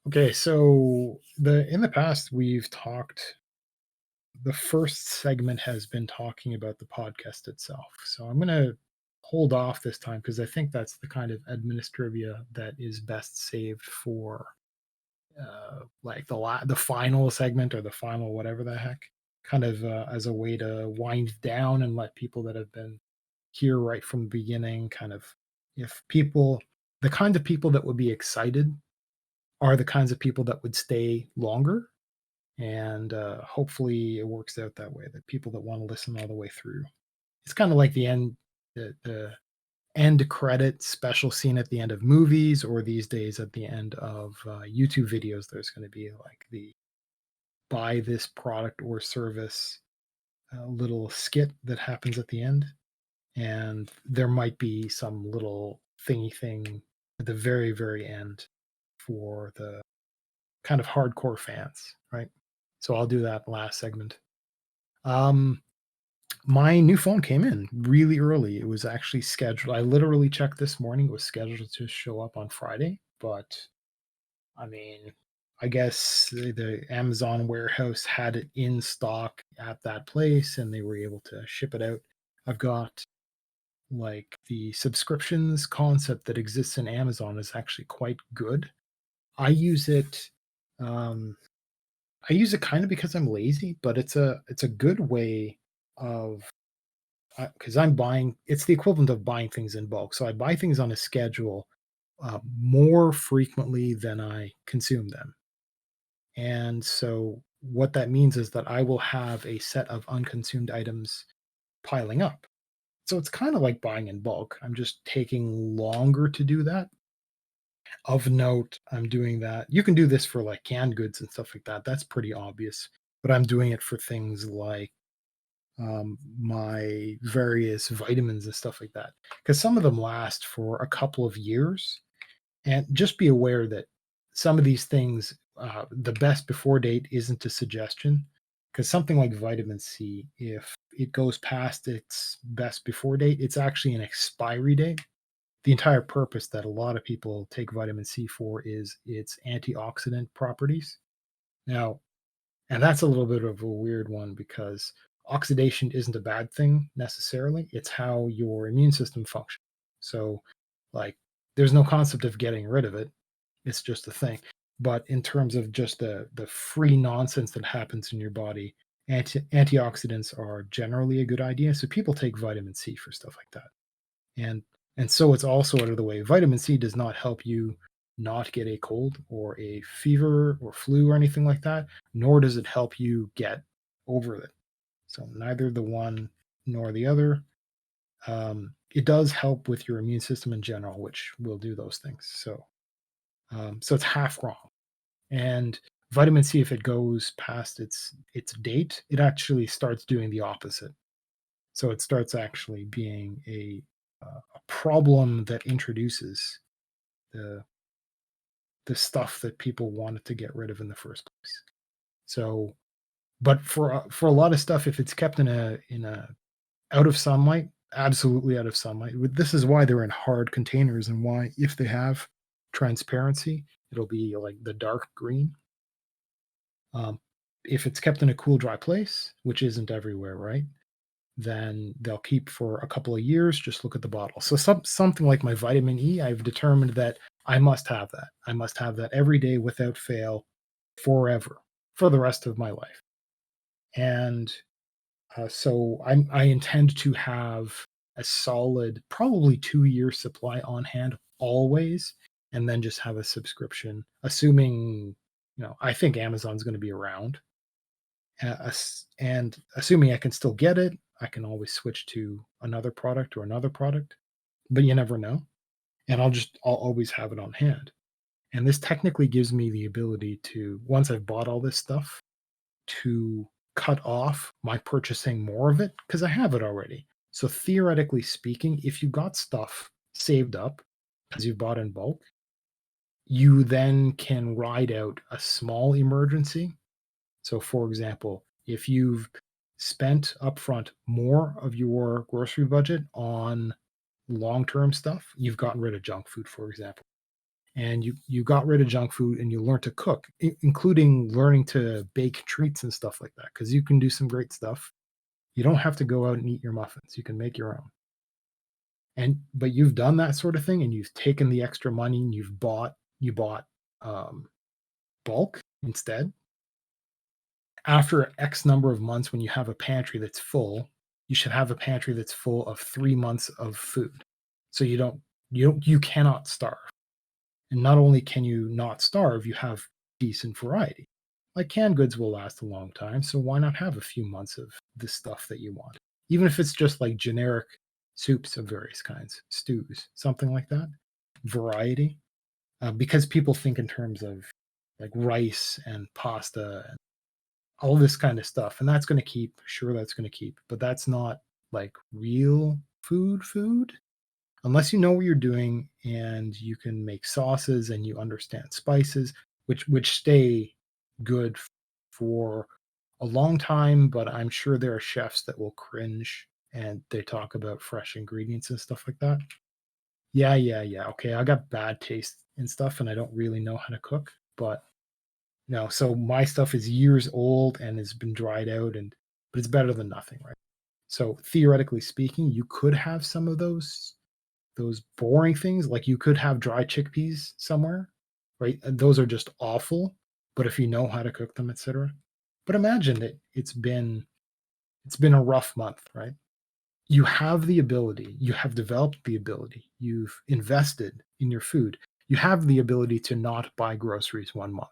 Okay, so in the past we've talked the first segment has been talking about the podcast itself. So I'm going to hold off this time because I think that's the kind of administrivia that is best saved for like the final segment or the final whatever the heck, kind of as a way to wind down and let people that have been here right from the beginning kind of, if people, the kinds of people that would be excited are the kinds of people that would stay longer, and hopefully it works out that way that people that want to listen all the way through. It's kind of like the end credit special scene at the end of movies, or these days at the end of YouTube videos. There's going to be like the buy this product or service little skit that happens at the end, and there might be some little thingy thing at the very end for the kind of hardcore fans, right? So I'll do that last segment. Um, my new phone came in really early. It was actually scheduled. I literally checked this morning. It was scheduled to show up on Friday, but I mean, I guess the Amazon warehouse had it in stock at that place and they were able to ship it out. I've got like the subscriptions concept that exists in Amazon is actually quite good. I use it um I use it kind of because I'm lazy, but it's a good way of because I'm buying. It's the equivalent of buying things in bulk. So I buy things on a schedule more frequently than I consume them, and so what that means is that I will have a set of unconsumed items piling up. So it's kind of like buying in bulk. I'm just taking longer to do that. Of note, I'm doing that. You can do this for like canned goods and stuff like that. That's pretty obvious. But I'm doing it for things like my various vitamins and stuff like that. Because some of them last for a couple of years. And just be aware that some of these things, the best before date isn't a suggestion. Because something like vitamin C, if it goes past its best before date, it's actually an expiry date. The entire purpose that a lot of people take vitamin C for is its antioxidant properties. Now, and that's a little bit of a weird one because oxidation isn't a bad thing necessarily. It's how your immune system functions. So, like, there's no concept of getting rid of it. It's just a thing. But in terms of just the free nonsense that happens in your body, antioxidants are generally a good idea. So people take vitamin C for stuff like that. And so it's also out of the way. Vitamin C does not help you not get a cold or a fever or flu or anything like that, nor does it help you get over it. So neither the one nor the other. It does help with your immune system in general, which will do those things. So it's half wrong. And vitamin C, if it goes past its date, it actually starts doing the opposite. So it starts actually being a problem that introduces the stuff that people wanted to get rid of in the first place. So, but for a lot of stuff, if it's kept in a out of sunlight, absolutely out of sunlight. This is why they're in hard containers, and why if they have transparency, it'll be like the dark green. Um, if it's kept in a cool, dry place, which isn't everywhere, right? Then they'll keep for a couple of years. Just look at the bottle. So something like my vitamin E, I've determined that I must have that. I must have that every day without fail, forever, for the rest of my life. And so I intend to have a solid, probably 2 year supply on hand always, and then just have a subscription, assuming I think Amazon's going to be around, and assuming I can still get it, I can always switch to another product or another product, but you never know. And I'll always have it on hand. And this technically gives me the ability to, once I've bought all this stuff, to cut off my purchasing more of it because I have it already. So theoretically speaking, if you got stuff saved up because you bought in bulk, you then can ride out a small emergency. So, for example, if you've spent upfront more of your grocery budget on long term stuff, you've gotten rid of junk food, for example. and you got rid of junk food and you learned to cook, including learning to bake treats and stuff like that, because you can do some great stuff. You don't have to go out and eat your muffins. You can make your own. And but you've done that sort of thing and you've taken the extra money and you bought um, bulk instead. After X number of months, when you have a pantry that's full, you should have a pantry that's full of 3 months of food. So you cannot starve. And not only can you not starve, you have decent variety. Like canned goods will last a long time, so why not have a few months of the stuff that you want? Even if it's just like generic soups of various kinds, stews, something like that. Variety, because people think in terms of like rice and pasta and all this kind of stuff, and that's going to keep. Sure, that's going to keep, but that's not like real food unless you know what you're doing and you can make sauces and you understand spices, which stay good for a long time. But I'm sure there are chefs that will cringe and they talk about fresh ingredients and stuff like that. Yeah, yeah, yeah. Okay, I got bad taste and stuff, and I don't really know how to cook. But no, so my stuff is years old and has been dried out, and but it's better than nothing, right? So theoretically speaking, you could have some of those boring things, like you could have dry chickpeas somewhere, right? And those are just awful, but if you know how to cook them, etc. But imagine that it's been a rough month, right? You have the ability, you have developed the ability, you've invested in your food. You have the ability to not buy groceries 1 month.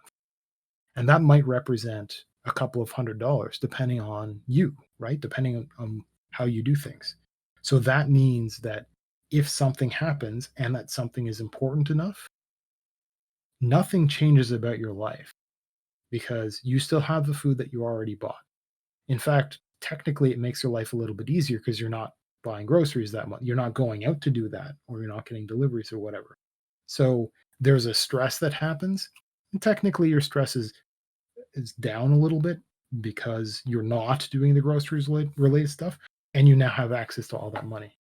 And that might represent a couple of $100 depending on you, right? Depending on how you do things. So that means that if something happens and that something is important enough, nothing changes about your life because you still have the food that you already bought. In fact, technically, it makes your life a little bit easier because you're not buying groceries that much. You're not going out to do that, or you're not getting deliveries or whatever. So there's a stress that happens. And technically, your stress is down a little bit because you're not doing the groceries related stuff and you now have access to all that money.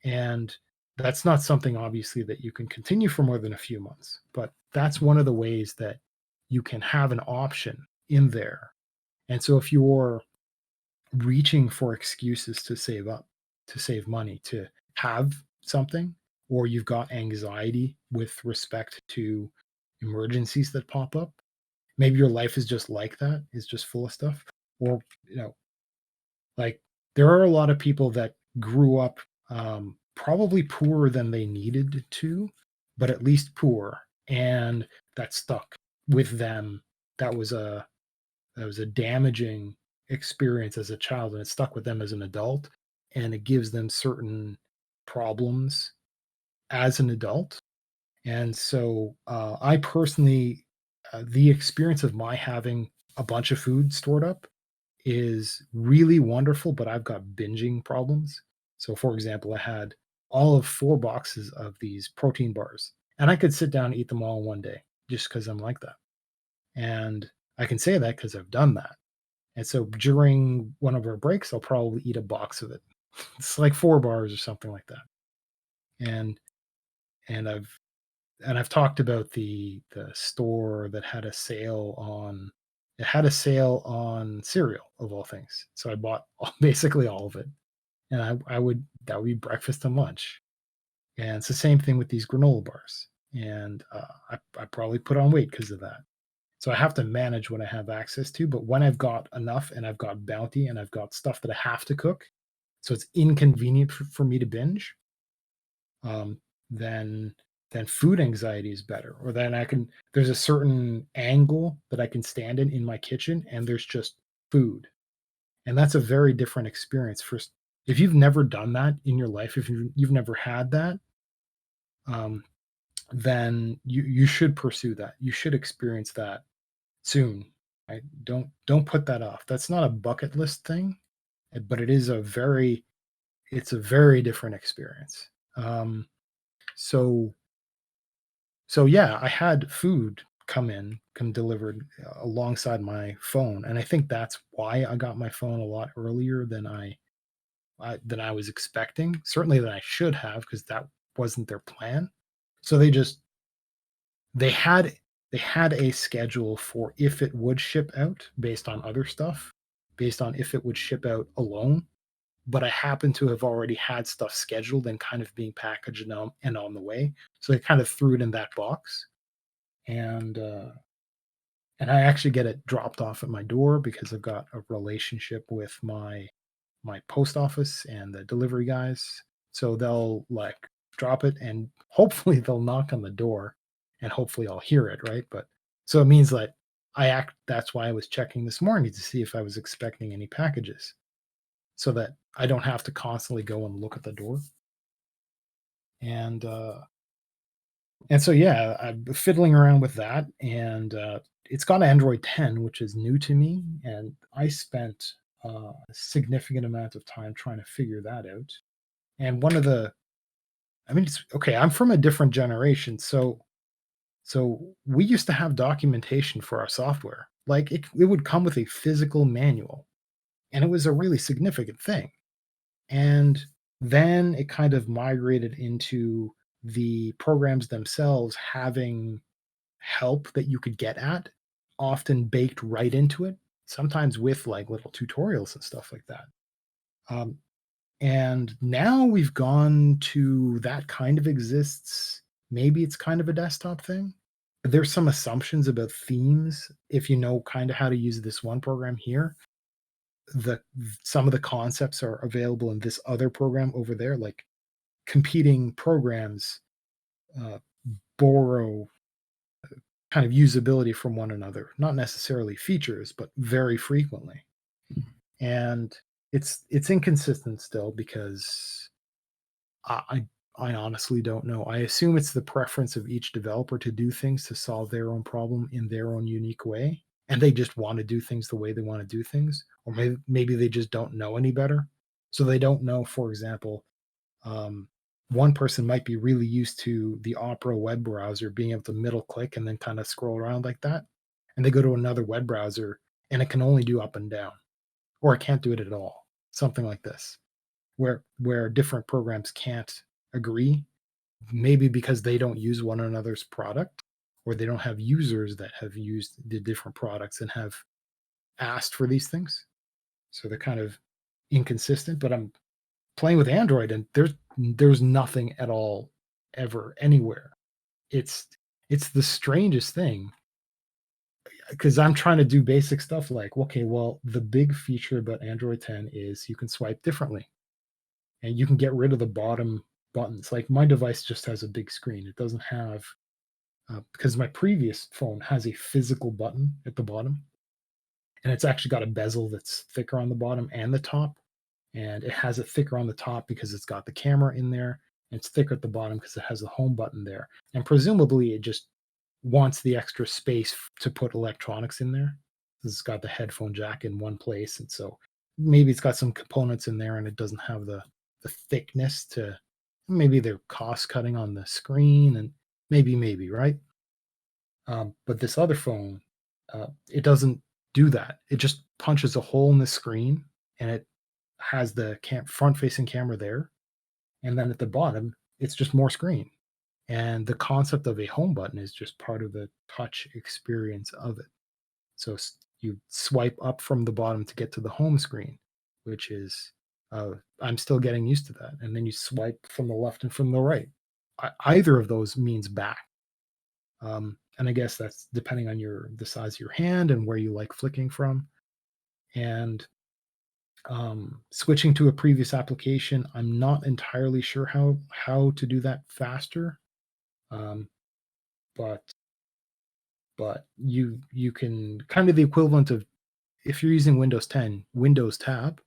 And that's not something obviously that you can continue for more than a few months, but that's one of the ways that you can have an option in there. And so if you're reaching for excuses to save up, to save money, to have something, or you've got anxiety with respect to emergencies that pop up, maybe your life is just like that, is just full of stuff. Or, you know, like there are a lot of people that grew up probably poorer than they needed to, but at least poor, and that stuck with them. That was a damaging experience as a child, and it stuck with them as an adult, and it gives them certain problems as an adult. And so, I personally, the experience of my having a bunch of food stored up is really wonderful, but I've got binging problems. So, for example, I had all of 4 boxes of these protein bars, and I could sit down and eat them all in one day just because 'cause I'm like that. And I can say that because 'cause I've done that. And so during one of our breaks, I'll probably eat a box of it. It's like 4 bars or something like that. And and I've talked about the store that had a sale on it had a sale on cereal of all things. So I bought basically all of it, and I would that would be breakfast and lunch. And it's the same thing with these granola bars. And I probably put on weight because of that. So I have to manage what I have access to. But when I've got enough and I've got bounty and I've got stuff that I have to cook, so it's inconvenient for me to binge, um, then food anxiety is better. Or then there's a certain angle that I can stand in my kitchen, and there's just food, and that's a very different experience. First, if you've never done that in your life, if you've never had that, um, then you should pursue that. You should experience that soon. Right? Don't put that off. That's not a bucket list thing, but it's a very different experience. So So yeah, I had food come delivered alongside my phone, and I think that's why I got my phone a lot earlier than I was expecting. Certainly than I should have, because that wasn't their plan. So they just they had they had a schedule for if it would ship out based on other stuff, based on if it would ship out alone, but I happen to have already had stuff scheduled and kind of being packaged and on the way. So they kind of threw it in that box, and and I actually get it dropped off at my door because I've got a relationship with my post office and the delivery guys. So they'll like drop it and hopefully they'll knock on the door and hopefully I'll hear it, right? But so it means that that's why I was checking this morning to see if I was expecting any packages so that I don't have to constantly go and look at the door. And so yeah, I'm fiddling around with that, and it's got Android 10, which is new to me, and I spent a significant amount of time trying to figure that out. And one of the, I mean, it's okay. I'm from a different generation, so we used to have documentation for our software. Like it would come with a physical manual, and it was a really significant thing. And then it kind of migrated into the programs themselves having help that you could get at, often baked right into it, sometimes with like little tutorials and stuff like that. Um, and now we've gone to that kind of exists. Maybe it's kind of a desktop thing. There's some assumptions about themes. If you know kind of how to use this one program here, the some of the concepts are available in this other program over there. Like competing programs uh, borrow kind of usability from one another, not necessarily features, but very frequently. And it's inconsistent still because I I honestly don't know. I assume it's the preference of each developer to do things to solve their own problem in their own unique way, and they just want to do things the way they want to do things, or maybe they just don't know any better. So they don't know, for example, um, one person might be really used to the Opera web browser being able to middle click and then kind of scroll around like that. And they go to another web browser and it can only do up and down, or it can't do it at all. Something like this, where different programs can't agree, maybe because they don't use one another's product, or they don't have users that have used the different products and have asked for these things. So they're kind of inconsistent. But I'm playing with Android and there's nothing at all ever anywhere. It's it's the strangest thing because I'm trying to do basic stuff like, okay, well, the big feature about Android 10 is you can swipe differently and you can get rid of the bottom buttons. Like my device just has a big screen. It doesn't have because my previous phone has a physical button at the bottom and it's actually got a bezel that's thicker on the bottom and the top, and it has it thicker on the top because it's got the camera in there, and it's thicker at the bottom because it has the home button there, and presumably it just wants the extra space to put electronics in there. It's got the headphone jack in one place, and so maybe it's got some components in there and it doesn't have the thickness to, maybe they're cost cutting on the screen, and maybe right. But this other phone, it doesn't do that. It just punches a hole in the screen, and it has the front-facing camera there, and then at the bottom, it's just more screen. And the concept of a home button is just part of the touch experience of it. So you swipe up from the bottom to get to the home screen, which is I'm still getting used to that. And then you swipe from the left and from the right. Either of those means back. And I guess that's depending on the size of your hand and where you like flicking from. And switching to a previous application, I'm not entirely sure how to do that faster. Um, but you can kind of the equivalent of, if you're using Windows 10, Windows Tab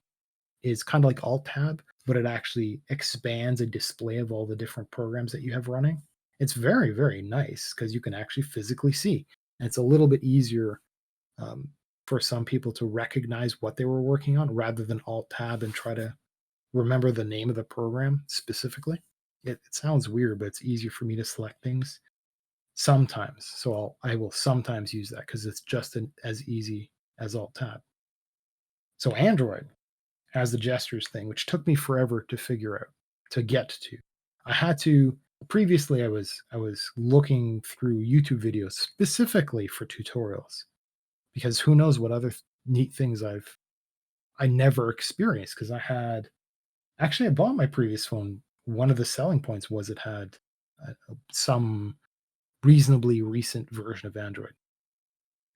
is kind of like Alt Tab, but it actually expands a display of all the different programs that you have running. It's very, very nice because you can actually physically see. And it's a little bit easier um, for some people to recognize what they were working on rather than Alt Tab and try to remember the name of the program specifically. It sounds weird, but it's easier for me to select things sometimes. So I will sometimes use that because it's just as easy as Alt Tab. So Android has the gestures thing, which took me forever to figure out, to get to. I had to previously I was looking through YouTube videos specifically for tutorials because who knows what other neat things I never experienced because I had actually I bought my previous phone. One of the selling points was it had some reasonably recent version of Android,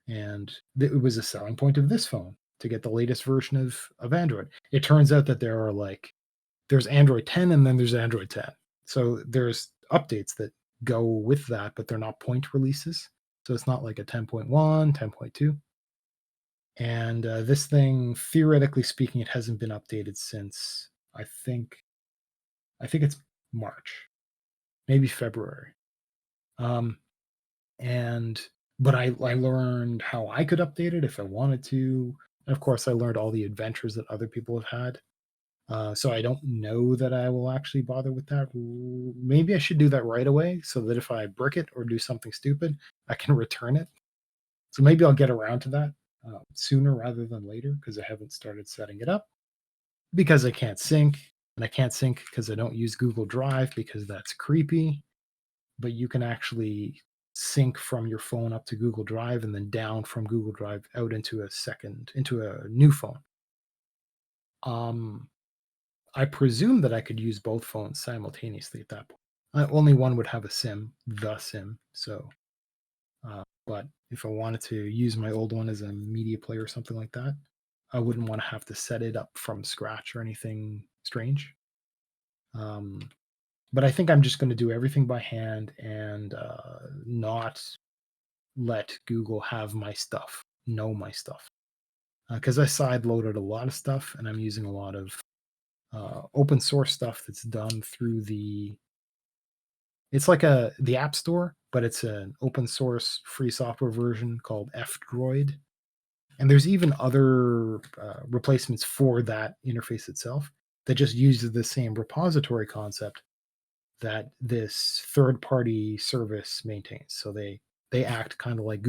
and it was a selling point of this phone to get the latest version of Android. It turns out that there are like there's Android 10 and then there's Android 10. So there's updates that go with that, but they're not point releases. So it's not like a 10.1, 10.2. And this thing, theoretically speaking, it hasn't been updated since I think it's March, maybe February. Um, and but I learned how I could update it if I wanted to. And of course, I learned all the adventures that other people have had. So I don't know that I will actually bother with that. Maybe I should do that right away so that if I brick it or do something stupid, I can return it. So maybe I'll get around to that sooner rather than later because I haven't started setting it up because I can't sync. And I can't sync because I don't use Google Drive because that's creepy. But you can actually sync from your phone up to Google Drive and then down from Google Drive out into a new phone. Um, I presume that I could use both phones simultaneously at that point. Only one would have a SIM, the SIM. So, but if I wanted to use my old one as a media player or something like that, I wouldn't want to have to set it up from scratch or anything strange. Um, but I think I'm just going to do everything by hand and not let Google have my stuff, know my stuff. Because I side loaded a lot of stuff and I'm using a lot of open source stuff that's done through it's like the App Store, but it's an open source free software version called F-Droid. And there's even other replacements for that interface itself that just uses the same repository concept that this third-party service maintains. So they act kind of like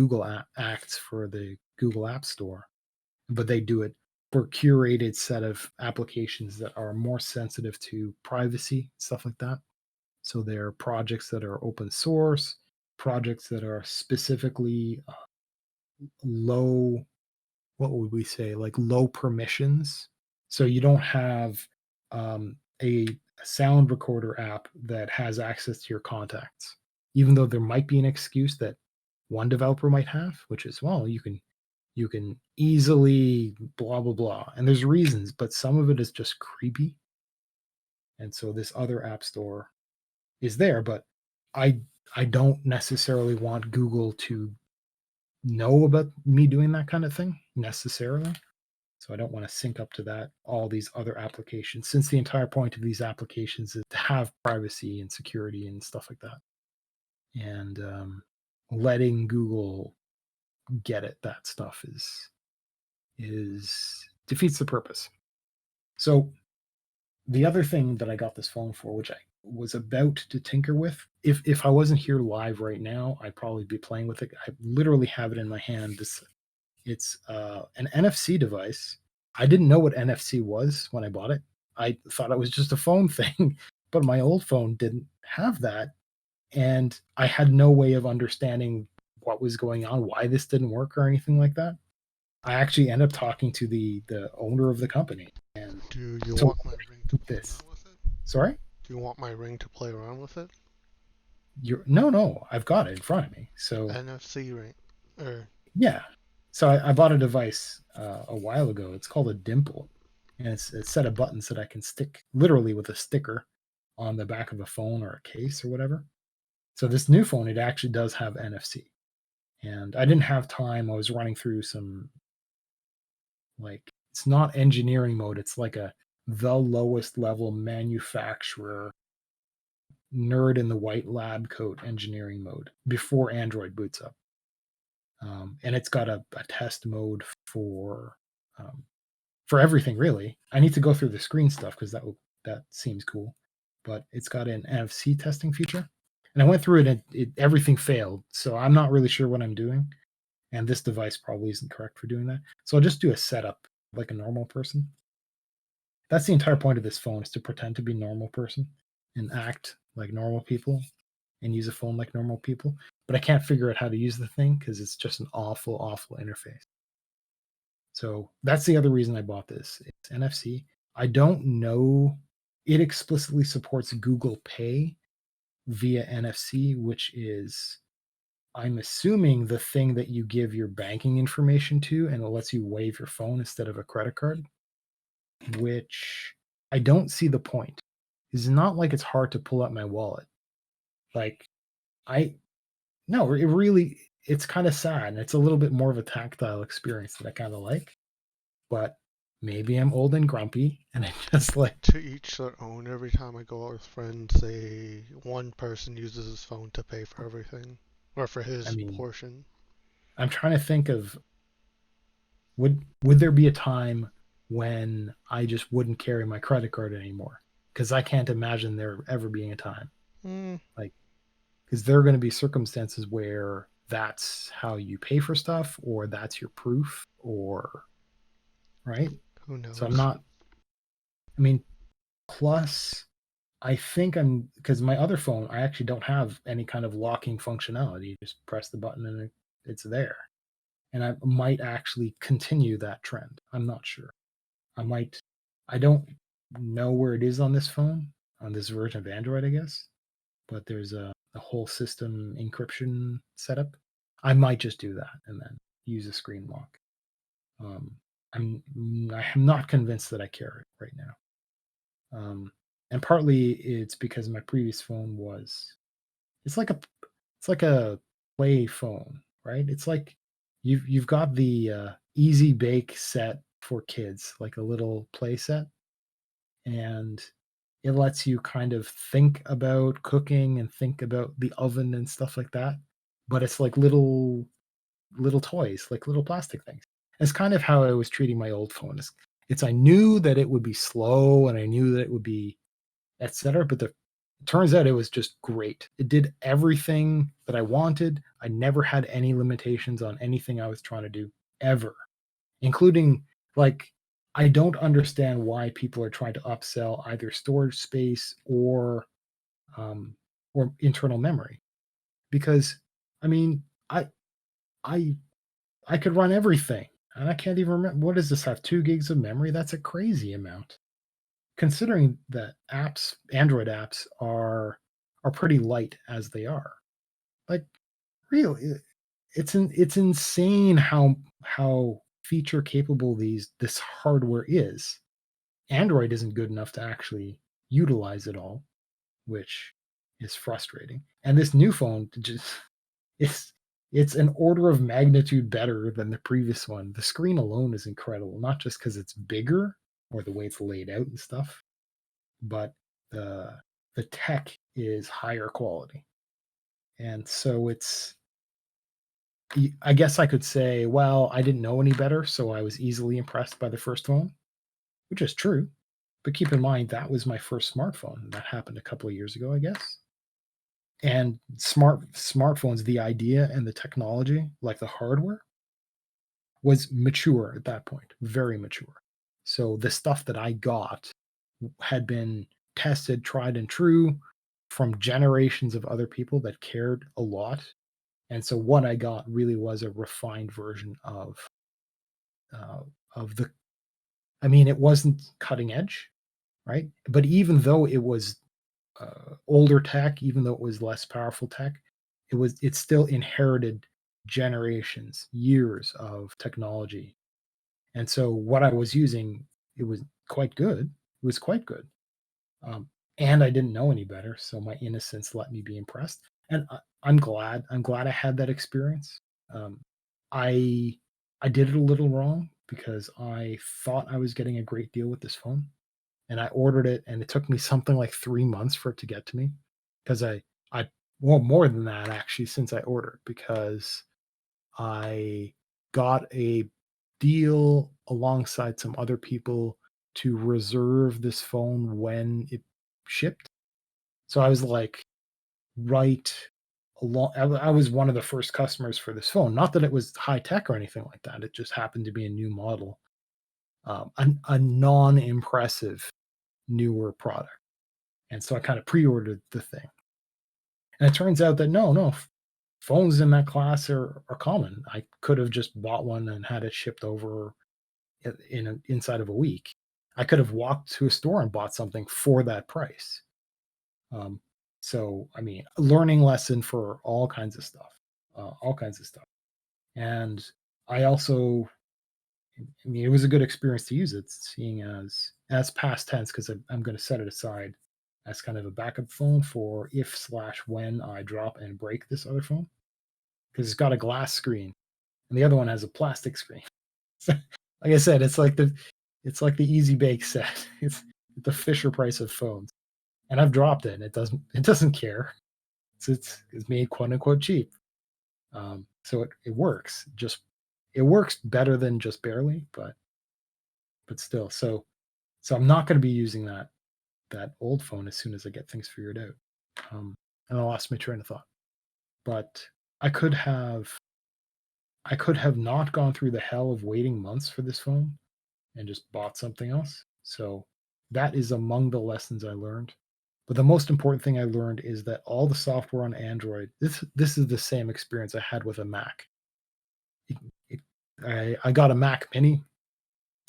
acts for the Google App Store, but they do it for curated set of applications that are more sensitive to privacy, stuff like that. So they're projects that are open source, projects that are specifically low, what would we say, like low permissions. So you don't have a sound recorder app that has access to your contacts, even though there might be an excuse that one developer might have, which is, well, you can easily blah blah blah. And there's reasons, but some of it is just creepy. And so this other app store is there, but I I don't necessarily want Google to know about me doing that kind of thing necessarily. So I don't want to sync up to that all these other applications since the entire point of these applications is to have privacy and security and stuff like that. And letting Google get at that stuff is defeats the purpose. So the other thing that I got this phone for, which I was about to tinker with, if I wasn't here live right now, I'd probably be playing with it. I literally have it in my hand. It's an NFC device. I didn't know what NFC was when I bought it. I thought it was just a phone thing, but my old phone didn't have that, and I had no way of understanding what was going on, why this didn't work, or anything like that. I actually ended up talking to the owner of the company and Do you told want my him ring to play this. around with it? Sorry? Do you want my ring to play around with it? You're no, I've got it in front of me. So NFC ring. Or, yeah. So I bought a device a while ago. It's called a Dimple, and it's a set of buttons that I can stick literally with a sticker on the back of a phone or a case or whatever. So this new phone, it actually does have NFC, and I didn't have time. I was running through some like it's not engineering mode. It's like the lowest level manufacturer nerd in the white lab coat engineering mode before Android boots up. And it's got a test mode um, for everything really. I need to go through the screen stuff because that seems cool, but it's got an NFC testing feature, and I went through it and everything failed. So I'm not really sure what I'm doing, and this device probably isn't correct for doing that. So I'll just do a setup like a normal person. That's the entire point of this phone is to pretend to be a normal person and act like normal people and use a phone like normal people, but I can't figure out how to use the thing because it's just an awful, awful interface. So that's the other reason I bought this. It's NFC. I don't know. It explicitly supports Google Pay via NFC, which is, I'm assuming, the thing that you give your banking information to and it lets you wave your phone instead of a credit card, which I don't see the point. It's not like it's hard to pull out my wallet. Like, I, no, it really, it's kind of sad. It's a little bit more of a tactile experience that I kind of like, but maybe I'm old and grumpy and I just like, To each their own. Every time I go out with friends, one person uses his phone to pay for everything, or for I his mean, portion. I'm trying to think of, would there be a time when I just wouldn't carry my credit card anymore? Because I can't imagine there ever being a time. Hmm, Like, because there are going to be circumstances where that's how you pay for stuff, or that's your proof, or right. who So I'm knows? not. I mean, plus, I think I'm because my other phone, I actually don't have any kind of locking functionality. You just press the button and it's there. And I might actually continue that trend. I'm not sure. I might. I don't know where it is on this phone, on this version of Android, I guess. But there's a whole system encryption setup. I might just do that and then use a screen lock. Um, I'm not convinced that I care right now. And partly it's because my previous phone was it's like a it's like a play phone, right? It's like you've got the easy bake set for kids, like a little play set, and it lets you kind of think about cooking and think about the oven and stuff like that. But it's like little toys, like little plastic things. It's kind of how I was treating my old phone. It's I knew that it would be slow and I knew that it would be etc. But it turns out it was just great. It did everything that I wanted. I never had any limitations on anything I was trying to do ever, including like I don't understand why people are trying to upsell either storage space um, or internal memory because I mean I I could run everything and I can't even remember what does this have 2 gigs of memory? That's a crazy amount considering that Android apps are pretty light as they are. Like, really, it's insane how feature capable this hardware is. Android isn't good enough to actually utilize it all, which is frustrating. And this new phone just it's it's an order of magnitude better than the previous one. The screen alone is incredible, not just because it's bigger or the way it's laid out and stuff, but the the tech is higher quality. And so I guess I could say, well, I didn't know any better, so I was easily impressed by the first one, which is true. But keep in mind that was my first smartphone. That happened a couple of years ago, I guess. And smartphones, the idea and the technology, like the hardware, was mature at that point, very mature. So the stuff that I got had been tested, tried and true from generations of other people that cared a lot. And so what I got really was a refined version uh, of the. I mean, it wasn't cutting edge, right? But even though it was older tech, even though it was less powerful tech, it still inherited generations, years of technology. And so what I was using, it was quite good. It was quite good. Um, and I didn't know any better, so my innocence let me be impressed. And I'm glad. I'm glad I had that experience. Um, I I did it a little wrong because I thought I was getting a great deal with this phone, and I ordered it, and it took me something like 3 months for it to get to me because I well more than that actually since I ordered because I got a deal alongside some other people to reserve this phone when it shipped. So I was like, right along. I was one of the first customers for this phone. Not that it was high tech or anything like that. It just happened to be a new model, a non-impressive newer product. And so I kind of pre-ordered the thing. And it turns out that no, phones in that class are common. I could have just bought one and had it shipped over inside of a week. I could have walked to a store and bought something for that price. Um, so I mean, a learning lesson for all kinds of stuff. And I also, I mean, it was a good experience to use it, seeing as past tense because I'm going to set it aside as kind of a backup phone for if slash when I drop and break this other phone because it's got a glass screen and the other one has a plastic screen. So, like I said, it's like the easy bake set. It's the Fisher Price of phones, and I've dropped it. And it doesn't care. It's made quote unquote cheap. So it works. Just it works better than just barely, but still. So I'm not going to be using that old phone as soon as I get things figured out. And I lost my train of thought. But I could have I could have not gone through the hell of waiting months for this phone and just bought something else. So that is among the lessons I learned. But the most important thing I learned is that all the software on Android, this is the same experience I had with a Mac. It, it, I got a Mac Mini.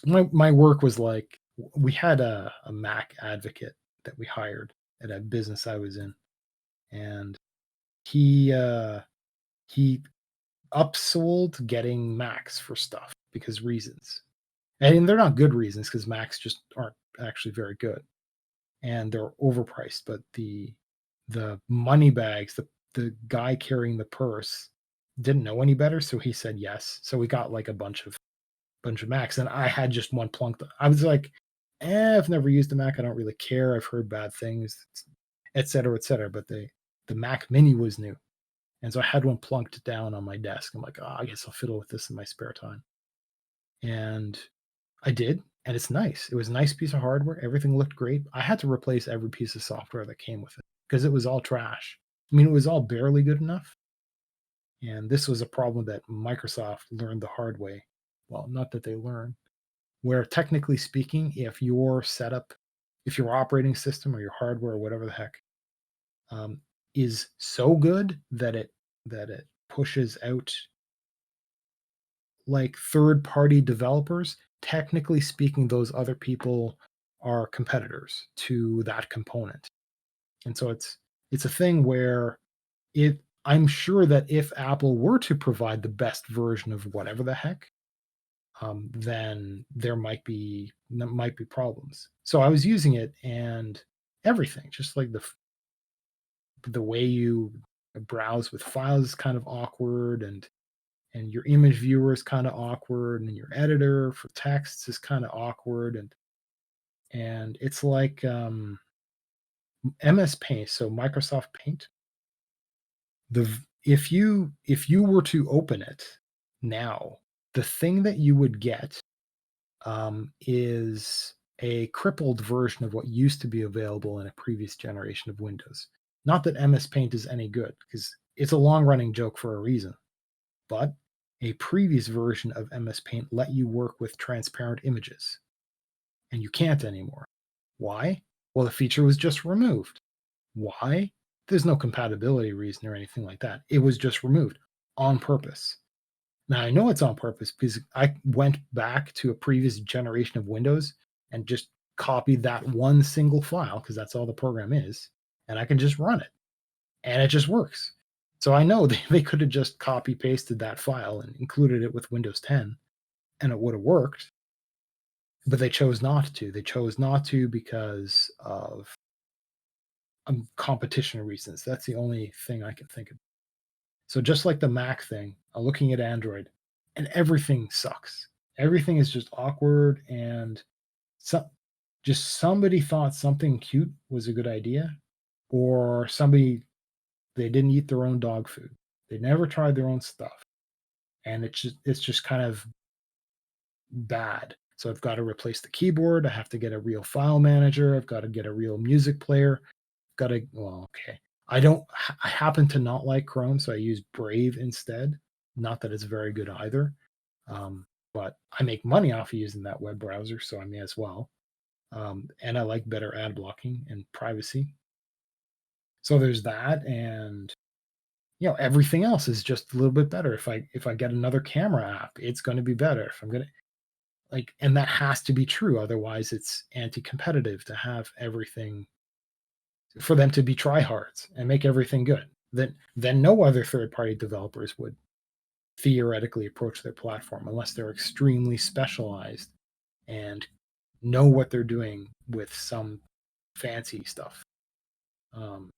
My work was like we had a Mac advocate that we hired at a business I was in, and he upsold getting Macs for stuff because reasons. And they're not good reasons because Macs just aren't actually very good and they're overpriced. But the money bags, the guy carrying the purse didn't know any better, so he said yes. So we got like a bunch of Macs, and I had just one plunked. I was like, I've never used a Mac. I don't really care. I've heard bad things, et cetera, et cetera. But the Mac Mini was new, and so I had one plunked down on my desk. I'm like, oh, I guess I'll fiddle with this in my spare time. And I did, and it's nice. It was a nice piece of hardware. Everything looked great. I had to replace every piece of software that came with it because it was all trash. I mean, it was all barely good enough. And this was a problem that Microsoft learned the hard way. Well, not that they learned, where technically speaking, if your operating system or your hardware or whatever the heck um, is so good that it pushes out like third party developers, technically speaking, those other people are competitors to that component. And so it's a thing where if I'm sure that if Apple were to provide the best version of whatever the heck, then there might be problems. So I was using it and everything, just like the way you browse with files is kind of awkward and your image viewer is kind of awkward and your editor for texts is kind of awkward and it's like MS Paint, so Microsoft Paint. If you were to open it now, the thing that you would get is a crippled version of what used to be available in a previous generation of Windows. Not that MS Paint is any good, because it's a long running joke for a reason. But a previous version of MS Paint let you work with transparent images, and you can't anymore. Why? Well, the feature was just removed. Why? There's no compatibility reason or anything like that. It was just removed on purpose. Now, I know it's on purpose because I went back to a previous generation of Windows and just copied that one single file because that's all the program is, and I can just run it and it just works. So I know they could have just copy pasted that file and included it with Windows 10 and it would have worked, but they chose not to. They chose not to because of competition reasons. That's the only thing I can think of. So just like the Mac thing, I'm looking at Android and everything sucks. Everything is just awkward and so, just somebody thought something cute was a good idea or somebody they didn't eat their own dog food. They never tried their own stuff. And it's just kind of bad. So I've got to replace the keyboard. I have to get a real file manager. I've got to get a real music player. Got to well, okay. I happen to not like Chrome, so I use Brave instead. Not that it's very good either. But I make money off of using that web browser, so I may as well. And I like better ad blocking and privacy. So there's that, and everything else is just a little bit better. If I get another camera app, it's going to be better. If I'm gonna like, and that has to be true. Otherwise, it's anti-competitive to have everything for them to be tryhards and make everything good. Then no other third-party developers would theoretically approach their platform unless they're extremely specialized and know what they're doing with some fancy stuff. Um,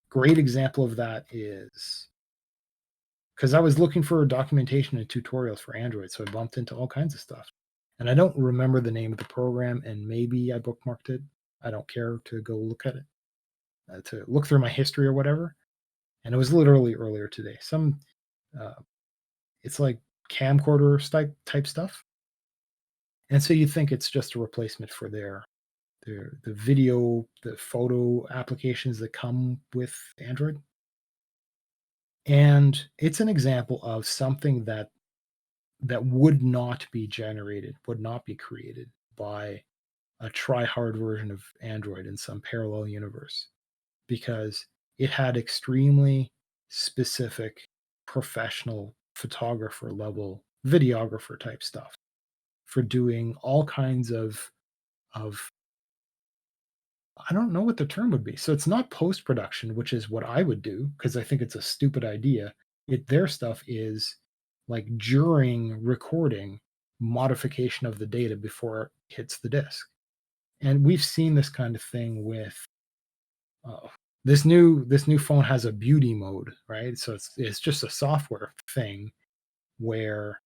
Great example of that is because I was looking for documentation and tutorials for Android, so I bumped into all kinds of stuff. And I don't remember the name of the program, and maybe I bookmarked it. I don't care to go look at it, to look through my history or whatever. And it was literally earlier today. Uh, it's like camcorder type stuff. And so you think it's just a replacement for the video, the photo applications that come with Android. And it's an example of something that would not be generated, would not be created by a try hard version of Android in some parallel universe because it had extremely specific professional photographer level videographer type stuff for doing all kinds of I don't know what the term would be. So it's not post production, which is what I would do because I think it's a stupid idea. Their stuff is like during recording modification of the data before it hits the disk. And we've seen this kind of thing with this new phone has a beauty mode, right? So it's just a software thing where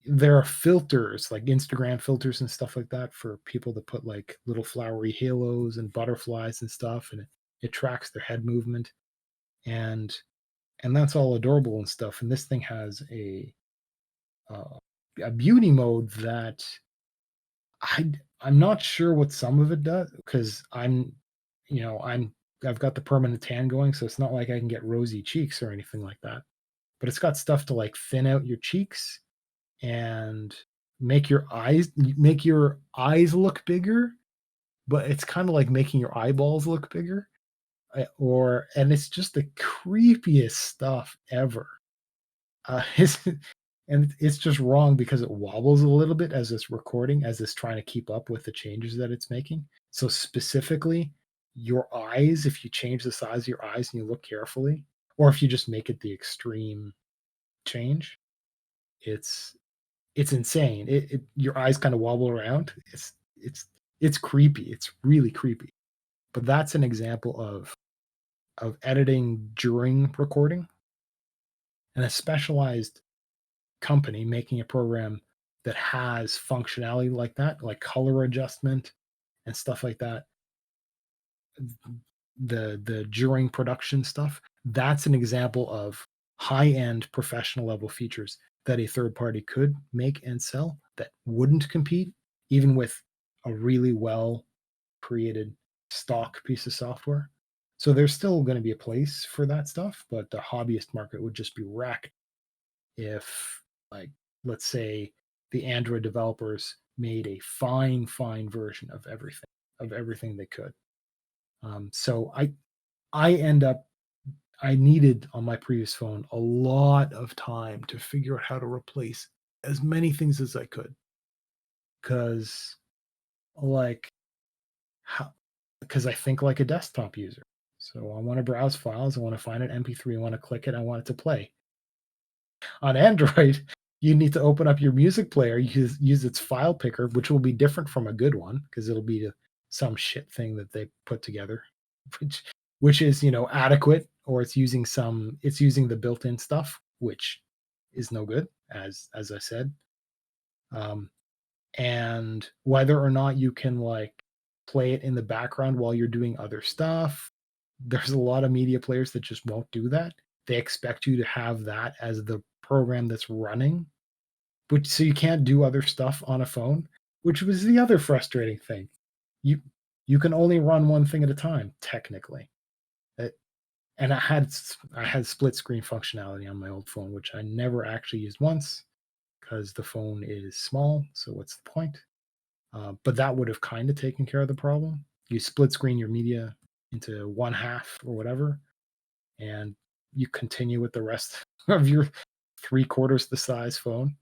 there are filters like Instagram filters and stuff like that for people to put like little flowery halos and butterflies and stuff, and it tracks their head movement, and that's all adorable and stuff. And this thing has uh, a beauty mode that I'm not sure what some of it does because I've got the permanent tan going, so it's not like I can get rosy cheeks or anything like that. But it's got stuff to like thin out your cheeks and make your eyes look bigger, but it's kind of like making your eyeballs look bigger. And it's just the creepiest stuff ever. And it's just wrong because it wobbles a little bit as it's recording, as it's trying to keep up with the changes that it's making. So specifically, your eyes, if you change the size of your eyes and you look carefully, or if you just make it the extreme change, it's it's insane. Your eyes kind of wobble around. It's creepy. It's really creepy. But that's an example of editing during recording and a specialized company making a program that has functionality like that, like color adjustment and stuff like that. The during production stuff, that's an example of high-end professional level features that a third party could make and sell that wouldn't compete even with a really well created stock piece of software. So there's still going to be a place for that stuff, but the hobbyist market would just be wrecked if, like, let's say the Android developers made a fine version of everything they could. So I end up I needed on my previous phone a lot of time to figure out how to replace as many things as I could. Cause like how because I think like a desktop user. So I want to browse files, I want to find an MP3, I want to click it, I want it to play. On Android, you need to open up your music player, use its file picker, which will be different from a good one because it'll be some shit thing that they put together, which which is adequate, or it's using the built-in stuff, which is no good, as I said. Um, and whether or not you can like play it in the background while you're doing other stuff, there's a lot of media players that just won't do that. They expect you to have that as the program that's running, which so you can't do other stuff on a phone, which was the other frustrating thing. You you can only run one thing at a time, technically. It, and I had split screen functionality on my old phone, which I never actually used once because the phone is small. So what's the point? But that would have kind of taken care of the problem. You split screen your media into one half or whatever, and you continue with the rest of your three-quarters the size phone.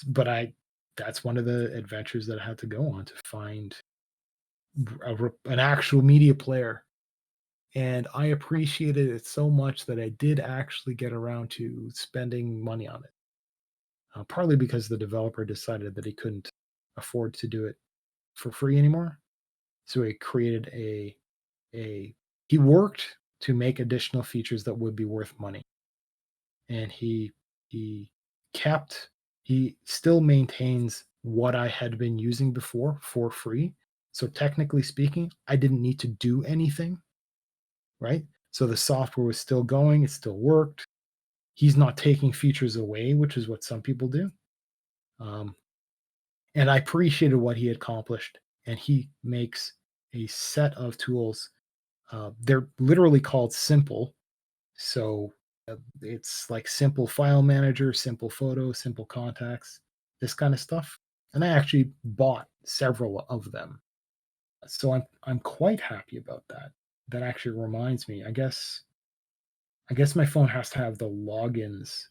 But that's one of the adventures that I had to go on to find an actual media player. And I appreciated it so much that I did actually get around to spending money on it. Partly because the developer decided that he couldn't afford to do it for free anymore. So he created a he worked to make additional features that would be worth money. And he kept he still maintains what I had been using before for free. So technically speaking, I didn't need to do anything, right? So the software was still going, it still worked. He's not taking features away, which is what some people do. Um, and I appreciated what he had accomplished. And he makes a set of tools. They're literally called Simple. So it's like Simple File Manager, Simple Photo, Simple Contacts, this kind of stuff. And I actually bought several of them. So I'm quite happy about that. That actually reminds me, I guess my phone has to have the logins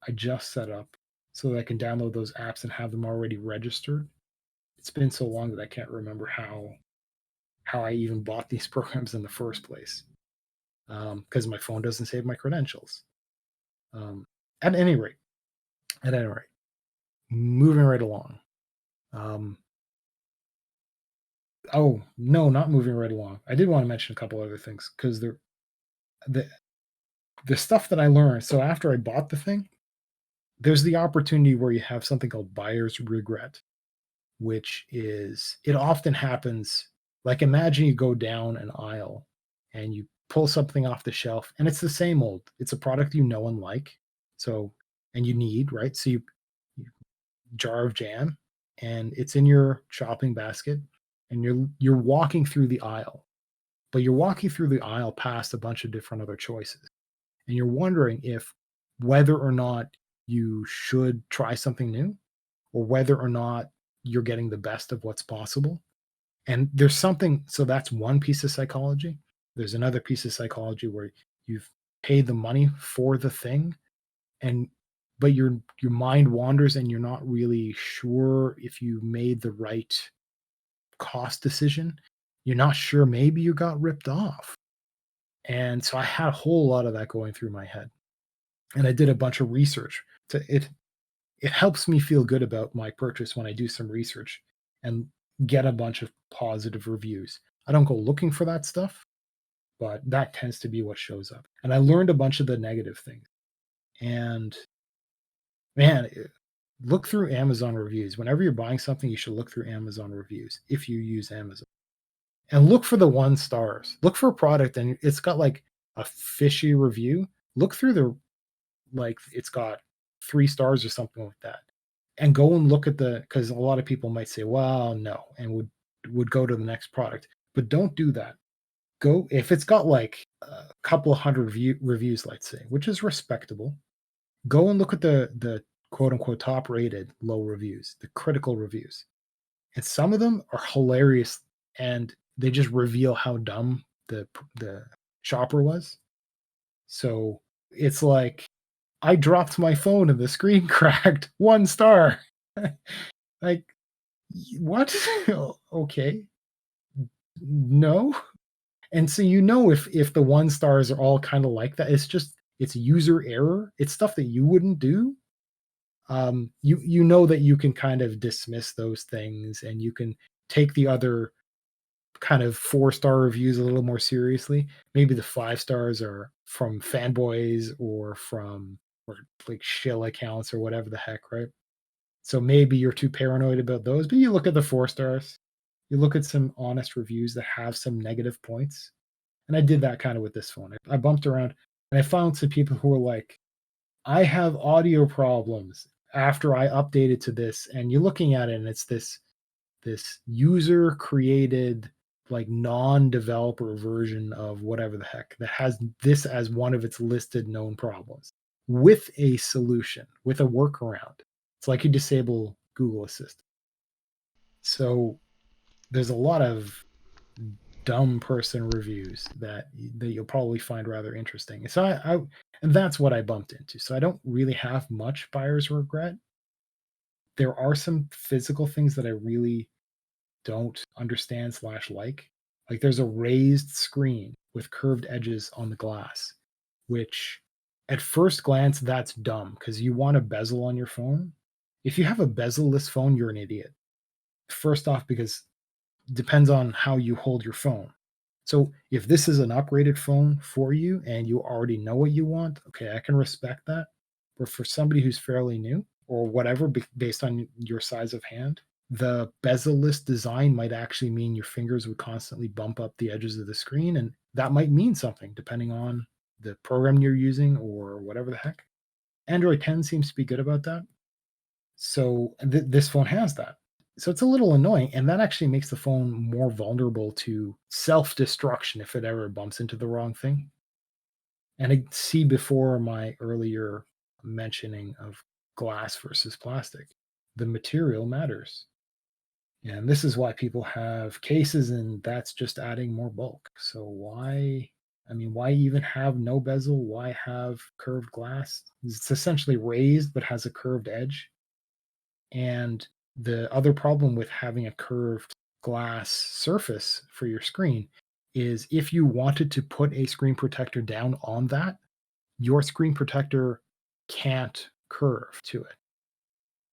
I just set up so that I can download those apps and have them already registered. It's been so long that I can't remember how I even bought these programs in the first place because my phone doesn't save my credentials. Um, at any rate, at any rate, moving right along. Um, oh no, not moving right along. I did want to mention a couple other things because the the stuff that I learned. So after I bought the thing, there's the opportunity where you have something called buyer's regret, which is it often happens. Like imagine you go down an aisle and you pull something off the shelf and it's the same old. It's a product you know and like. So and you need, right? So you jar of jam and it's in your shopping basket and you're walking through the aisle. But you're walking through the aisle past a bunch of different other choices. And you're wondering if whether or not you should try something new or whether or not you're getting the best of what's possible. And there's something, so that's one piece of psychology. There's another piece of psychology where you've paid the money for the thing and but your mind wanders and you're not really sure if you made the right cost decision. You're not sure, maybe you got ripped off. And so I had a whole lot of that going through my head. And I did a bunch of research. To it helps me feel good about my purchase when I do some research and get a bunch of positive reviews. I don't go looking for that stuff, but that tends to be what shows up. And I learned a bunch of the negative things. And man, look through Amazon reviews. Whenever you're buying something, you should look through Amazon reviews if you use Amazon. And look for the 1 stars. Look for a product and it's got like a fishy review. Look through the like it's got 3 stars or something like that. And go and look at the because a lot of people might say, "Well, no," and would go to the next product. But don't do that. Go if it's got like a couple of hundred reviews, let's say, which is respectable. Go and look at the quote unquote top rated low reviews, the critical reviews. And some of them are hilarious and they just reveal how dumb the shopper was. So it's like I dropped my phone and the screen cracked. 1 star. Like, what? Okay. No. And so if the 1 stars are all kind of like that, it's user error. It's stuff that you wouldn't do. You know that you can kind of dismiss those things and you can take the other kind of 4-star reviews a little more seriously. Maybe the 5 stars are from fanboys or like shill accounts or whatever the heck, right? So maybe you're too paranoid about those, but you look at the 4 stars. You look at some honest reviews that have some negative points. And I did that kind of with this phone. I bumped around and I found some people who were like, I have audio problems after I updated to this. And you're looking at it and it's this user created like non-developer version of whatever the heck that has this as one of its listed known problems with a solution, with a workaround. It's like you disable Google Assistant. So there's a lot of dumb person reviews that you'll probably find rather interesting. So and that's what I bumped into. So I don't really have much buyer's regret. There are some physical things that I really don't understand slash like. Like there's a raised screen with curved edges on the glass, which at first glance that's dumb because you want a bezel on your phone. If you have a bezel-less phone, you're an idiot. First off, because depends on how you hold your phone. So if this is an upgraded phone for you and you already know what you want, okay, I can respect that. But for somebody who's fairly new or whatever, based on your size of hand, the bezel-less design might actually mean your fingers would constantly bump up the edges of the screen, and that might mean something depending on the program you're using or whatever the heck. Android 10 seems to be good about that. So this phone has that. So it's a little annoying, and that actually makes the phone more vulnerable to self-destruction if it ever bumps into the wrong thing. And I see before my earlier mentioning of glass versus plastic, the material matters. And this is why people have cases, and that's just adding more bulk. So why? I mean, why even have no bezel? Why have curved glass? It's essentially raised but has a curved edge. And the other problem with having a curved glass surface for your screen is if you wanted to put a screen protector down on that, your screen protector can't curve to it.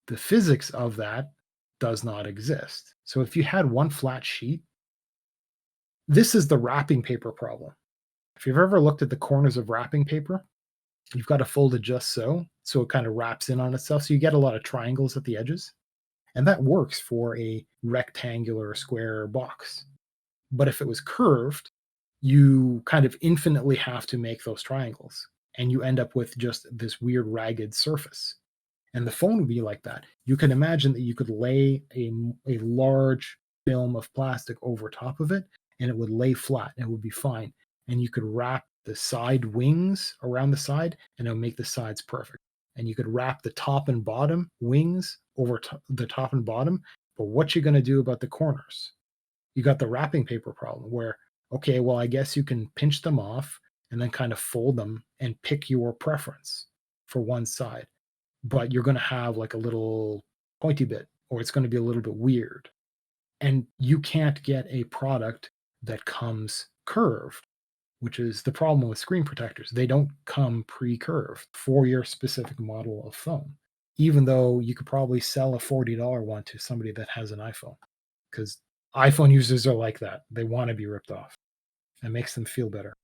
The physics of that does not exist. So if you had one flat sheet, this is the wrapping paper problem. If you've ever looked at the corners of wrapping paper, you've got to fold it just so it kind of wraps in on itself. So you get a lot of triangles at the edges. And that works for a rectangular square box. But if it was curved, you kind of infinitely have to make those triangles. And you end up with just this weird ragged surface. And the phone would be like that. You can imagine that you could lay a large film of plastic over top of it, and it would lay flat and it would be fine. And you could wrap the side wings around the side, and it would make the sides perfect. And you could wrap the top and bottom wings over the top and bottom. But what you going to do about the corners? You got the wrapping paper problem where, okay, well, I guess you can pinch them off and then kind of fold them and pick your preference for one side, but you're going to have like a little pointy bit or it's going to be a little bit weird. And you can't get a product that comes curved, which is the problem with screen protectors. They don't come pre-curved for your specific model of phone, even though you could probably sell a $40 one to somebody that has an iPhone, because iPhone users are like that. They want to be ripped off. It makes them feel better.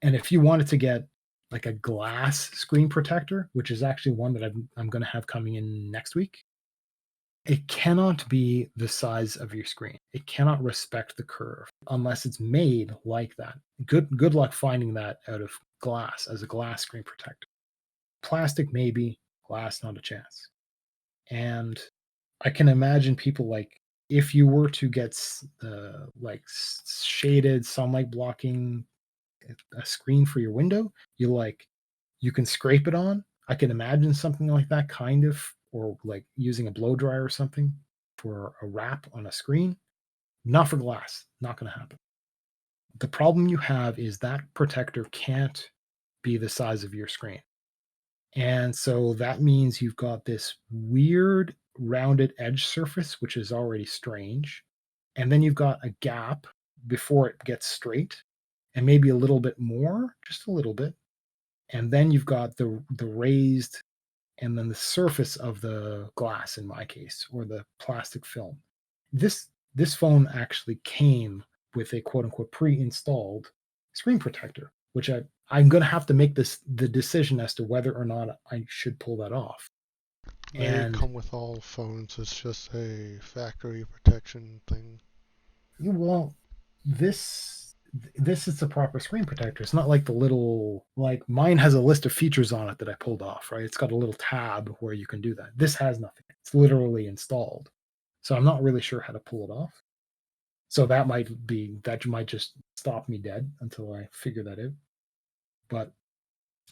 And if you wanted to get like a glass screen protector, which is actually one that I'm going to have coming in next week, it cannot be the size of your screen. It cannot respect the curve unless it's made like that. Good luck finding that out of glass as a glass screen protector. Plastic maybe, glass not a chance. And I can imagine people like if you were to get shaded sunlight blocking a screen for your window, you can scrape it on. I can imagine something like that kind of, or like using a blow dryer or something for a wrap on a screen. Not for glass, not going to happen. The problem you have is that protector can't be the size of your screen. And so that means you've got this weird rounded edge surface, which is already strange. And then you've got a gap before it gets straight and maybe a little bit more, just a little bit. And then you've got the raised and then the surface of the glass in my case or the plastic film. This phone actually came with a quote unquote pre-installed screen protector, which I'm going to have to make the decision as to whether or not I should pull that off. They And come with all phones. It's just a factory protection thing. well, this is the proper screen protector. It's not like the little like mine has a list of features on it that I pulled off, right? It's got a little tab where you can do that. This has nothing. It's literally installed. So I'm not really sure how to pull it off. So that might just stop me dead until I figure that out. But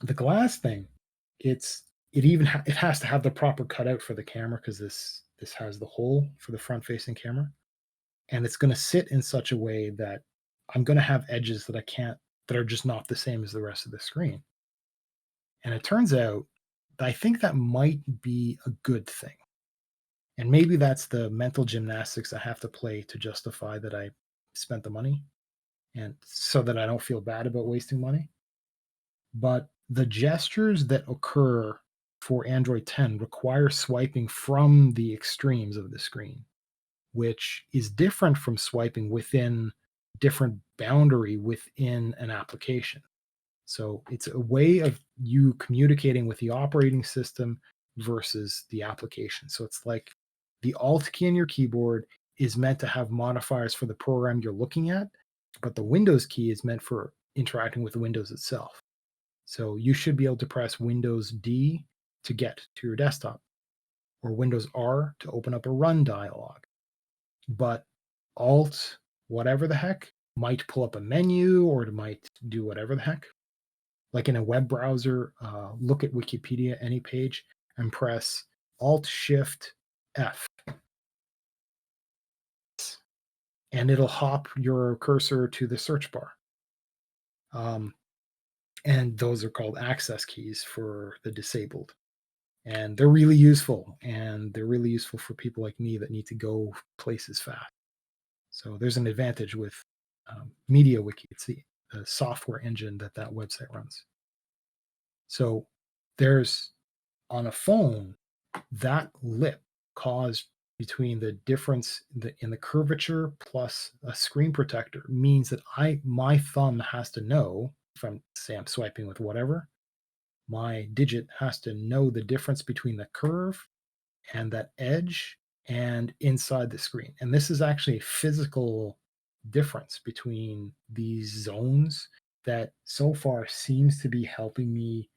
the glass thing, it has to have the proper cutout for the camera because This has the hole for the front-facing camera, and it's going to sit in such a way that I'm going to have edges that that are just not the same as the rest of the screen. And it turns out, I think that might be a good thing. And maybe that's the mental gymnastics I have to play to justify that I spent the money and so that I don't feel bad about wasting money. But the gestures that occur for Android 10 require swiping from the extremes of the screen, which is different from swiping within different boundary within an application. So it's a way of you communicating with the operating system versus the application. So it's like the Alt key in your keyboard is meant to have modifiers for the program you're looking at, but the Windows key is meant for interacting with Windows itself. So you should be able to press Windows D to get to your desktop or Windows R to open up a run dialog. But Alt, whatever the heck, might pull up a menu or it might do whatever the heck. Like in a web browser, look at Wikipedia, any page, and press Alt Shift F. And it'll hop your cursor to the search bar. And those are called access keys for the disabled. And they're really useful. And they're really useful for people like me that need to go places fast. So there's an advantage with MediaWiki. It's the software engine that website runs. So there's on a phone, that lip caused between the difference in the curvature plus a screen protector means that my thumb has to know if I'm swiping with whatever, my digit has to know the difference between the curve and that edge and inside the screen. And this is actually a physical difference between these zones that so far seems to be helping me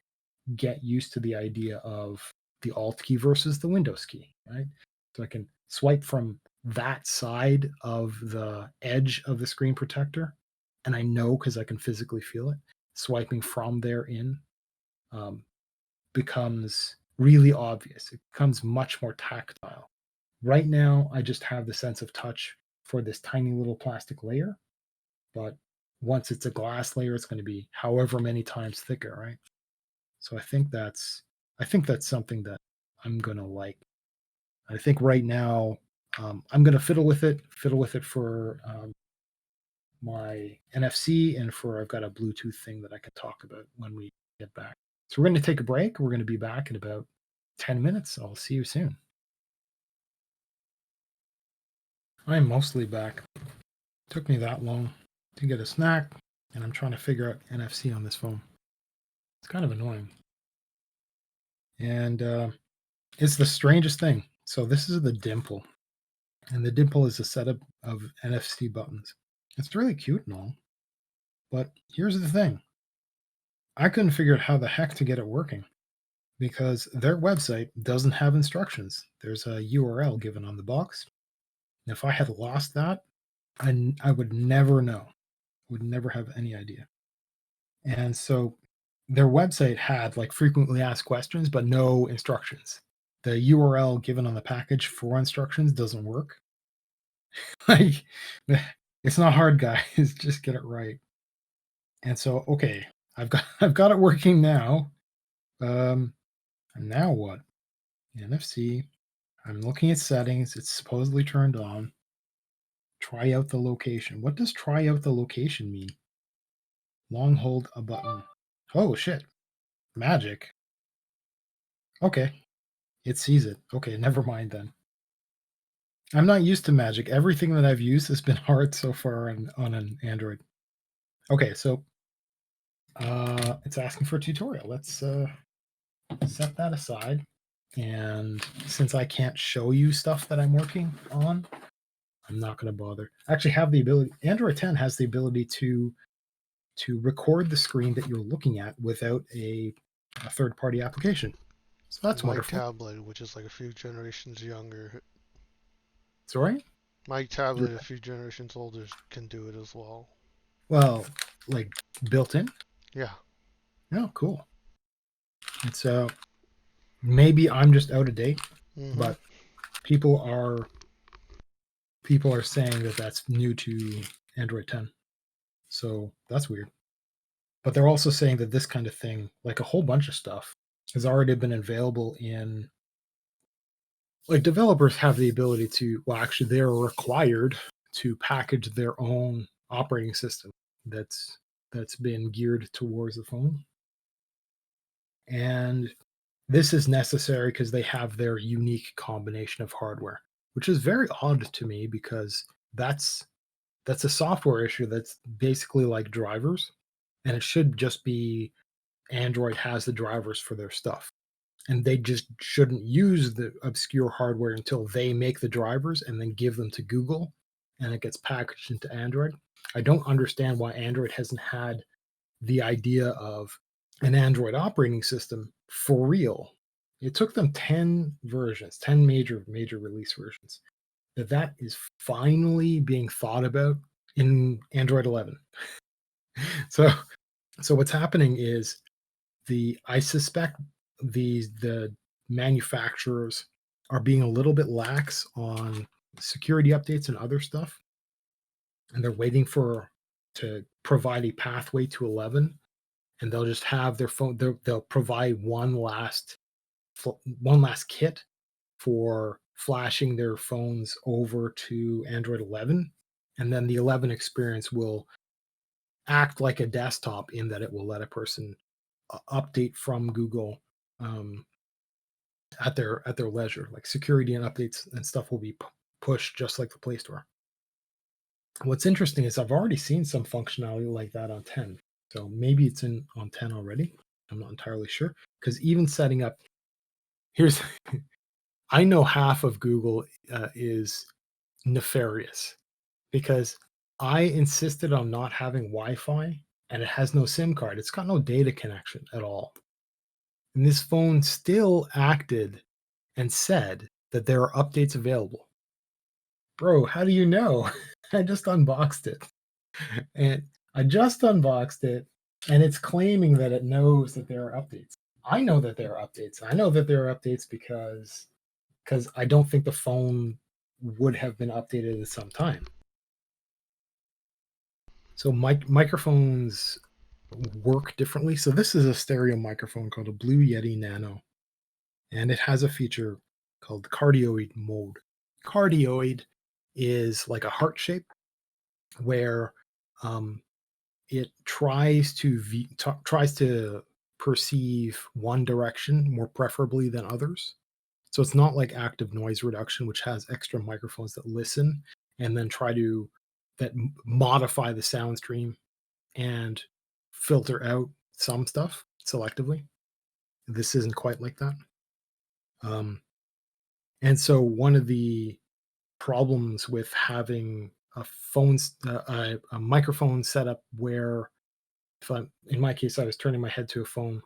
get used to the idea of the Alt key versus the Windows key, right? So I can swipe from that side of the edge of the screen protector, and I know because I can physically feel it. Swiping from there in becomes really obvious. It becomes much more tactile. Right now, I just have the sense of touch for this tiny little plastic layer, but once it's a glass layer, it's going to be however many times thicker, right? So I think that's something that I'm gonna like. I think right now I'm gonna fiddle with it for my NFC and for I've got a Bluetooth thing that I can talk about when we get back. So we're going to take a break. We're going to be back in about 10 minutes. I'll see you soon. I'm mostly back. Took me that long to get a snack, and I'm trying to figure out NFC on this phone. It's kind of annoying. And it's the strangest thing. So this is the Dimple, and the Dimple is a setup of NFC buttons. It's really cute and all, but here's the thing. I couldn't figure out how the heck to get it working because their website doesn't have instructions. There's a URL given on the box. And if I had lost that, I would never know, would never have any idea. And so their website had like frequently asked questions, but no instructions. The URL given on the package for instructions doesn't work. Like, it's not hard, guys. Just get it right. And so, okay, I've got it working now. And now what? NFC. I'm looking at settings. It's supposedly turned on. Try out the location. What does try out the location mean? Long hold a button. Oh shit. Magic. Okay. It sees it. Okay, never mind then. I'm not used to magic. Everything that I've used has been hard so far on an Android. Okay, so it's asking for a tutorial. Let's set that aside. And since I can't show you stuff that I'm working on, I'm not going to bother. I actually have the ability. Android 10 has the ability to record the screen that you're looking at without a third-party application. So that's My wonderful. tablet, which is like a few generations younger, Sorry? my tablet, a few generations older, can do it as well. Well, like built in? Yeah. Oh, cool. It's maybe I'm just out of date, Mm-hmm. but people are people are saying that that's new to Android 10. So that's weird. But they're also saying that this kind of thing, like a whole bunch of stuff, has already been available in like developers have the ability to, well, actually, they're required to package their own operating system that's been geared towards the phone. And this is necessary because they have their unique combination of hardware, which is very odd to me because that's that's a software issue that's basically like drivers, and it should just be Android has the drivers for their stuff. And they just shouldn't use the obscure hardware until they make the drivers and then give them to Google and it gets packaged into Android. I don't understand why Android hasn't had the idea of an Android operating system for real. It took them 10 versions, 10 major release versions. That is finally being thought about in Android 11. So so what's happening is I suspect the manufacturers are being a little bit lax on security updates and other stuff, and they're waiting for to provide a pathway to 11, and they'll just have their phone. They'll provide one last kit for flashing their phones over to Android 11, and then the 11 experience will act like a desktop in that it will let a person update from Google um, at their leisure. Like security and updates and stuff will be pushed just like the Play Store. What's interesting is I've already seen some functionality like that on 10. So maybe it's in on 10 already. I'm not entirely sure because even setting up here's I know half of Google is nefarious because I insisted on not having Wi-Fi and it has no SIM card. It's got no data connection at all. And this phone still acted and said that there are updates available. Bro, how do you know? I just unboxed it. And I just unboxed it and it's claiming that it knows that there are updates. I know that there are updates. I know that there are updates because I don't think the phone would have been updated at some time. So microphones work differently. So this is a stereo microphone called a Blue Yeti Nano, and it has a feature called cardioid mode. Cardioid is like a heart shape where um, it tries to perceive one direction more preferably than others. So it's not like active noise reduction, which has extra microphones that listen and then try to modify the sound stream and filter out some stuff selectively. This isn't quite like that. Um, and so one of the problems with having a microphone setup where if I'm in my case I was turning my head to a phone,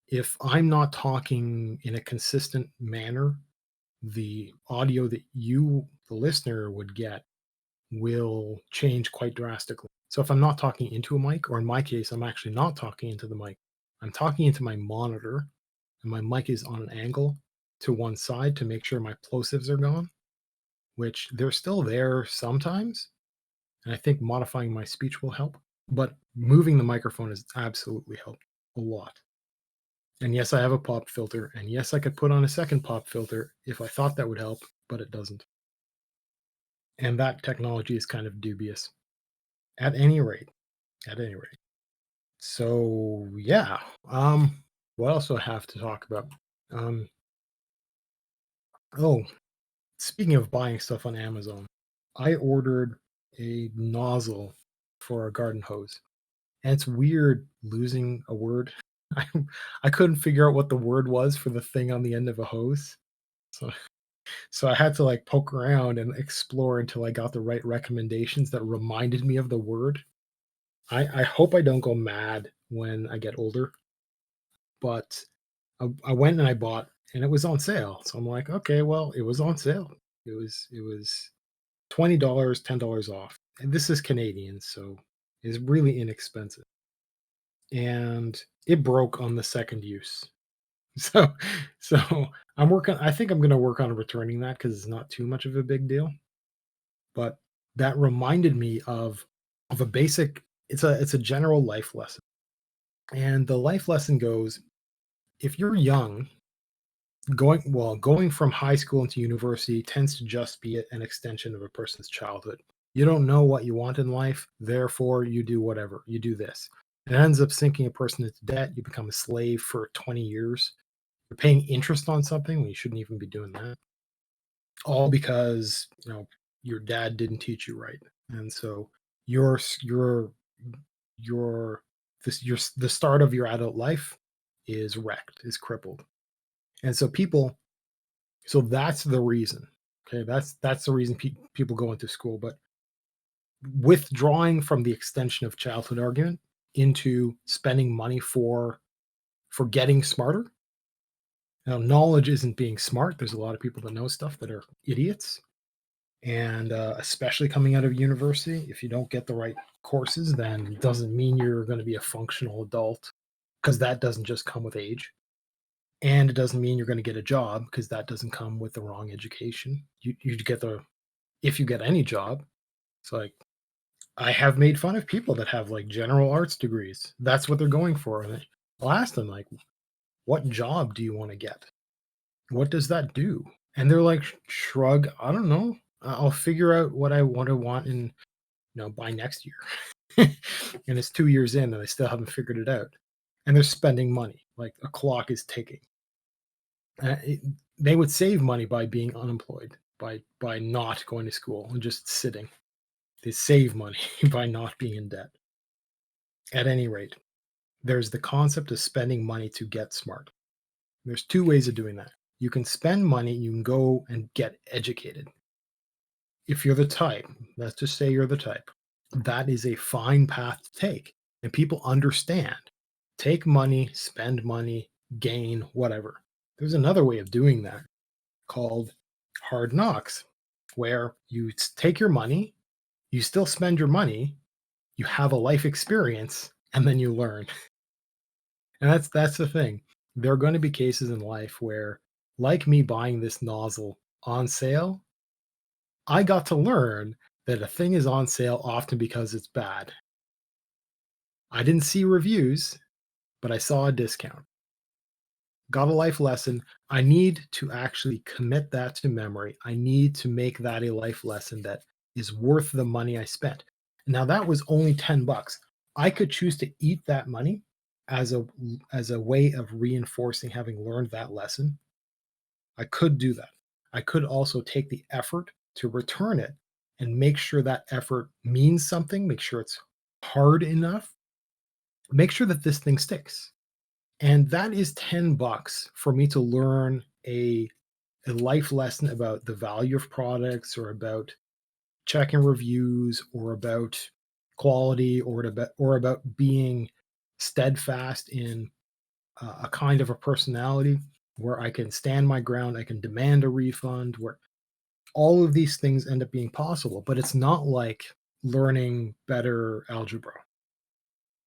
if I'm not talking in a consistent manner, the audio that you the listener would get will change quite drastically. So if I'm not talking into a mic, or in my case I'm actually not talking into the mic, I'm talking into my monitor and my mic is on an angle to one side to make sure my plosives are gone, which they're still there sometimes. And I think modifying my speech will help, but moving the microphone has absolutely helped a lot. And yes, I have a pop filter. And yes, I could put on a second pop filter if I thought that would help, but it doesn't. And that technology is kind of dubious. At any rate, at any rate. So yeah. What else do I have to talk about? Um oh, speaking of buying stuff on Amazon, I ordered a nozzle for a garden hose. And it's weird losing a word. I I couldn't figure out what the word was for the thing on the end of a hose. So so I had to like poke around and explore until I got the right recommendations that reminded me of the word. I hope I don't go mad when I get older, but I went and I bought and it was on sale. So I'm like, okay, well, it was on sale. It was $20, $10 off. And this is Canadian, so it's really inexpensive. And it broke on the second use. So so I think I'm gonna work on returning that because it's not too much of a big deal. But that reminded me of a basic it's a general life lesson. And the life lesson goes, if you're young, going from high school into university tends to just be an extension of a person's childhood. You don't know what you want in life, therefore you do whatever. You do this. It ends up sinking a person into debt. You become a slave for 20 years. You're paying interest on something when you shouldn't even be doing that. All because, your dad didn't teach you right. And so your s- your the start of your adult life is wrecked, is crippled. And so that's the reason. Okay, that's the reason people go into school. But withdrawing from the extension of childhood argument into spending money for getting smarter. Now, knowledge isn't being smart. There's a lot of people that know stuff that are idiots, and especially coming out of university, if you don't get the right courses, then it doesn't mean you're going to be a functional adult, because that doesn't just come with age. And it doesn't mean you're going to get a job, because that doesn't come with the wrong education. You get the if you get any job, it's like I have made fun of people that have like general arts degrees. That's what they're going for. And I'll ask them like, what job do you want to get? What does that do? And they're like, shrug. I don't know. I'll figure out what I want in by next year. And it's 2 years in, and they still haven't figured it out. And they're spending money like a clock is ticking. It, they would save money by being unemployed, by not going to school and just sitting. They save money by not being in debt. At any rate, there's the concept of spending money to get smart. There's two ways of doing that. You can spend money, you can go and get educated. If you're the type, let's just say you're the type, that is a fine path to take. And people understand. Take money, spend money, gain, whatever. There's another way of doing that called hard knocks, where you take your money, you still spend your money, you have a life experience, and then you learn. And that's the thing. There are going to be cases in life where, like me buying this nozzle on sale, I got to learn that a thing is on sale often because it's bad. I didn't see reviews, but I saw a discount. Got a life lesson. I need to actually commit that to memory. I need to make that a life lesson that is worth the money I spent. Now that was only $10. I could choose to eat that money as a way of reinforcing having learned that lesson. I could do that. I could also take the effort to return it and make sure that effort means something, make sure it's hard enough, make sure that this thing sticks. And that is $10 for me to learn a life lesson about the value of products, or about checking reviews, or about quality, or about being steadfast in a kind of a personality where I can stand my ground, I can demand a refund, where all of these things end up being possible. But it's not like learning better algebra.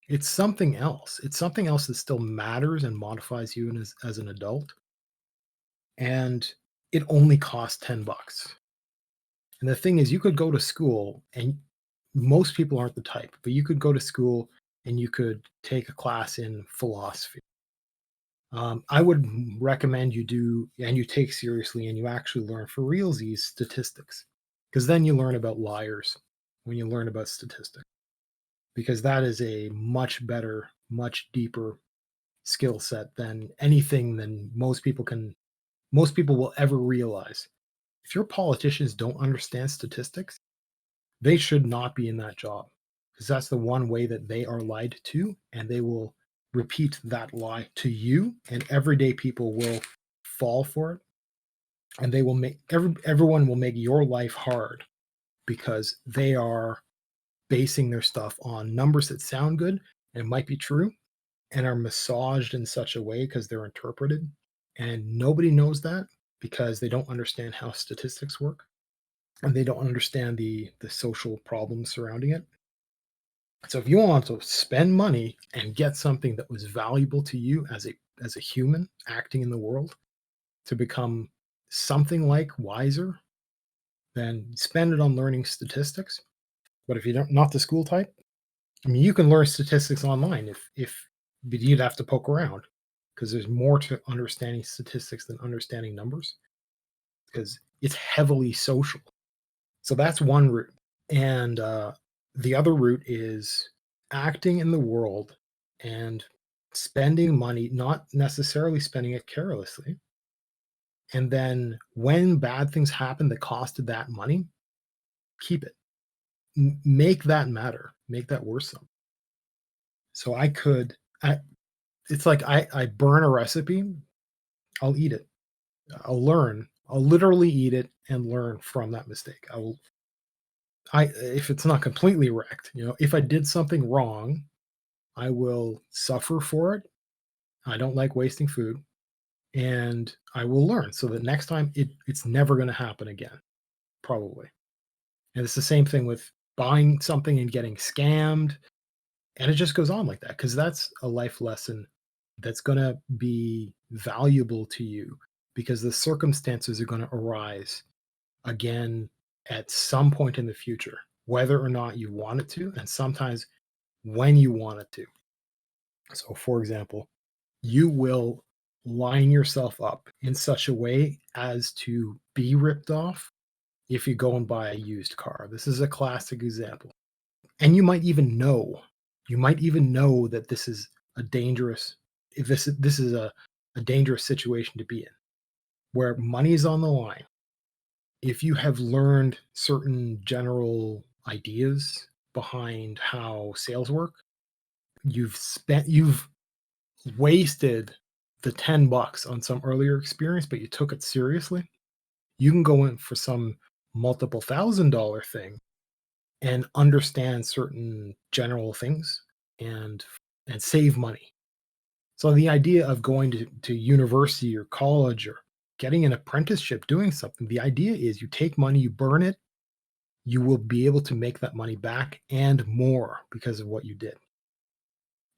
It's something else. It's something else that still matters and modifies you as an adult. And it only costs $10. And the thing is, you could go to school, and most people aren't the type, but you could go to school and you could take a class in philosophy. I would recommend you do, and you take seriously, and you actually learn for realsies statistics, because then you learn about liars when you learn about statistics, because that is a much better, much deeper skill set than anything than most people will ever realize. If your politicians don't understand statistics, they should not be in that job, because that's the one way that they are lied to, and they will repeat that lie to you, and everyday people will fall for it, and they will make everyone will make your life hard, because they are basing their stuff on numbers that sound good and might be true, and are massaged in such a way because they're interpreted, and nobody knows that because they don't understand how statistics work, and they don't understand the social problems surrounding it. So if you want to spend money and get something that was valuable to you as a as a human acting in the world to become something like wiser, then spend it on learning statistics. But if you don't, not the school type, I mean, you can learn statistics online but you'd have to poke around because there's more to understanding statistics than understanding numbers because it's heavily social. So that's one route. And the other route is acting in the world and spending money, not necessarily spending it carelessly. And then when bad things happen that costed that money, keep it. Make that matter. Make that worth something. So it's like I burn a recipe, I'll eat it. I'll learn. I'll literally eat it and learn from that mistake. If it's not completely wrecked, if I did something wrong, I will suffer for it. I don't like wasting food, and I will learn so that next time it's never going to happen again, probably. And it's the same thing with buying something and getting scammed, and it just goes on like that because that's a life lesson that's going to be valuable to you because the circumstances are going to arise again at some point in the future, whether or not you want it to, and sometimes when you want it to. So, for example, you will line yourself up in such a way as to be ripped off if you go and buy a used car. This is a classic example. And you might even know that this is a dangerous, if this is a dangerous situation to be in, where money is on the line. If you have learned certain general ideas behind how sales work, you've wasted the $10 on some earlier experience, but you took it seriously. You can go in for some multiple $1,000 thing and understand certain general things and save money. So the idea of going to university or college or getting an apprenticeship doing something, the idea is you take money, you burn it, you will be able to make that money back and more because of what you did.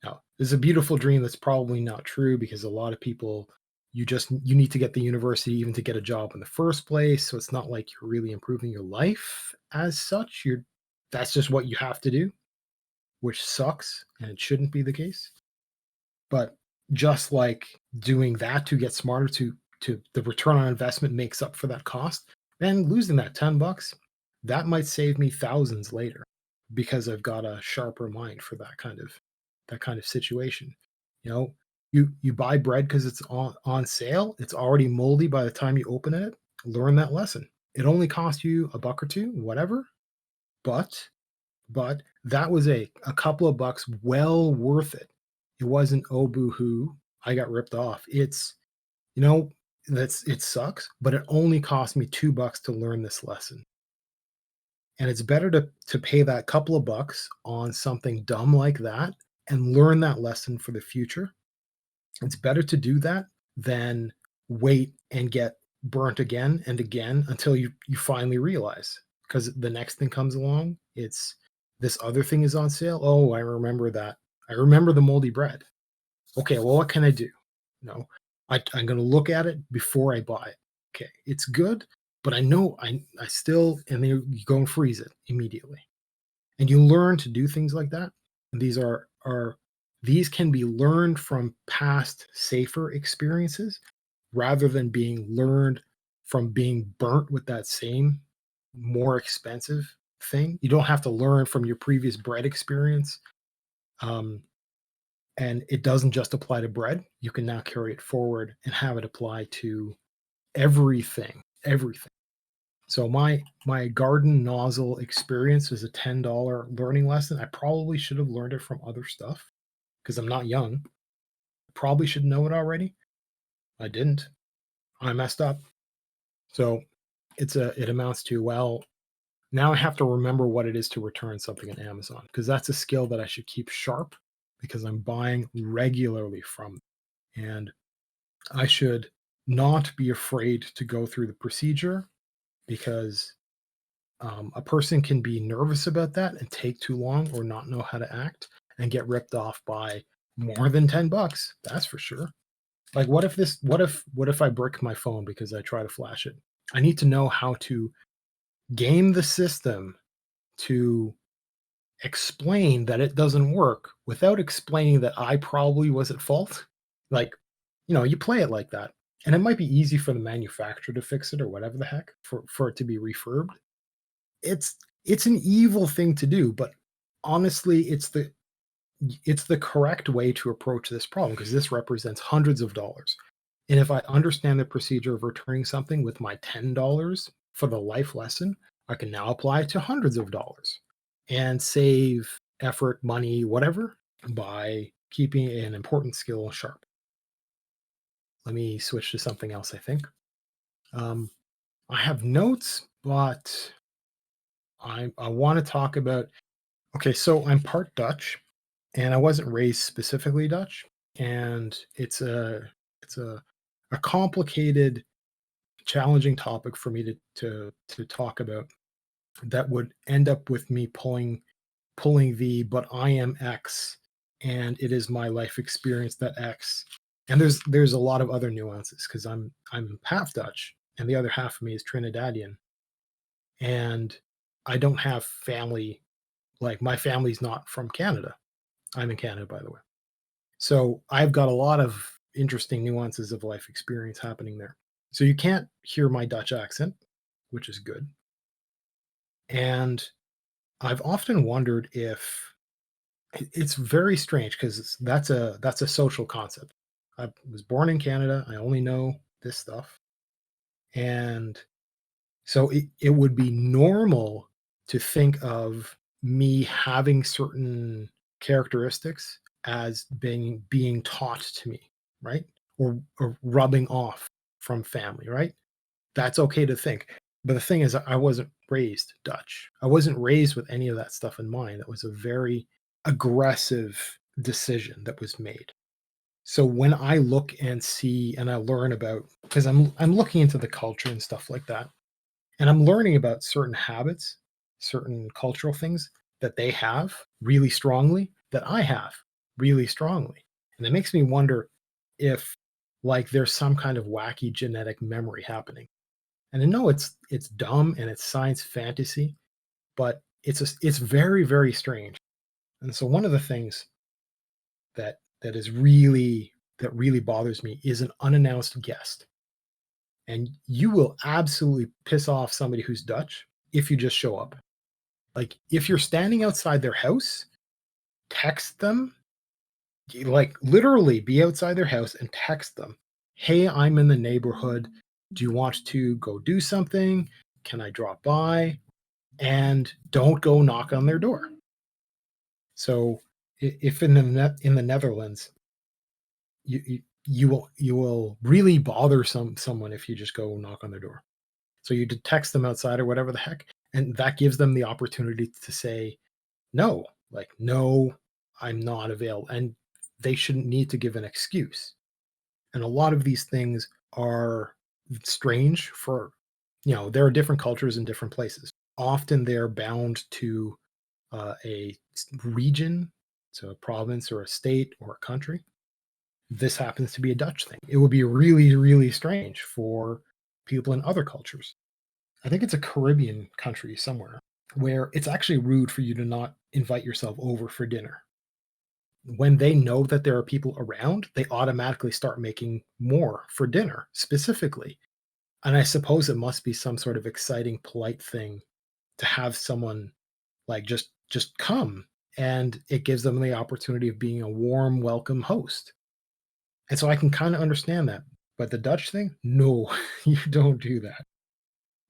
Now, this is a beautiful dream that's probably not true because a lot of people you need to get the university even to get a job in the first place. So it's not like you're really improving your life as such. That's just what you have to do, which sucks and it shouldn't be the case. But just like doing that to get smarter to the return on investment makes up for that cost, then losing that $10, that might save me thousands later because I've got a sharper mind for that kind of situation. You know, you buy bread because it's on sale, it's already moldy by the time you open it. Learn that lesson. It only cost you a buck or two, whatever, but that was a couple of bucks well worth it. It wasn't, "Oh, boo-hoo, I got ripped off." It's, you know, it sucks, but it only cost me $2 to learn this lesson. And it's better to pay that couple of bucks on something dumb like that and learn that lesson for the future. It's better to do that than wait and get burnt again and again until you finally realize. Because the next thing comes along, it's this other thing is on sale. Oh, I remember that. I remember the moldy bread. Okay, well, what can I do? No, I'm going to look at it before I buy it. Okay, it's good, but I know I still, and then you go and freeze it immediately. And you learn to do things like that. And these can be learned from past safer experiences rather than being learned from being burnt with that same more expensive thing. You don't have to learn from your previous bread experience. Um, and it doesn't just apply to bread. You can now carry it forward and have it apply to everything, everything. So my garden nozzle experience is a $10 learning lesson. I probably should have learned it from other stuff because I'm not young. Probably should know it already. I didn't. I messed up. So it amounts to, well, now I have to remember what it is to return something on Amazon because that's a skill that I should keep sharp because I'm buying regularly from them. And I should not be afraid to go through the procedure because a person can be nervous about that and take too long or not know how to act and get ripped off by more than $10. That's for sure. Like, what if I brick my phone because I try to flash it? I need to know how to game the system to explain that it doesn't work without explaining that I probably was at fault. Like, you play it like that. And it might be easy for the manufacturer to fix it or whatever the heck for it to be refurbed. It's it's an evil thing to do, but honestly, it's the correct way to approach this problem because this represents hundreds of dollars. And if I understand the procedure of returning something with my $10 for the life lesson, I can now apply it to hundreds of dollars and save effort, money, whatever, by keeping an important skill sharp. Let me switch to something else, I think. Um, I have notes, but I want to talk about. Okay, so I'm part Dutch, and I wasn't raised specifically Dutch, and it's a complicated, challenging topic for me to talk about that would end up with me pulling the but I am X and it is my life experience that X. And there's a lot of other nuances because I'm half Dutch and the other half of me is Trinidadian, and I don't have family. Like, my family's not from Canada. I'm in Canada, by the way. So I've got a lot of interesting nuances of life experience happening there. So you can't hear my Dutch accent, which is good. And I've often wondered if it's very strange because that's a social concept. I was born in Canada. I only know this stuff. And so it would be normal to think of me having certain characteristics as being taught to me, right? Or rubbing off from family, right? That's okay to think. But the thing is, I wasn't raised Dutch. I wasn't raised with any of that stuff in mind. That was a very aggressive decision that was made. So when I look and see and I learn about, because I'm looking into the culture and stuff like that, and I'm learning about certain habits, certain cultural things that they have really strongly that I have really strongly. And it makes me wonder if, like, there's some kind of wacky genetic memory happening. And I know it's dumb and it's science fantasy, but it's very, very strange. And so one of the things that really bothers me is an unannounced guest. And you will absolutely piss off somebody who's Dutch if you just show up. Like, if you're standing outside their house, text them, like, literally be outside their house and text them, "Hey, I'm in the neighborhood. Do you want to go do something? Can I drop by?" And don't go knock on their door. So if in the Netherlands, you will really bother someone if you just go knock on their door. So you text them outside or whatever the heck, and that gives them the opportunity to say no, like, no, I'm not available, and they shouldn't need to give an excuse. And a lot of these things are strange for, there are different cultures in different places. Often they're bound to region, so a province or a state or a country. This happens to be a Dutch thing. It would be really, really strange for people in other cultures. I think it's a Caribbean country somewhere where it's actually rude for you to not invite yourself over for dinner. When they know that there are people around, they automatically start making more for dinner specifically. And I suppose it must be some sort of exciting, polite thing to have someone, like, just come, and it gives them the opportunity of being a warm, welcome host. And so I can kind of understand that. But the Dutch thing, no, you don't do that.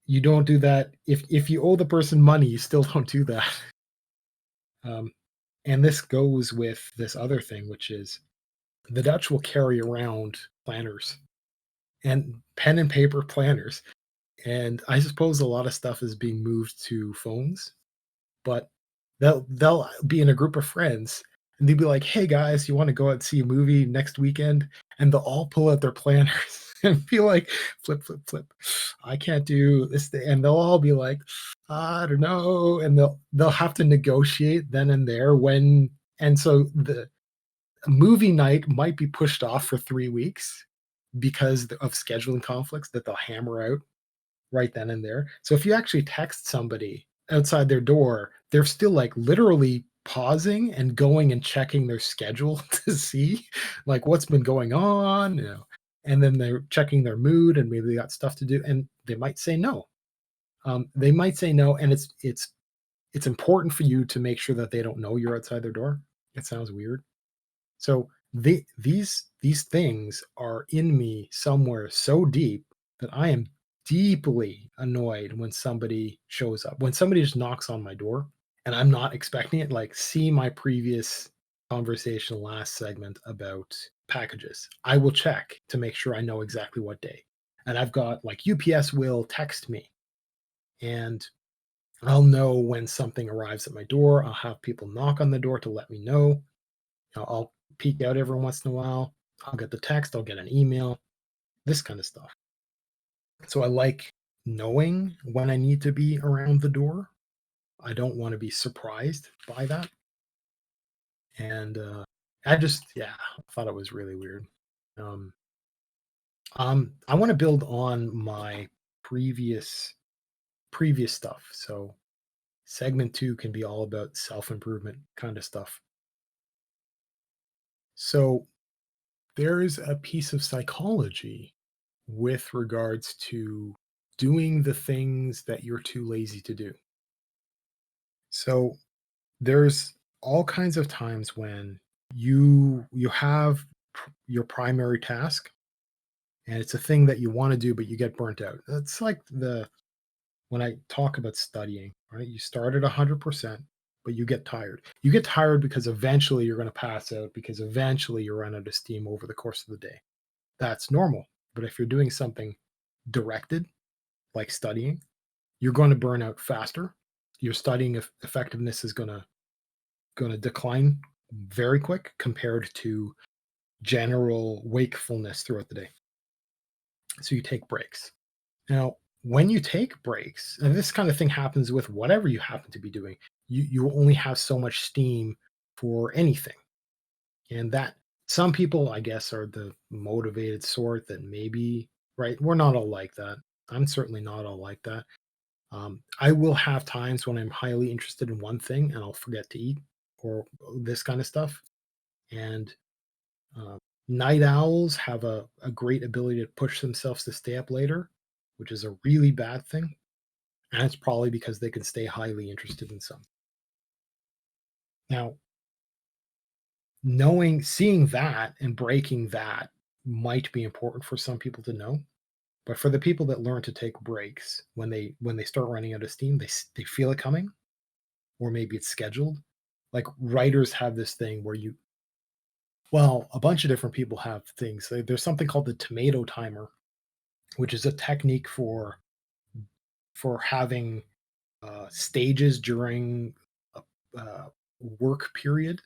You don't do that. If you owe the person money, you still don't do that. Um, and this goes with this other thing, which is the Dutch will carry around planners and pen and paper planners. And I suppose a lot of stuff is being moved to phones, but they'll be in a group of friends and they'll be like, "Hey guys, you want to go out and see a movie next weekend?" And they'll all pull out their planners and be like, "Flip, flip, flip. I can't do this thing." And they'll all be like, "I don't know." And they'll have to negotiate then and there when, and so the movie night might be pushed off for 3 weeks because of scheduling conflicts that they'll hammer out right then and there. So if you actually text somebody outside their door, they're still like literally pausing and going and checking their schedule to see like what's been going on, and then they're checking their mood and maybe they got stuff to do and they might say no. They might say no, and it's important for you to make sure that they don't know you're outside their door. It sounds weird. So these things are in me somewhere so deep that I am deeply annoyed when somebody shows up. When somebody just knocks on my door and I'm not expecting it, like see my previous conversation last segment about packages. I will check to make sure I know exactly what day. And I've got like UPS will text me and I'll know when something arrives at my door. I'll have people knock on the door to let me know. I'll peek out every once in a while. I'll get the text, I'll get an email, this kind of stuff. So I like knowing when I need to be around the door. I don't want to be surprised by that. And I just, yeah, I thought it was really weird. Um, I want to build on my previous previous stuff. So segment 2 can be all about self-improvement kind of stuff. So there's a piece of psychology with regards to doing the things that you're too lazy to do. So there's all kinds of times when you have your primary task and it's a thing that you want to do but you get burnt out. It's like the when I talk about studying, right? You start at 100%, but you get tired. You get tired because eventually you're going to pass out because eventually you run out of steam over the course of the day. That's normal. But if you're doing something directed, like studying, you're going to burn out faster. Your studying effectiveness is going to decline very quick compared to general wakefulness throughout the day. So you take breaks. Now, when you take breaks, and this kind of thing happens with whatever you happen to be doing, you only have so much steam for anything. And that some people, I guess, are the motivated sort that maybe, right? We're not all like that. I'm certainly not all like that. I will have times when I'm highly interested in one thing and I'll forget to eat or this kind of stuff. And uh, night owls have a great ability to push themselves to stay up later, which is a really bad thing. And it's probably because they can stay highly interested in something. Now, seeing that and breaking that might be important for some people to know. But for the people that learn to take breaks when they start running out of steam, they feel it coming, or maybe it's scheduled. Like writers have this thing where well, a bunch of different people have things. There's something called the tomato timer, which is a technique for having stages during a work period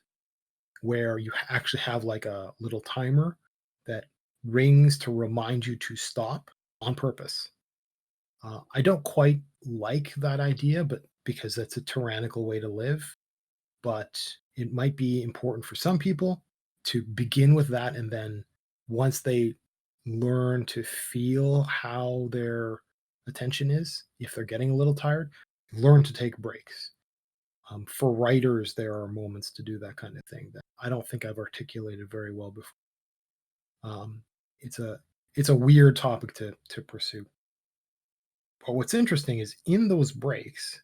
where you actually have like a little timer that rings to remind you to stop on purpose. I don't quite like that idea, but because that's a tyrannical way to live, but it might be important for some people to begin with that. And then once they learn to feel how their attention is, if they're getting a little tired, learn to take breaks. For writers, there are moments to do that kind of thing that I don't think I've articulated very well before. Um, it's a it's a weird topic to pursue. But what's interesting is in those breaks,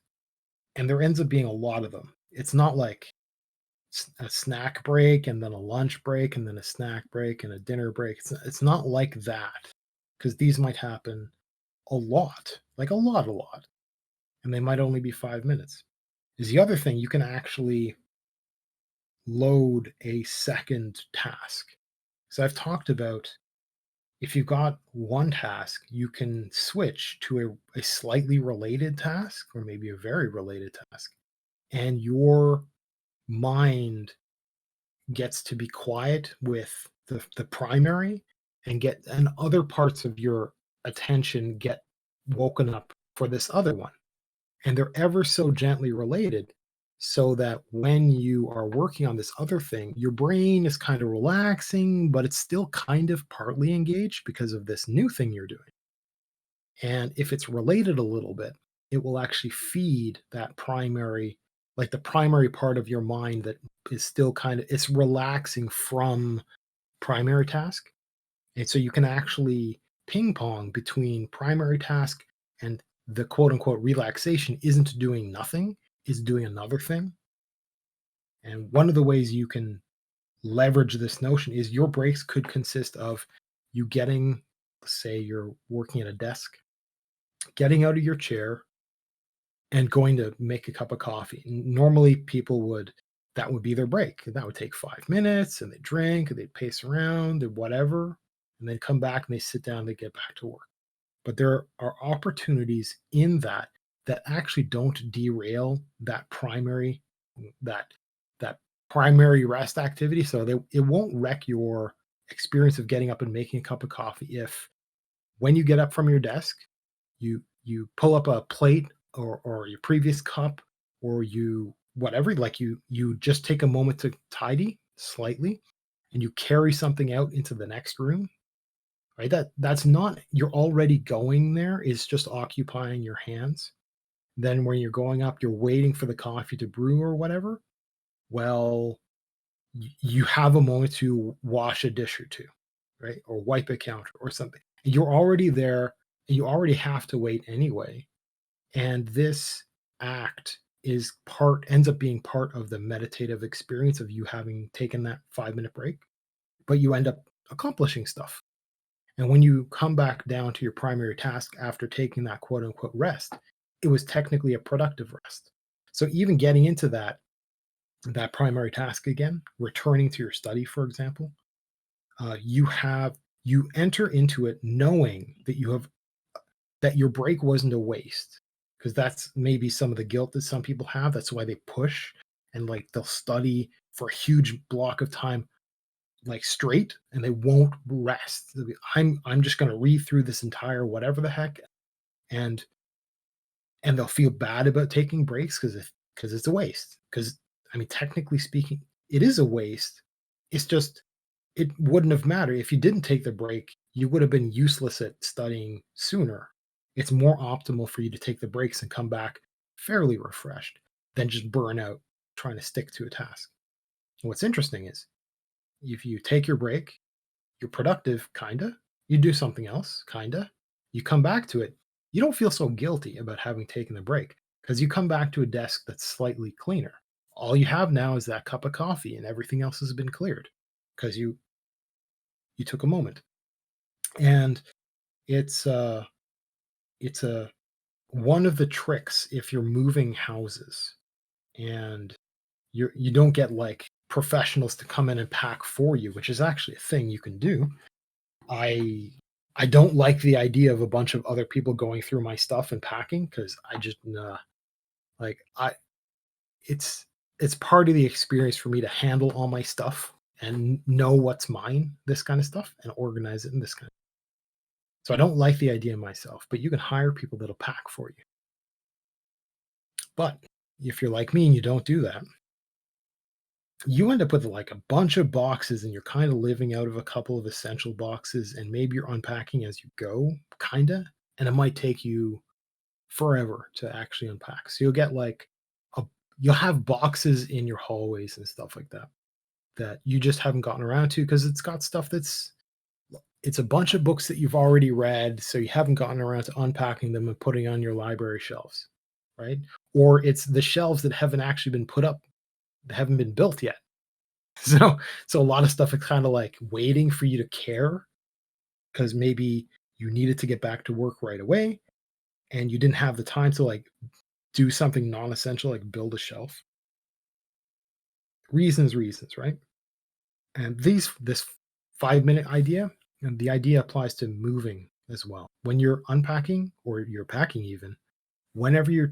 and there ends up being a lot of them. It's not like a snack break and then a lunch break and then a snack break and a dinner break. It's not like that because these might happen a lot, like a lot, and they might only be 5 minutes. Is the other thing you can actually load a second task. So I've talked about if you've got one task, you can switch to a slightly related task or maybe a very related task, and your mind gets to be quiet with the primary and other parts of your attention get woken up for this other one. And they're ever so gently related. so that when you are working on this other thing, your brain is kind of relaxing, but it's still kind of partly engaged because of this new thing you're doing. And if it's related a little bit, it will actually feed that primary, like the primary part of your mind that is still kind of it's relaxing from primary task. And so you can actually ping pong between primary task and the quote unquote relaxation isn't doing nothing, is doing another thing. And one of the ways you can leverage this notion is your breaks could consist of you getting, say, you're working at a desk, getting out of your chair and going to make a cup of coffee. Normally, people would, that would be their break. That would take 5 minutes and they drink and they pace around and whatever. And then come back and they sit down and they get back to work. But there are opportunities in that that actually don't derail that that that primary rest activity. So it won't wreck your experience of getting up and making a cup of coffee if when you get up from your desk, you pull up a plate or your previous cup or you whatever, like you just take a moment to tidy slightly and you carry something out into the next room, right? That's not you're already going there, it's just occupying your hands. Then when you're going up, you're waiting for the coffee to brew or whatever. Well, you have a moment to wash a dish or two, right? Or wipe a counter or something. And you're already there and you already have to wait anyway. And this act is part ends up being part of the meditative experience of you having taken that 5 minute break, but you end up accomplishing stuff. And when you come back down to your primary task after taking that quote unquote rest, it was technically a productive rest. So even getting into that primary task again, returning to your study, for example, you enter into it knowing that your break wasn't a waste, because that's maybe some of the guilt that some people have. That's why they push and like they'll study for a huge block of time like straight and they won't rest. I'm just going to read through this entire whatever the heck, and they'll feel bad about taking breaks because it's a waste. Because I mean, technically speaking, it is a waste. It's just it wouldn't have mattered if you didn't take the break. You would have been useless at studying sooner. It's more optimal for you to take the breaks and come back fairly refreshed than just burn out trying to stick to a task. And what's interesting is if you take your break, you're productive, kinda. You do something else, kinda. You come back to it. You don't feel so guilty about having taken the break because you come back to a desk that's slightly cleaner. All you have now is that cup of coffee and everything else has been cleared because you took a moment. And it's it's a one of the tricks if you're moving houses and you don't get like professionals to come in and pack for you, which is actually a thing you can do. I I don't like the idea of a bunch of other people going through my stuff and packing because I just like I it's it's part of the experience for me to handle all my stuff and know what's mine, this kind of stuff, and organize it in this kind. So I don't like the idea myself, but you can hire people that'll pack for you. But if you're like me and you don't do that, you end up with like a bunch of boxes and you're kind of living out of a couple of essential boxes and maybe you're unpacking as you go, kind of, and it might take you forever to actually unpack. So you'll get like a you'll have boxes in your hallways and stuff like that that you just haven't gotten around to because it's got stuff that's it's a bunch of books that you've already read, so you haven't gotten around to unpacking them and putting on your library shelves, right? Or it's the shelves that haven't actually been put up, that haven't been built yet. So a lot of stuff is kind of like waiting for you to care because maybe you needed to get back to work right away and you didn't have the time to like do something non-essential like build a shelf. Reasons, right? And this 5 minute idea, and the idea applies to moving as well. When you're unpacking or you're packing even, whenever you're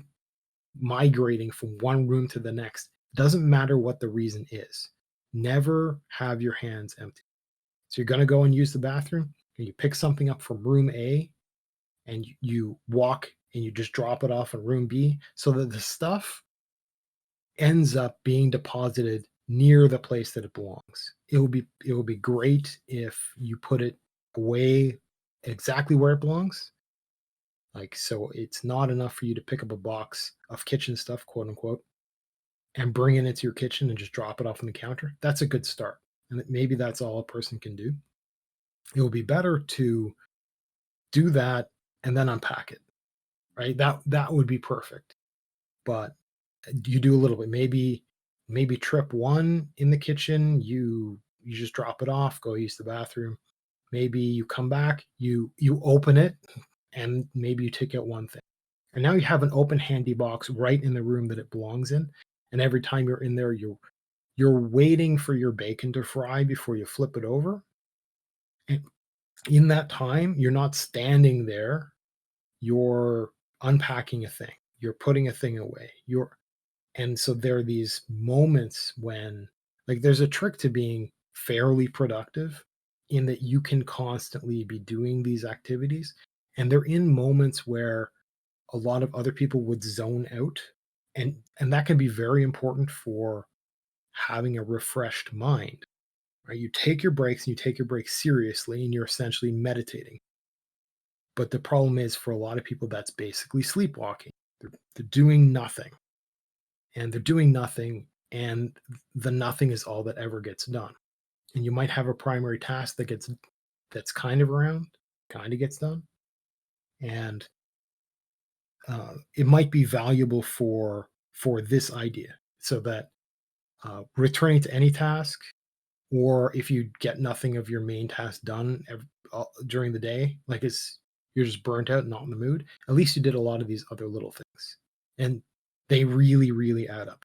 migrating from one room to the next, doesn't matter what the reason is. Never have your hands empty. So you're going to go and use the bathroom and you pick something up from room A and you walk and you just drop it off in room B so that the stuff ends up being deposited near the place that it belongs. It would be great if you put it away exactly where it belongs. Like, so it's not enough for you to pick up a box of kitchen stuff, quote unquote, and bring it into your kitchen and just drop it off on the counter. That's a good start. And maybe that's all a person can do. It would be better to do that and then unpack it, right? That would be perfect. But you do a little bit. Maybe trip one in the kitchen, you just drop it off, go use the bathroom. Maybe you come back, you open it, and maybe you take out one thing. And now you have an open handy box right in the room that it belongs in. And every time you're in there, you're waiting for your bacon to fry before you flip it over. And in that time, you're not standing there, you're unpacking a thing, you're putting a thing away. And so there are these moments when, like, there's a trick to being fairly productive in that you can constantly be doing these activities. And they're in moments where a lot of other people would zone out. And that can be very important for having a refreshed mind, right? You take your breaks and you take your breaks seriously and you're essentially meditating. But the problem is for a lot of people, that's basically sleepwalking. They're doing nothing and they're doing nothing, and the nothing is all that ever gets done. And you might have a primary task that's kind of around, kind of gets done, and it might be valuable for this idea, so that returning to any task, or if you get nothing of your main task done during the day, like you're just burnt out, not in the mood. At least you did a lot of these other little things, and they really, really add up.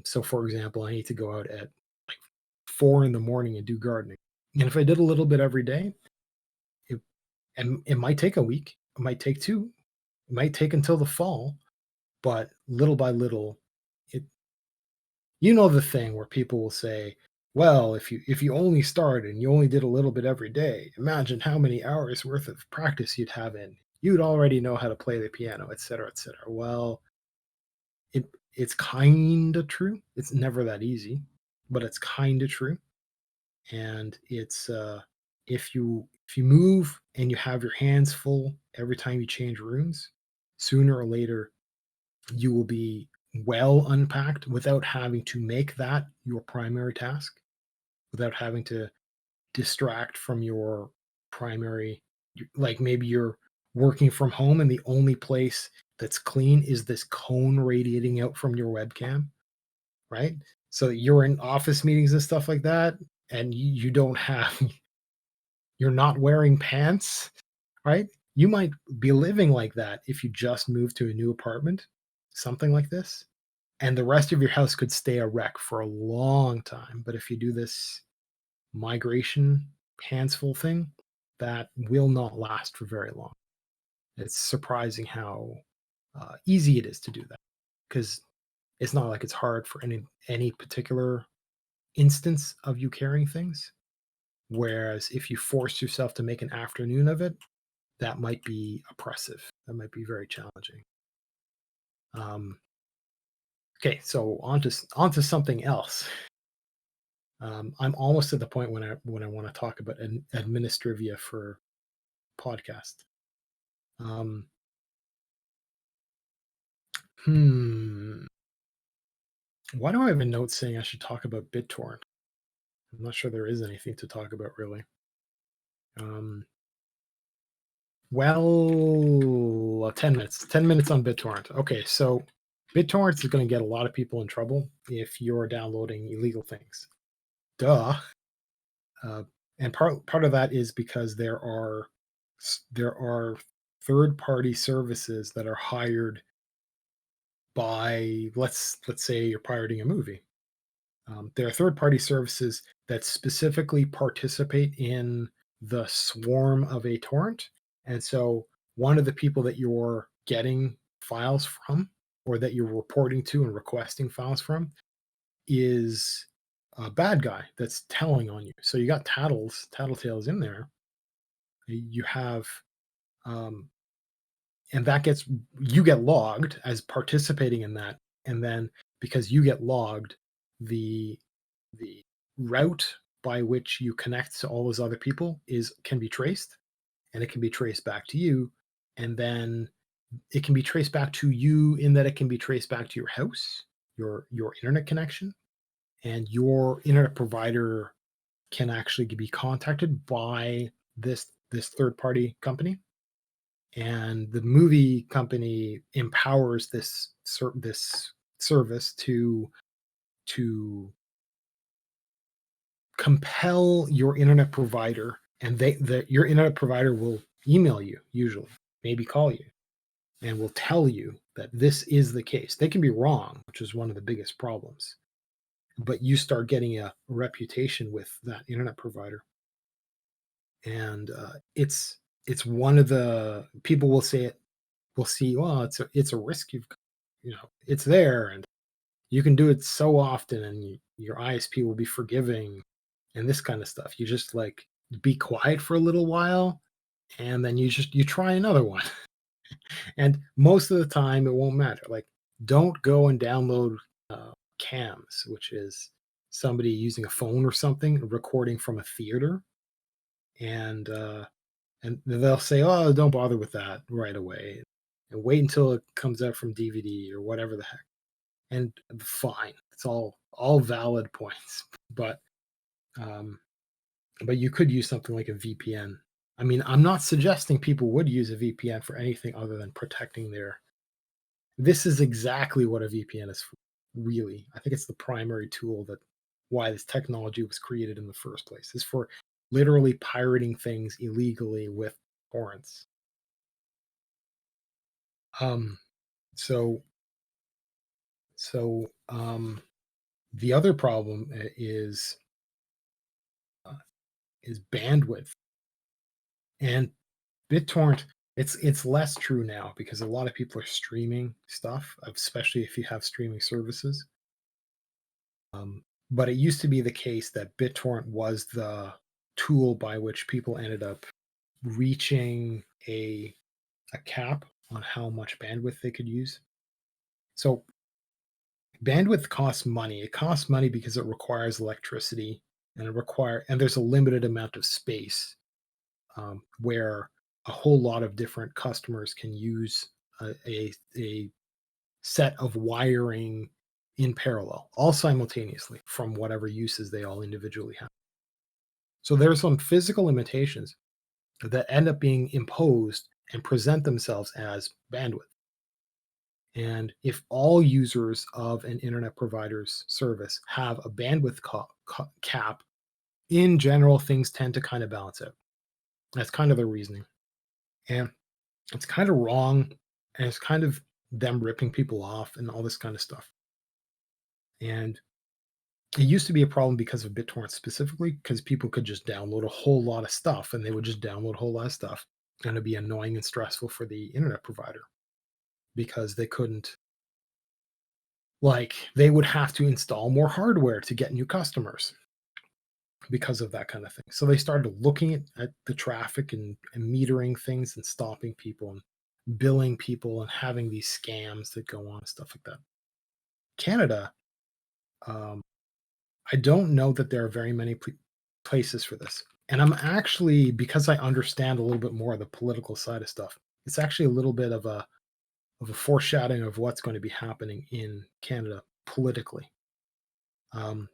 So, for example, I need to go out at like 4 in the morning and do gardening. And if I did a little bit every day, it, and it might take a week, it might take two, it might take until the fall, but little by little, it, the thing where people will say, well, if you only started and you only did a little bit every day, imagine how many hours worth of practice you'd have in. You'd already know how to play the piano, et cetera, et cetera. Well, it's kind of true. It's never that easy, but it's kind of true. And it's if you move and you have your hands full every time you change rooms, sooner or later you will be well unpacked without having to make that your primary task, without having to distract from your primary. Like, maybe you're working from home and the only place that's clean is this cone radiating out from your webcam, right? So you're in office meetings and stuff like that, and you don't have you're not wearing pants, right? You might be living like that if you just moved to a new apartment, something like this, and the rest of your house could stay a wreck for a long time. But if you do this migration handsful thing, that will not last for very long. It's surprising how easy it is to do that, because it's not like it's hard for any particular instance of you carrying things. Whereas if you force yourself to make an afternoon of it, that might be oppressive. That might be very challenging. Um, okay, so onto something else. I'm almost at the point when I want to talk about administrivia for podcast. Um, hmm, why do I have a note saying I should talk about BitTorrent? I'm not sure there is anything to talk about really. Um, well, 10 minutes. 10 minutes on BitTorrent. Okay, so BitTorrent is going to get a lot of people in trouble if you're downloading illegal things. Duh. Uh, and part of that is because there are third-party services that are hired by, let's say you're pirating a movie. There are third-party services that specifically participate in the swarm of a torrent. And so one of the people that you're getting files from, or that you're reporting to and requesting files from, is a bad guy that's telling on you. So you got tattletales in there. You have, um, and that gets you get logged as participating in that, and then because you get logged, the the route by which you connect to all those other people is can be traced, and it can be traced back to you, and then it can be traced back to you in that it can be traced back to your house, your internet connection, and your internet provider can actually be contacted by this third party company, and the movie company empowers this service to compel your internet provider, and your internet provider will email you, usually maybe call you, and will tell you that this is the case. They can be wrong, which is one of the biggest problems, but you start getting a reputation with that internet provider, and it's one of the people will say it will see, well, it's a risk it's there, and you can do it so often, and your ISP will be forgiving, and this kind of stuff. You just like be quiet for a little while, and then you try another one. And most of the time it won't matter. Like, don't go and download cams, which is somebody using a phone or something recording from a theater, and they'll say, oh, don't bother with that right away, and wait until it comes out from DVD or whatever the heck. And fine, it's all valid points, but um you could use something like a VPN. I mean, I'm not suggesting people would use a VPN for anything other than protecting their. This is exactly what a VPN is for, really. I think it's the primary tool that why this technology was created in the first place, is for literally pirating things illegally with torrents. Um, so the other problem uh, is bandwidth, and BitTorrent. It's less true now because a lot of people are streaming stuff, especially if you have streaming services. But it used to be the case that BitTorrent was the tool by which people ended up reaching a cap on how much bandwidth they could use. So bandwidth costs money. It costs money because it requires electricity, and there's a limited amount of space, where a whole lot of different customers can use a set of wiring in parallel, all simultaneously, from whatever uses they all individually have. So there are some physical limitations that end up being imposed and present themselves as bandwidth. And if all users of an internet provider's service have a bandwidth cap, in general, things tend to kind of balance out. That's kind of the reasoning. And it's kind of wrong. And it's kind of them ripping people off and all this kind of stuff. And it used to be a problem because of BitTorrent specifically, because people could just download a whole lot of stuff, and they would just download a whole lot of stuff. And it'd be annoying and stressful for the internet provider because they couldn't, like, they would have to install more hardware to get new customers because of that kind of thing. So they started looking at the traffic, and metering things and stopping people and billing people and having these scams that go on and stuff like that. Canada, um, I don't know that there are very many places for this. And I'm actually, because I understand a little bit more of the political side of stuff, it's actually a little bit of a foreshadowing of what's going to be happening in Canada politically. Um,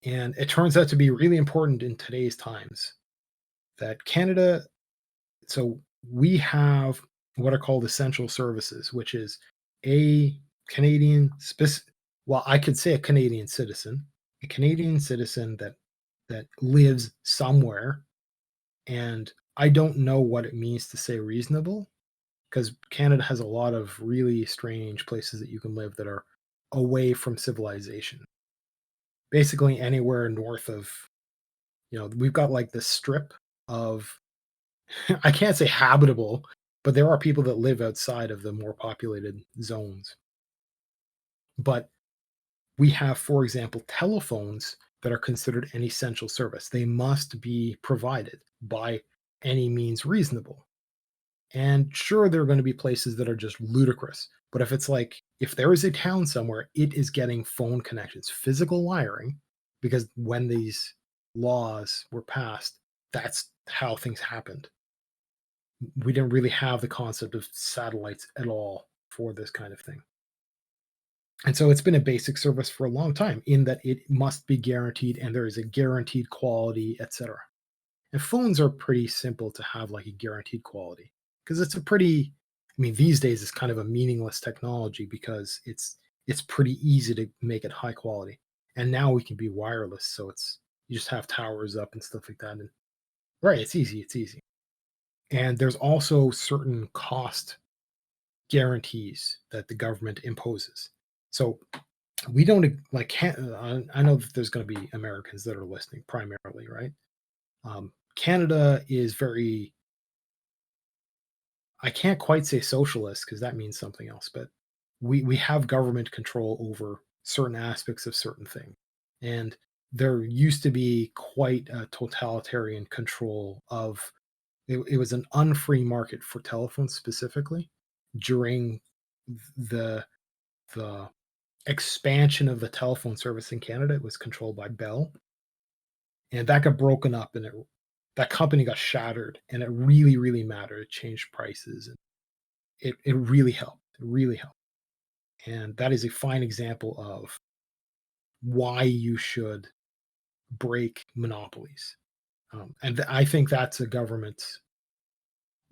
and it turns out to be really important in today's times that Canada, so we have what are called essential services, which is a Canadian, well, I could say a Canadian citizen that lives somewhere, and I don't know what it means to say reasonable, because Canada has a lot of really strange places that you can live that are away from civilization. Basically, anywhere north of, we've got like this strip of, I can't say habitable, but there are people that live outside of the more populated zones. But we have, for example, telephones that are considered an essential service. They must be provided by any means reasonable. And sure, there are going to be places that are just ludicrous. But if it's like, if there is a town somewhere, it is getting phone connections, physical wiring, because when these laws were passed, that's how things happened. We didn't really have the concept of satellites at all for this kind of thing. And so it's been a basic service for a long time in that it must be guaranteed and there is a guaranteed quality, etc. And phones are pretty simple to have like a guaranteed quality because it's a pretty, I mean, these days it's kind of a meaningless technology because it's pretty easy to make it high quality. And now we can be wireless, so it's you just have towers up and stuff like that. And right, it's easy, it's easy. And there's also certain cost guarantees that the government imposes. So we don't like I know that there's going to be Americans that are listening primarily, right? Canada is very, I can't quite say socialist because that means something else, but we have government control over certain aspects of certain things. And there used to be quite a totalitarian control of it was an unfree market for telephones specifically during the the expansion of the telephone service in Canada. It was controlled by Bell, and that got broken up, and that company got shattered, and it really, really mattered. It changed prices, and it really helped. It really helped, and that is a fine example of why you should break monopolies. And I think that's a government's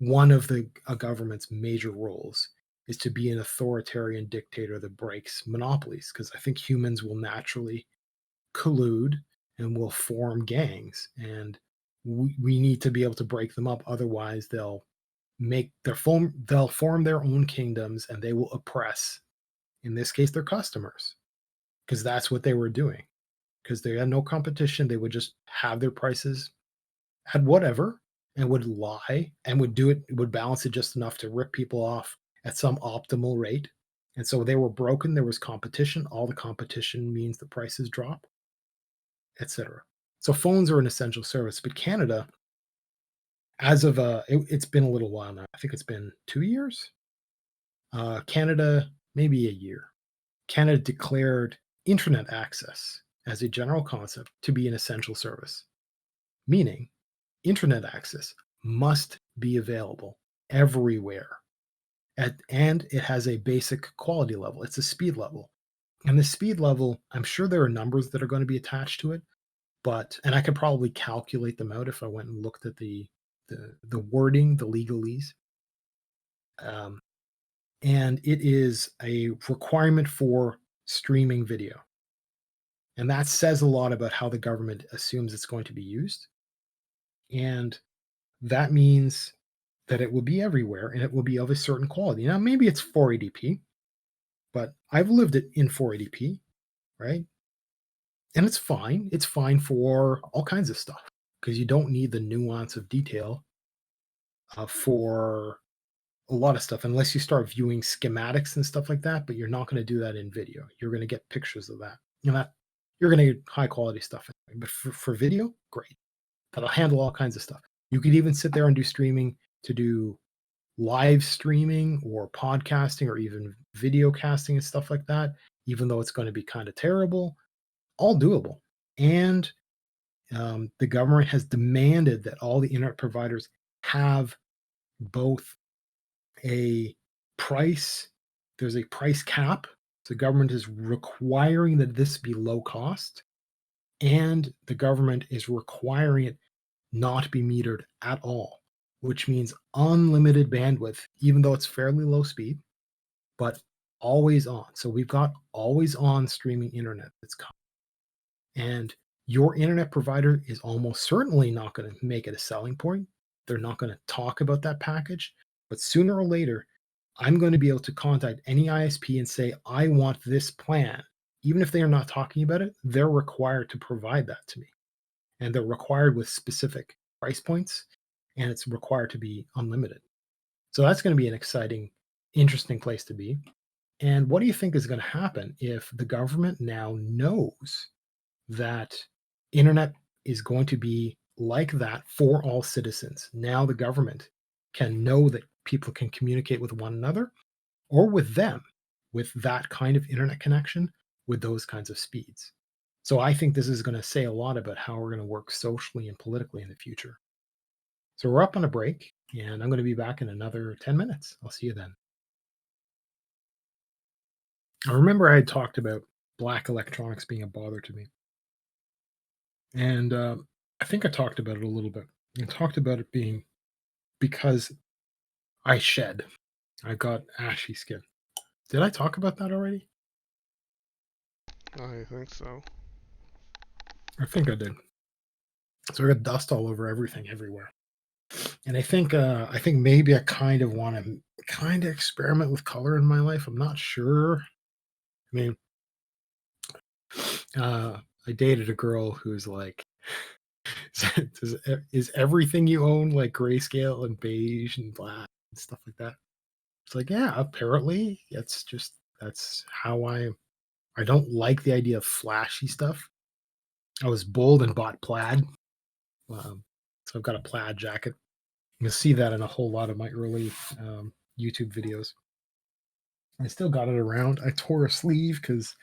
one of the a government's major roles is to be an authoritarian dictator that breaks monopolies because I think humans will naturally collude and will form gangs, and we need to be able to break them up, otherwise they'll form their own kingdoms and they will oppress, in this case, their customers, because that's what they were doing. Because they had no competition, they would just have their prices at whatever and would lie and would balance it just enough to rip people off at some optimal rate. And so they were broken, there was competition, all the competition means the prices drop, etc. So phones are an essential service, but Canada, as of it's been a little while now. I think it's been 2 years. Canada, maybe a year. Canada declared internet access as a general concept to be an essential service, meaning internet access must be available everywhere. And it has a basic quality level. It's a speed level. And the speed level, I'm sure there are numbers that are going to be attached to it, but and I could probably calculate them out if I went and looked at the wording, the legalese. Um, and it is a requirement for streaming video. And that says a lot about how the government assumes it's going to be used. And that means that it will be everywhere and it will be of a certain quality. Now, maybe it's 480p, but I've lived it in 480p, right? And it's fine. It's fine for all kinds of stuff because you don't need the nuance of detail for a lot of stuff unless you start viewing schematics and stuff like that. But you're not going to do that in video. You're going to get pictures of that. You're going to get high quality stuff. Anyway. But for video, great. That'll handle all kinds of stuff. You could even sit there and do streaming to do live streaming or podcasting or even video casting and stuff like that, even though it's going to be kind of terrible, all doable. And the government has demanded that all the internet providers have both a price, there's a price cap. So the government is requiring that this be low cost, and the government is requiring it not be metered at all, which means unlimited bandwidth, even though it's fairly low speed, but always on. So we've got always on streaming internet that's coming. And your internet provider is almost certainly not going to make it a selling point. They're not going to talk about that package. But sooner or later, I'm going to be able to contact any ISP and say, I want this plan. Even if they are not talking about it, they're required to provide that to me. And they're required with specific price points, and it's required to be unlimited. So that's going to be an exciting, interesting place to be. And what do you think is going to happen if the government now knows that internet is going to be like that for all citizens? Now the government can know that people can communicate with one another or with them with that kind of internet connection with those kinds of speeds. So I think this is going to say a lot about how we're going to work socially and politically in the future. So we're up on a break, and I'm going to be back in another 10 minutes. I'll see you then. I remember I had talked about black electronics being a bother to me. And I think I talked about it a little bit. I talked about it being because I shed. I got ashy skin. Did I talk about that already? I think so. I think I did. So I got dust all over everything everywhere. And I think maybe I kind of want to kind of experiment with color in my life. I'm not sure. I mean, I dated a girl who's like, is everything you own like grayscale and beige and black and stuff like that? It's like, yeah, apparently that's how I don't like the idea of flashy stuff. I was bold and bought plaid. Um, so I've got a plaid jacket. You'll see that in a whole lot of my early YouTube videos. I still got it around. I tore a sleeve because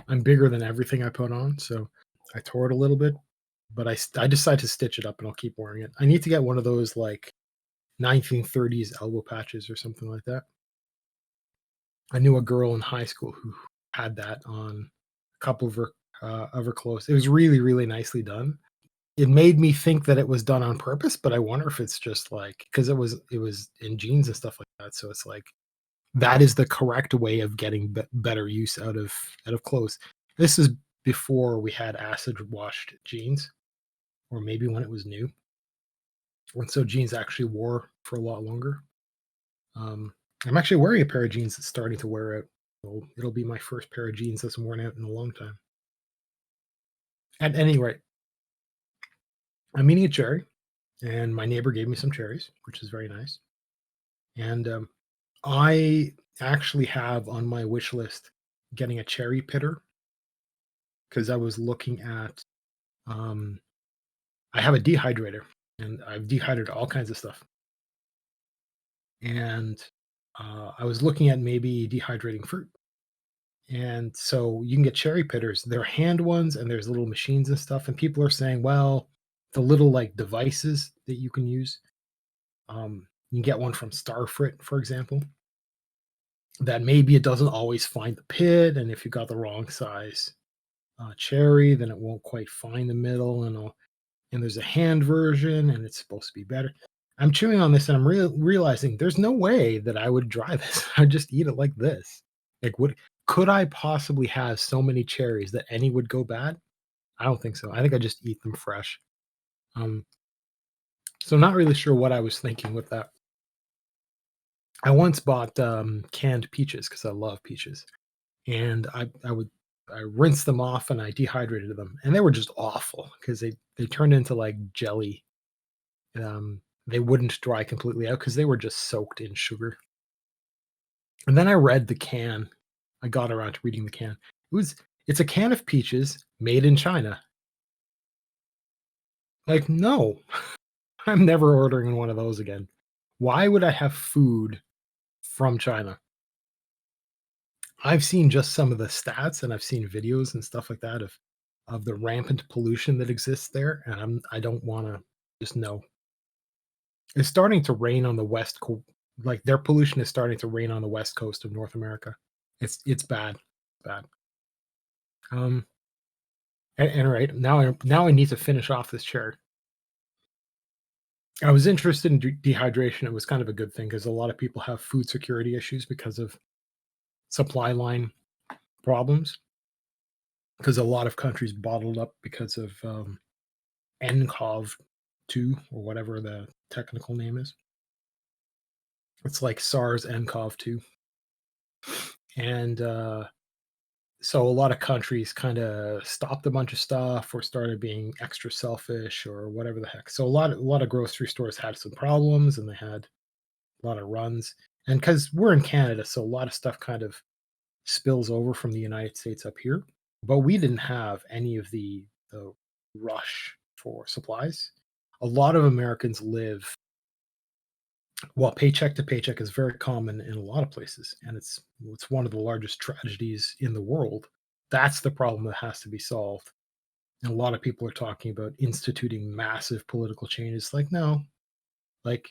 I'm bigger than everything I put on, so I tore it a little bit. But I decided to stitch it up, and I'll keep wearing it. I need to get one of those like 1930s elbow patches or something like that. I knew a girl in high school who had that on a couple of her clothes. It was really, really nicely done. It made me think that it was done on purpose, but I wonder if it's just like because it was in jeans and stuff like that. So it's like that is the correct way of getting better use out of clothes. This is before we had acid washed jeans, or maybe when it was new, and so jeans actually wore for a lot longer. Um, I'm actually wearing a pair of jeans that's starting to wear out. So it'll be my first pair of jeans that's worn out in a long time. At any rate, I'm eating a cherry, and my neighbor gave me some cherries, which is very nice. And I actually have on my wish list getting a cherry pitter because I was looking at. Um, I have a dehydrator, and I've dehydrated all kinds of stuff. And I was looking at maybe dehydrating fruit. And so you can get cherry pitters. They're hand ones, and there's little machines and stuff. And people are saying, well, the little like devices that you can use. You can get one from Starfrit, for example. That maybe it doesn't always find the pit, and if you got the wrong size cherry, then it won't quite find the middle, and there's a hand version, and it's supposed to be better. I'm chewing on this, and I'm realizing there's no way that I would dry this. I'd just eat it like this. Like, would could I possibly have so many cherries that any would go bad? I don't think so. I think I just eat them fresh. Um, so not really sure what I was thinking with that. I once bought canned peaches because I love peaches, and I rinsed them off and I dehydrated them, and they were just awful because they turned into like jelly. They wouldn't dry completely out because they were just soaked in sugar. And then I read the can. I got around to reading the can. It's a can of peaches made in China. Like, no, I'm never ordering one of those again. Why would I have food from China? I've seen just some of the stats and I've seen videos and stuff like that of the rampant pollution that exists there, and I don't want to just know. It's starting to rain on the like their pollution is starting to rain on the west coast of North America. It's bad, bad. Um, and right now I need to finish off this chair. I was interested in dehydration. It was kind of a good thing because a lot of people have food security issues because of supply line problems. Because a lot of countries bottled up because of NCOV 2 or whatever the technical name is. It's like SARS NCOV 2. And so a lot of countries kind of stopped a bunch of stuff or started being extra selfish or whatever the heck. So a lot of grocery stores had some problems and they had a lot of runs. And because we're in Canada, so a lot of stuff kind of spills over from the United States up here. But we didn't have any of the rush for supplies. A lot of Americans live Well, paycheck to paycheck is very common in a lot of places, and it's one of the largest tragedies in the world. That's the problem that has to be solved. And a lot of people are talking about instituting massive political changes. Like, no, like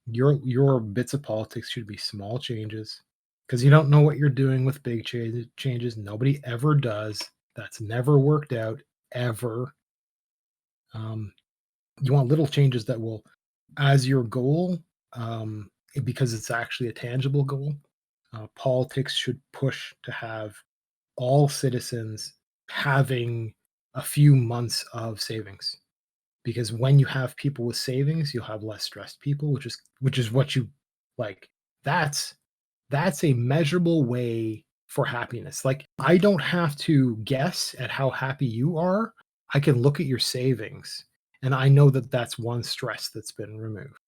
your bits of politics should be small changes because you don't know what you're doing with big changes. Nobody ever does. That's never worked out ever. Um, you want little changes that will, as your goal, because it's actually a tangible goal. Politics should push to have all citizens having a few months of savings, because when you have people with savings, you'll have less stressed people, which is what you like. That's that's a measurable way for happiness. Like, I don't have to guess at how happy you are. I can look at your savings and I know that that's one stress that's been removed.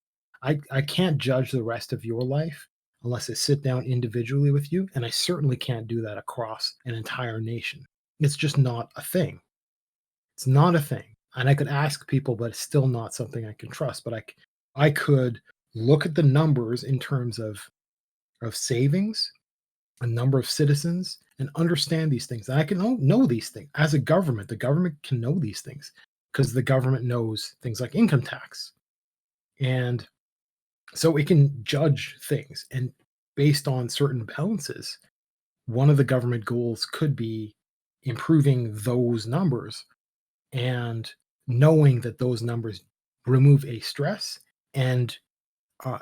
I can't judge the rest of your life unless I sit down individually with you, and I certainly can't do that across an entire nation. It's just not a thing. It's not a thing. And I could ask people, but it's still not something I can trust. But I could look at the numbers in terms of savings, a number of citizens, and understand these things. And I can know these things as a government. The government can know these things because the government knows things like income tax. And so it can judge things. And based on certain balances, one of the government goals could be improving those numbers and knowing that those numbers remove a stress. And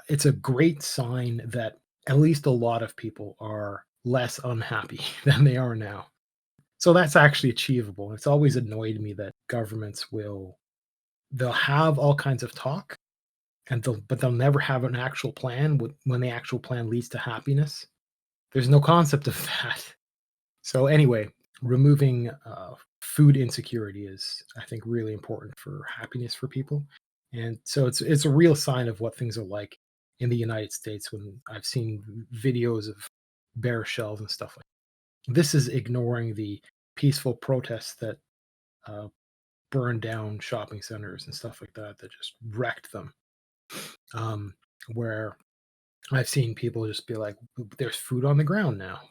it's a great sign that at least a lot of people are less unhappy than they are now. So that's actually achievable. It's always annoyed me that governments they'll have all kinds of talk, and they'll never have an actual plan when the actual plan leads to happiness. There's no concept of that. So anyway, removing food insecurity is, I think, really important for happiness for people. And so it's a real sign of what things are like in the United States when I've seen videos of bare shelves and stuff like that. This is ignoring the peaceful protests that uh, burned down shopping centers and stuff like that, that just wrecked them. Um, where I've seen people just be like, "There's food on the ground now."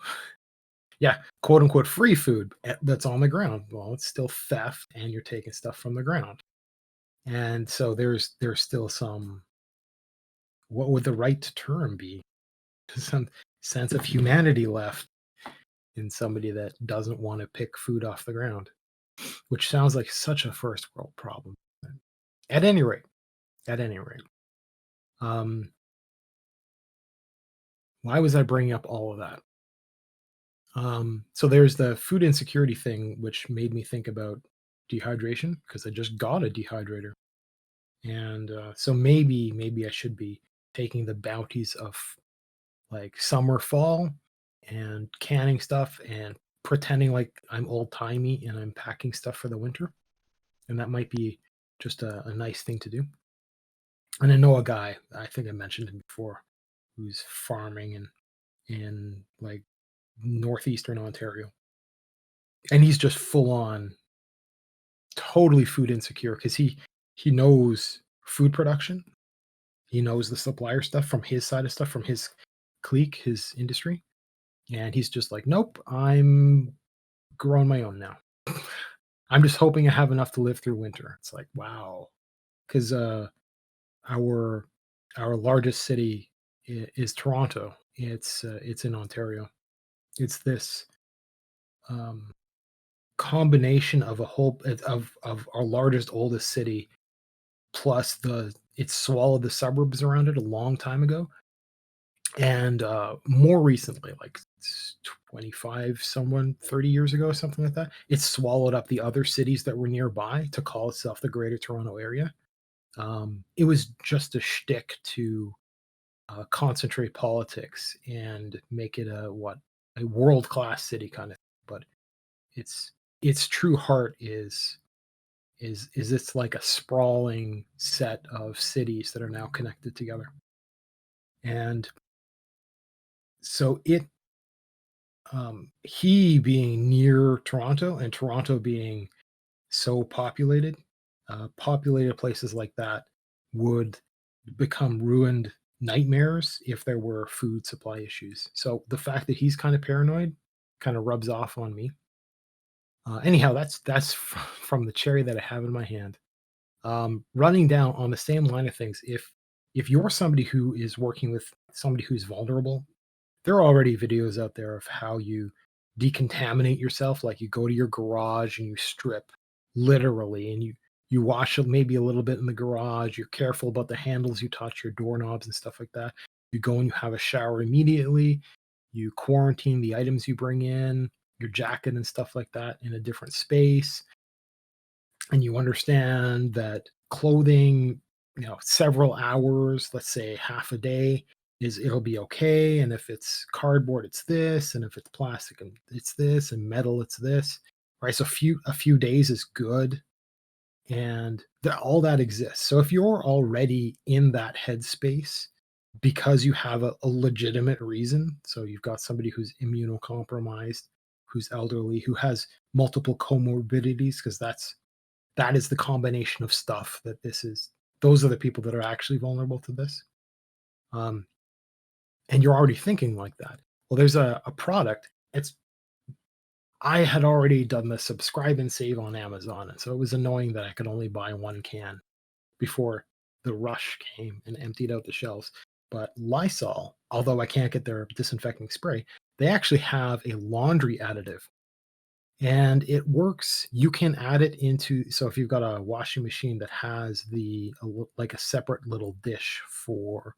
Yeah, quote unquote free food that's on the ground. Well, it's still theft and you're taking stuff from the ground. And so there's still some, what would the right term be? Some sense of humanity left in somebody that doesn't want to pick food off the ground, which sounds like such a first world problem. At any rate, at any rate, um, why was I bringing up all of that? So there's the food insecurity thing, which made me think about dehydration because I just got a dehydrator. And so maybe I should be taking the bounties of like summer, fall, and canning stuff and pretending like I'm old timey and I'm packing stuff for the winter. And that might be just a nice thing to do. And I know a guy, I think I mentioned him before, who's farming in like northeastern Ontario. And he's just full on totally food insecure because he knows food production. He knows the supplier stuff from his side of stuff, from his clique, his industry, and he's just like, "Nope, I'm growing my own now. I'm just hoping I have enough to live through winter." It's like, wow, because our our largest city is Toronto. It's in Ontario. It's this um, combination of a whole of our largest, oldest city, plus it swallowed the suburbs around it a long time ago. And more recently, like 25, 30 years ago, something like that, it swallowed up the other cities that were nearby to call itself the Greater Toronto Area. It was just a shtick to concentrate politics and make it a world class city kind of. But its its true heart is it's like a sprawling set of cities that are now connected together. And so he being near Toronto and Toronto being so populated, populated places like that would become ruined nightmares if there were food supply issues. So the fact that he's kind of paranoid kind of rubs off on me. Anyhow, that's from the cherry that I have in my hand. Running down on the same line of things, if you're somebody who is working with somebody who's vulnerable, there are already videos out there of how you decontaminate yourself. Like you go to your garage and you strip literally, and you wash maybe a little bit in the garage. You're careful about the handles you touch, your doorknobs and stuff like that. You go and you have a shower immediately. You quarantine the items you bring in, your jacket and stuff like that in a different space, and you understand that clothing, several hours, let's say half a day, it'll be okay. And if it's cardboard, it's this, and if it's plastic, and it's this, and metal, it's this, right? So a few days is good, and all that exists. So if you're already in that headspace because you have a legitimate reason, so you've got somebody who's immunocompromised, who's elderly, who has multiple comorbidities, because that is the combination of stuff that this is. Those are the people that are actually vulnerable to this. Um, and you're already thinking like that. Well, there's a product. I had already done the subscribe and save on Amazon, and so it was annoying that I could only buy one can before the rush came and emptied out the shelves. But Lysol, although I can't get their disinfecting spray, they actually have a laundry additive, and it works. You can add it into, so if you've got a washing machine that has like a separate little dish for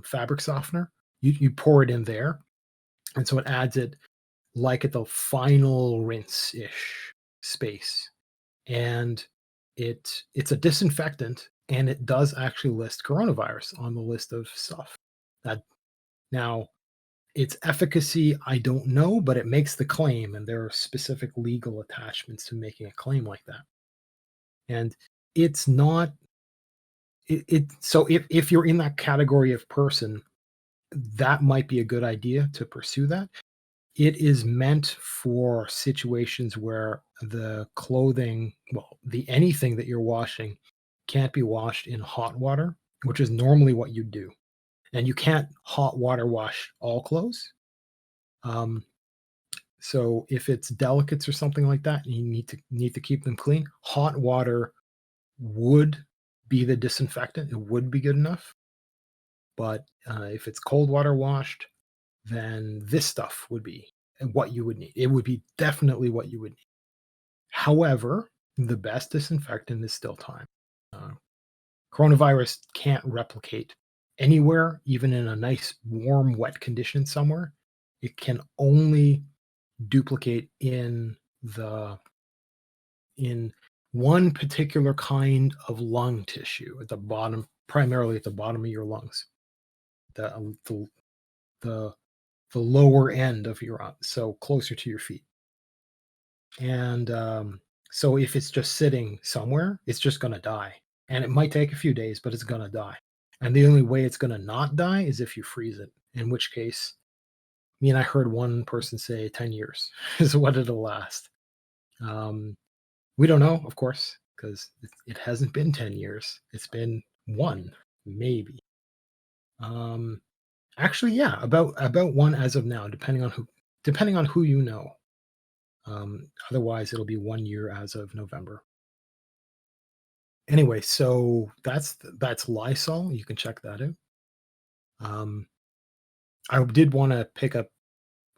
fabric softener, you pour it in there, and so it adds it like at the final rinse ish space, and it's a disinfectant, and it does actually list coronavirus on the list of stuff that. Now, its efficacy, I don't know, but it makes the claim, and there are specific legal attachments to making a claim like that. And it's not so if you're in that category of person, that might be a good idea to pursue that. It is meant for situations where the clothing, well, the anything that you're washing can't be washed in hot water, which is normally what you do. And you can't hot water wash all clothes. Um, So if it's delicates or something like that, and you need to keep them clean, hot water would be the disinfectant. It would be good enough. But if it's cold water washed, then this stuff would be what you would need. It would be definitely what you would need. However, the best disinfectant is still time. Uh, Coronavirus can't replicate anywhere, even in a nice, warm, wet condition somewhere. It can only duplicate the in one particular kind of lung tissue at the bottom, primarily at the bottom of your lungs, the the, the lower end of your so closer to your feet. And so if it's just sitting somewhere, it's just going to die, and it might take a few days, but it's going to die. And the only way it's going to not die is if you freeze it, in which case, I heard one person say 10 years is what it'll last. um, We don't know, of course, because it hasn't been 10 years. It's been 1, maybe. Um, Actually, yeah, about 1 as of now, depending on who you know. Otherwise, it'll be 1 year as of November. Anyway, so that's Lysol. You can check that out. Um, I did wanna pick up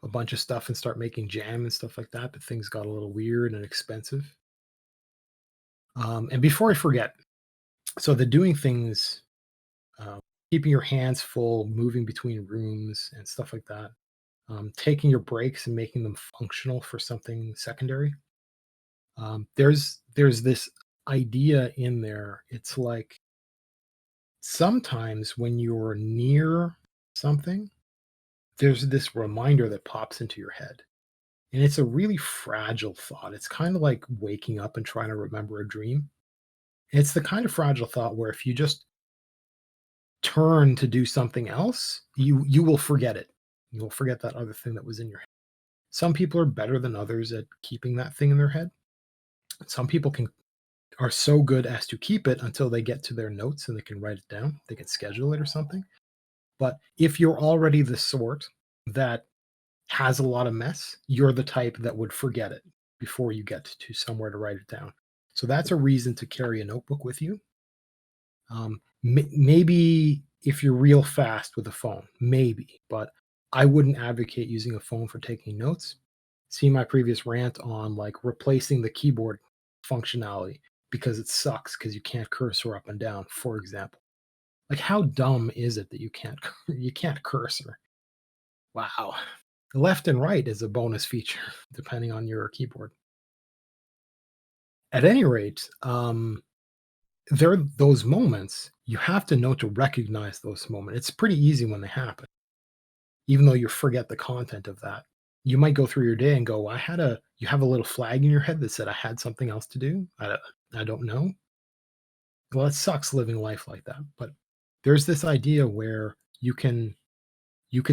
a bunch of stuff and start making jam and stuff like that, but things got a little weird and expensive. And before I forget, so the doing things, uh, keeping your hands full, moving between rooms and stuff like that, taking your breaks and making them functional for something secondary. There's this idea in there. It's like sometimes when you're near something, there's this reminder that pops into your head. And it's a really fragile thought. It's kind of like waking up and trying to remember a dream. It's the kind of fragile thought where if you just turn to do something else, you will forget it. You will forget that other thing that was in your head. Some people are better than others at keeping that thing in their head. Some people can are so good as to keep it until they get to their notes and they can write it down. They can schedule it or something. But if you're already the sort that has a lot of mess, you're the type that would forget it before you get to somewhere to write it down. So that's a reason to carry a notebook with you. Maybe if you're real fast with a phone, maybe, but I wouldn't advocate using a phone for taking notes. See my previous rant on like replacing the keyboard functionality because it sucks because you can't cursor up and down, for example. Like how dumb is it that you can't cursor? Wow. Left and right is a bonus feature depending on your keyboard. At any rate, there are those moments you have to know to recognize those moments. It's pretty easy when they happen, even though you forget the content of that. You might go through your day and go, you have a little flag in your head that said, I had something else to do. I don't know. Well, it sucks living life like that. But there's this idea where you can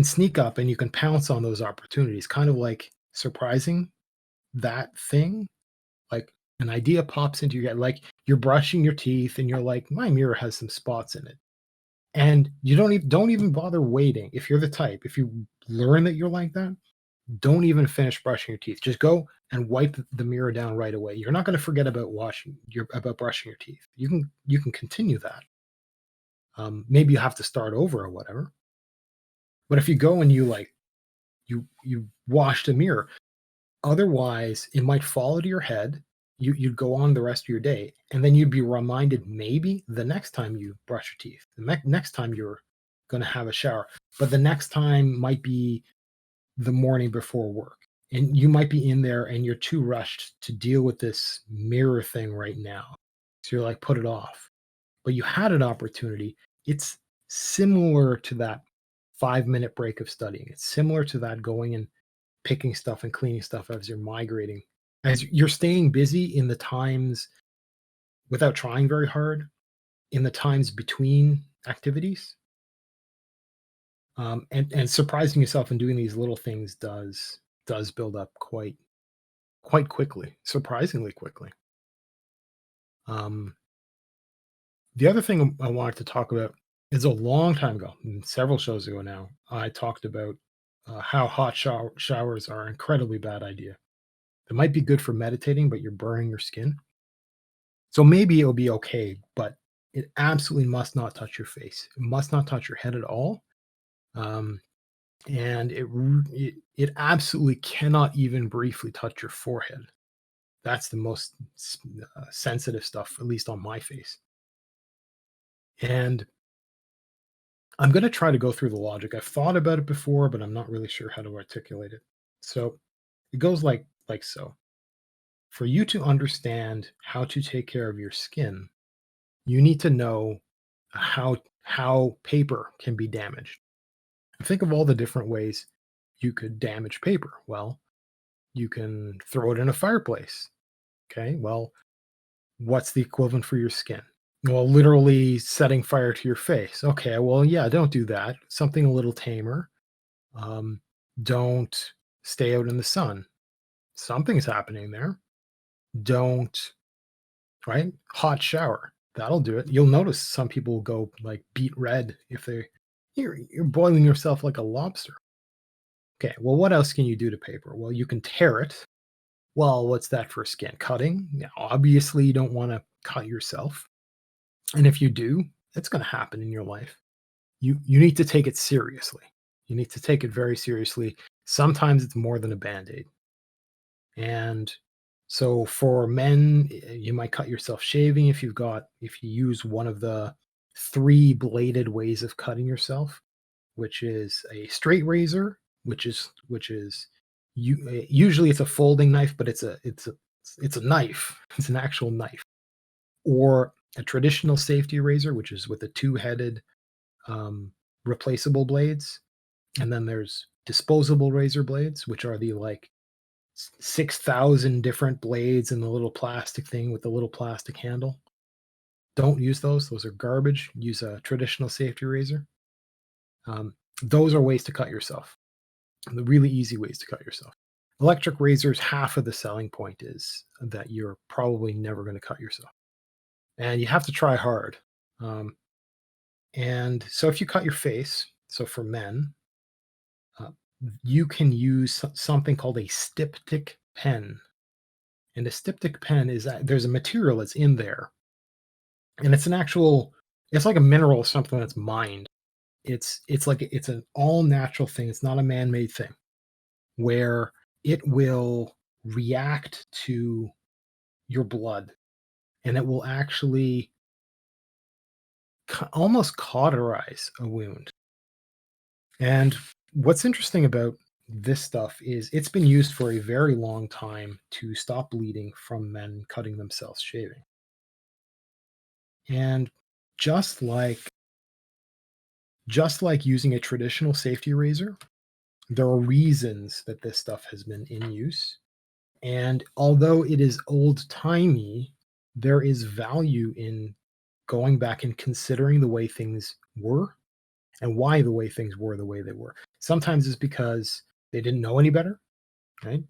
sneak up and you can pounce on those opportunities, kind of like surprising that thing. Like an idea pops into your head, like you're brushing your teeth and you're like, my mirror has some spots in it. And you don't even bother waiting. If you're the type, if you learn that you're like that, don't even finish brushing your teeth. Just go and wipe the mirror down right away. You're not going to forget about brushing your teeth. You can continue that. Maybe you have to start over or whatever. But if you go and you wash the mirror, otherwise it might fall out of your head. You'd go on the rest of your day, and then you'd be reminded maybe the next time you brush your teeth, the next time you're going to have a shower, but the next time might be the morning before work. And you might be in there and you're too rushed to deal with this mirror thing right now. So you're like, put it off. But you had an opportunity. It's similar to that 5-minute break of studying. It's similar to that going and picking stuff and cleaning stuff as you're migrating. As you're staying busy in the times without trying very hard, in the times between activities. And surprising yourself and doing these little things does build up quite quickly, surprisingly quickly. Um, the other thing I wanted to talk about is a long time ago, several shows ago now. I talked about how hot showers are an incredibly bad idea. It might be good for meditating, but you're burning your skin. So maybe it'll be okay, but it absolutely must not touch your face. It must not touch your head at all. Um, and it absolutely cannot even briefly touch your forehead. That's the most sensitive stuff, at least on my face. And I'm going to try to go through the logic. I've thought about it before, but I'm not really sure how to articulate it. So it goes like so. For you to understand how to take care of your skin, you need to know how paper can be damaged. Think of all the different ways you could damage paper. Well, you can throw it in a fireplace. Okay. Well, what's the equivalent for your skin? Well, literally setting fire to your face. Okay. Well, yeah, don't do that. Something a little tamer. Um, don't stay out in the sun. Something's happening there. Don't, right? Hot shower. That'll do it. You'll notice some people go like beet red if you're boiling yourself like a lobster. Okay, well, what else can you do to paper? Well, you can tear it. Well, what's that for skin? Cutting? Now, obviously, you don't want to cut yourself. And if you do, it's going to happen in your life. You need to take it seriously. You need to take it very seriously. Sometimes it's more than a band-aid. And so for men, you might cut yourself shaving if if you use one of the three bladed ways of cutting yourself, which is a straight razor, which is usually it's a folding knife, but it's a knife. It's an actual knife, or a traditional safety razor, which is with the two-headed um, replaceable blades, and then there's disposable razor blades, which are the like 6,000 different blades in the little plastic thing with the little plastic handle. Don't use those; those are garbage. Use a traditional safety razor. Those are ways to cut yourself. The really easy ways to cut yourself. Electric razors, half of the selling point is that you're probably never going to cut yourself. and you have to try hard. Um, and so if you cut your face, so for men, uh, you can use something called a styptic pen. And a styptic pen is that there's a material that's in there, and it's an actual, it's like a mineral or something that's mined. It's like it's an all natural thing. It's not a man-made thing where it will react to your blood, and it will actually almost cauterize a wound. And what's interesting about this stuff is it's been used for a very long time to stop bleeding from men cutting themselves shaving. And just like just like using a traditional safety razor, there are reasons that this stuff has been in use. And although it is old-timey, there is value in going back and considering the way things were and why the way things were the way they were. Sometimes it's because they didn't know any better, right?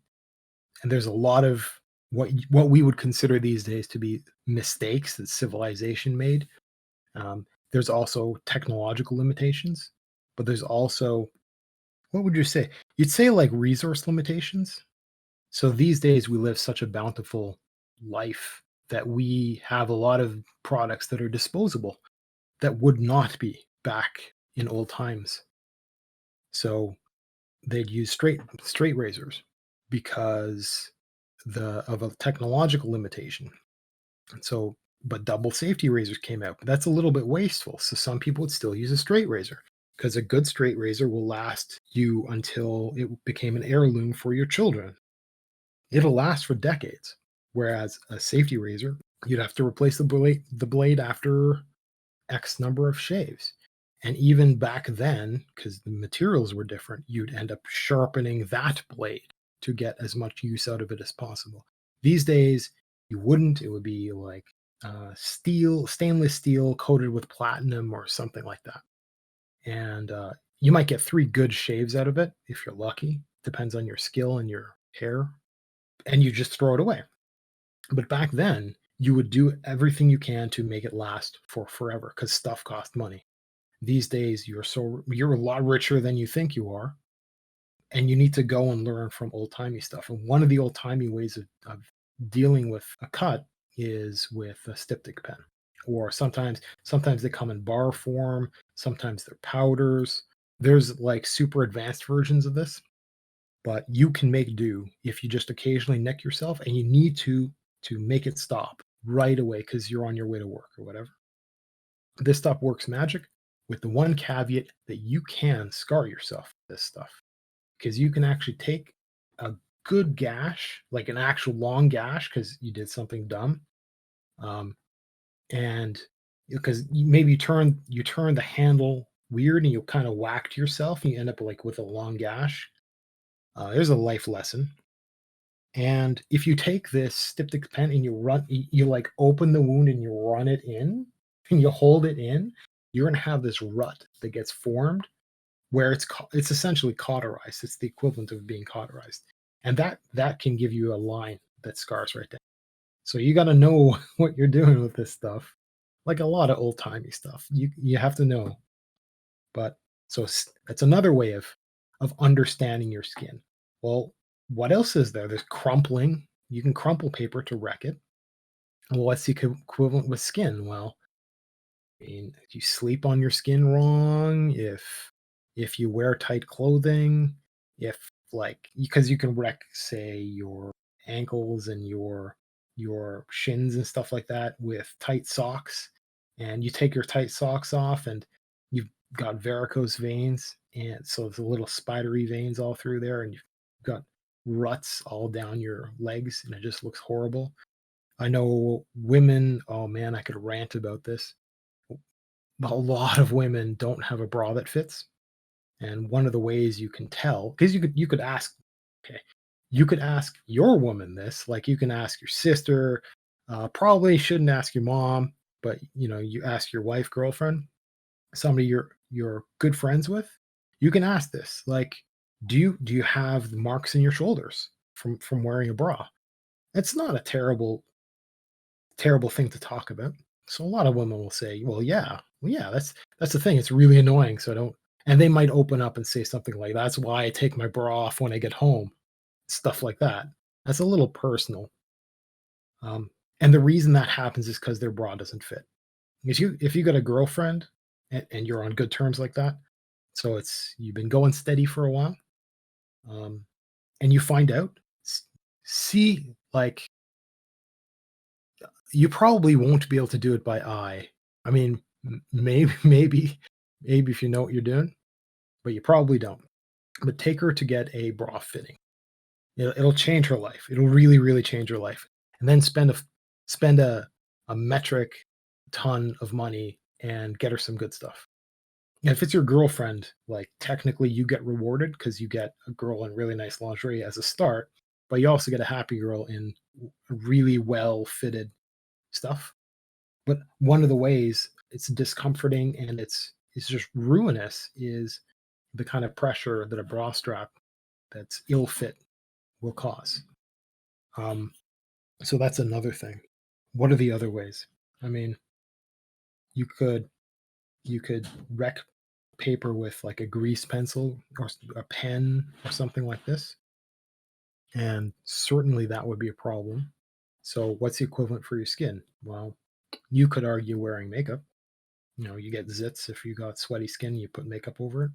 And there's a lot of what we would consider these days to be mistakes that civilization made. There's also technological limitations, but there's also, what would you say? You'd say like resource limitations. So these days we live such a bountiful life that we have a lot of products that are disposable that would not be back in old times. So they'd use straight razors because the of a technological limitation. And so, but double safety razors came out. But that's a little bit wasteful. So some people would still use a straight razor because a good straight razor will last you until it became an heirloom for your children. It'll last for decades. Whereas a safety razor, you'd have to replace the blade after X number of shaves. And even back then, because the materials were different, you'd end up sharpening that blade to get as much use out of it as possible. These days, you wouldn't. It would be like stainless steel coated with platinum or something like that. And you might get 3 good shaves out of it if you're lucky. Depends on your skill and your hair. And you just throw it away. But back then, you would do everything you can to make it last for forever because stuff cost money. These days, you're a lot richer than you think you are, and you need to go and learn from old-timey stuff. And one of the old-timey ways of dealing with a cut is with a styptic pen. Or sometimes they come in bar form, sometimes they're powders. There's like super advanced versions of this, but you can make do if you just occasionally nick yourself and you need to make it stop right away because you're on your way to work or whatever. This stuff works magic with the one caveat that you can scar yourself with this stuff because you can actually take a good gash, like an actual long gash, because you did something dumb, um, and because maybe you turn the handle weird and you kind of whacked yourself and you end up like with a long gash. There's a life lesson. And if you take this styptic pen and you like open the wound and you run it in and you hold it in, you're gonna have this rut that gets formed where it's essentially cauterized. It's the equivalent of being cauterized, and that can give you a line that scars right there. So you got to know what you're doing with this stuff. Like a lot of old timey stuff, you have to know. But so that's another way of understanding your skin. Well, what else is there? There's crumpling. You can crumple paper to wreck it. Well, what's the equivalent with skin? Well, I mean, if you sleep on your skin wrong, if you wear tight clothing, if like because you can wreck, say, your ankles and your shins and stuff like that with tight socks, and you take your tight socks off and you've got varicose veins, and so the little spidery veins all through there, and you've got ruts all down your legs, and it just looks horrible. I know women, oh man, I could rant about this. A lot of women don't have a bra that fits, and one of the ways you can tell, because you could ask, okay, you could ask your woman this, like you can ask your sister, probably shouldn't ask your mom, but you ask your wife, girlfriend, somebody you're good friends with, you can ask this, like, do you have the marks in your shoulders from wearing a bra? It's not a terrible thing to talk about. So a lot of women will say, well, yeah, that's the thing. It's really annoying. So I don't, and they might open up and say something like, that's why I take my bra off when I get home, stuff like that. That's a little personal. Um, and the reason that happens is because their bra doesn't fit. Because if you got a girlfriend and you're on good terms like that, so it's you've been going steady for a while, um, and you find out, see, like you probably won't be able to do it by eye. I mean, maybe if you know what you're doing, but you probably don't. But take her to get a bra fitting. It'll change her life. It'll really, really change her life. And then spend a metric ton of money and get her some good stuff. And if it's your girlfriend, like technically you get rewarded because you get a girl in really nice lingerie as a start, but you also get a happy girl in really well fitted stuff. But one of the ways it's discomforting and it's just ruinous is the kind of pressure that a bra strap that's ill fit will cause. Um, so that's another thing. What are the other ways? I mean, you could you could wreck paper with like a grease pencil or a pen or something like this, and certainly that would be a problem. So what's the equivalent for your skin? Well, you could argue wearing makeup. You know, you get zits if you got sweaty skin, you put makeup over it.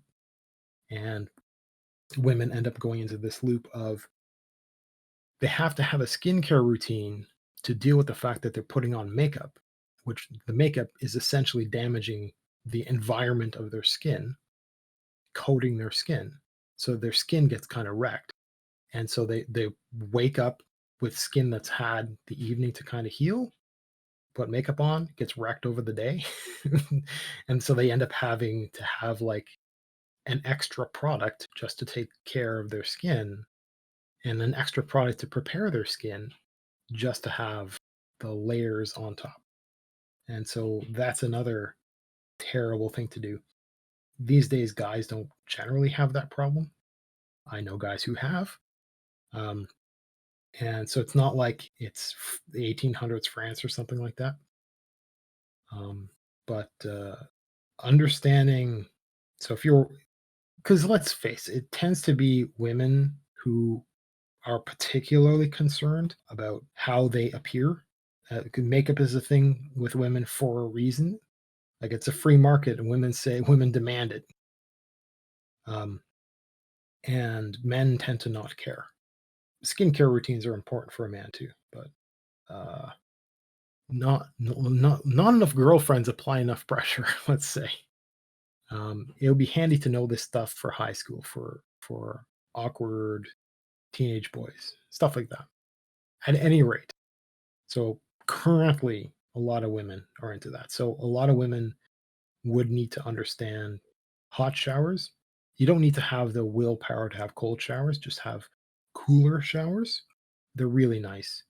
And women end up going into this loop of they have to have a skincare routine to deal with the fact that they're putting on makeup, which the makeup is essentially damaging the environment of their skin, coating their skin. So their skin gets kind of wrecked. And so they wake up with skin that's had the evening to kind of heal, put makeup on, gets wrecked over the day. And so they end up having to have like an extra product just to take care of their skin and an extra product to prepare their skin just to have the layers on top. And so that's another terrible thing to do. These days, guys don't generally have that problem. I know guys who have. Um, and so it's not like it's the 1800s France or something like that. Um, but understanding, so if you're, because let's face it, it tends to be women who are particularly concerned about how they appear. 'Cause makeup is a thing with women for a reason. Like it's a free market, and women demand it, um, and men tend to not care. Skincare routines are important for a man too, but uh, not enough girlfriends apply enough pressure. Let's say it would be handy to know this stuff for high school for awkward teenage boys, stuff like that. At any rate, so currently, a lot of women are into that. So a lot of women would need to understand hot showers. You don't need to have the willpower to have cold showers, just have cooler showers. They're really nice.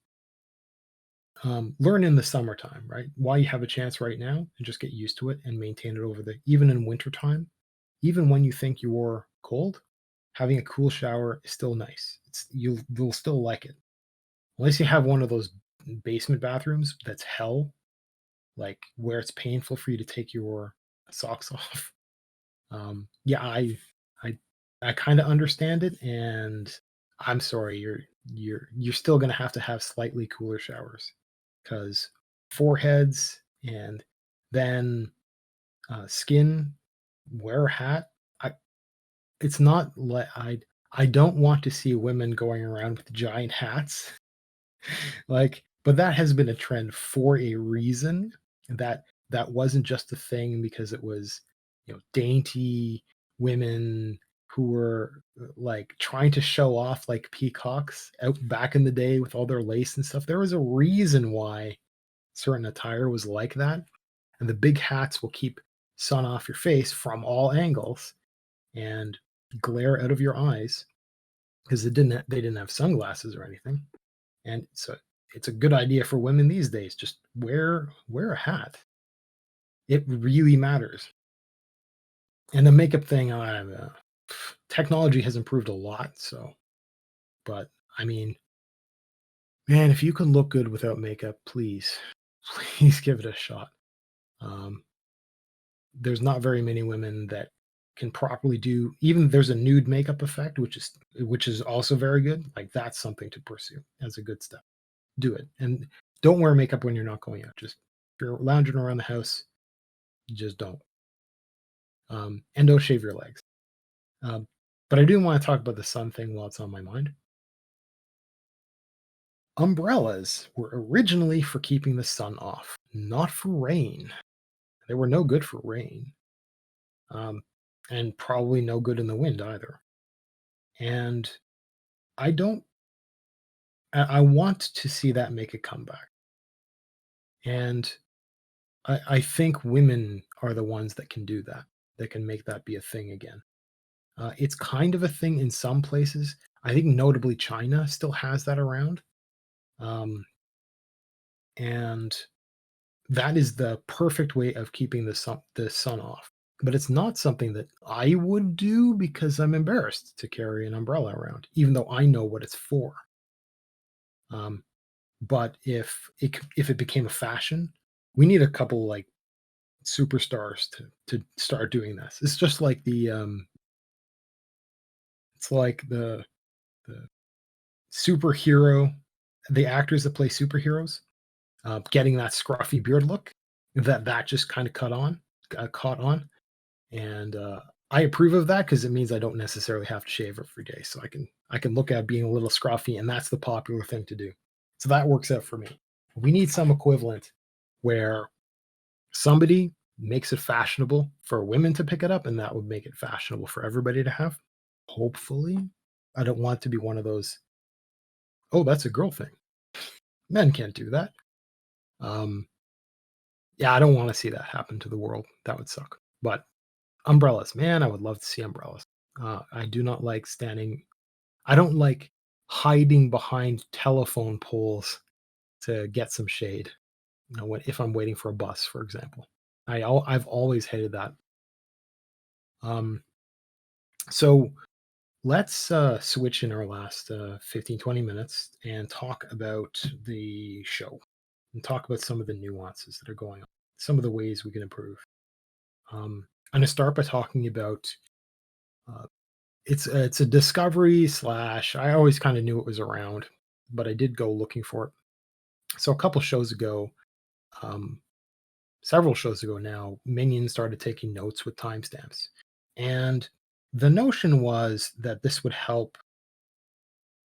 Learn in the summertime, right? While you have a chance right now, and just get used to it and maintain it over the even in wintertime, even when you think you're cold, having a cool shower is still nice. You'll still like it. Unless you have one of those basement bathrooms that's hell, like where it's painful for you to take your socks off. Yeah, I I kind of understand it, and I'm sorry, you're still gonna have to have slightly cooler showers because foreheads and then skin, wear a hat. I it's not like I don't want to see women going around with giant hats. Like, but that has been a trend for a reason. That wasn't just a thing because it was, dainty women who were like trying to show off like peacocks out back in the day with all their lace and stuff. There was a reason why certain attire was like that. And the big hats will keep sun off your face from all angles and glare out of your eyes because they didn't have sunglasses or anything. And so it's a good idea for women these days. Just wear a hat. It really matters. And the makeup thing, technology has improved a lot. So, but I mean, man, if you can look good without makeup, please, please give it a shot. Um, there's not very many women that can properly do, even there's a nude makeup effect, which is also very good. Like that's something to pursue as a good step. Do it. And don't wear makeup when you're not going out. Just if you're lounging around the house, just don't. And don't shave your legs. Um, but I do want to talk about the sun thing while it's on my mind. Umbrellas were originally for keeping the sun off, not for rain. They were no good for rain, um, and probably no good in the wind either. And I don't. I want to see that make a comeback. And I think women are the ones that can do that. That can make that be a thing again. It's kind of a thing in some places. I think notably China still has that around. Um, and that is the perfect way of keeping the sun off. But it's not something that I would do because I'm embarrassed to carry an umbrella around, even though I know what it's for. Um, but if it became a fashion, we need a couple like superstars to start doing this. It's just like it's like the superhero, the actors that play superheroes, getting that scruffy beard look that just kind of caught on. And I approve of that because it means I don't necessarily have to shave every day, so I can look at being a little scruffy, and that's the popular thing to do. So that works out for me. We need some equivalent where somebody makes it fashionable for women to pick it up, and that would make it fashionable for everybody to have. Hopefully, I don't want to be one of those. Oh, that's a girl thing. Men can't do that. Um, yeah, I don't want to see that happen to the world. That would suck. But umbrellas, man, I would love to see umbrellas. I do not like standing. I don't like hiding behind telephone poles to get some shade. If I'm waiting for a bus, for example, I've always hated that. Um, so let's switch in our last 15-20 minutes and talk about the show and talk about some of the nuances that are going on, some of the ways we can improve. I'm going to start by talking about uh, it's a discovery slash. I always kind of knew it was around, but I did go looking for it. So a couple shows ago, um, several shows ago now, Minion started taking notes with timestamps, and the notion was that this would help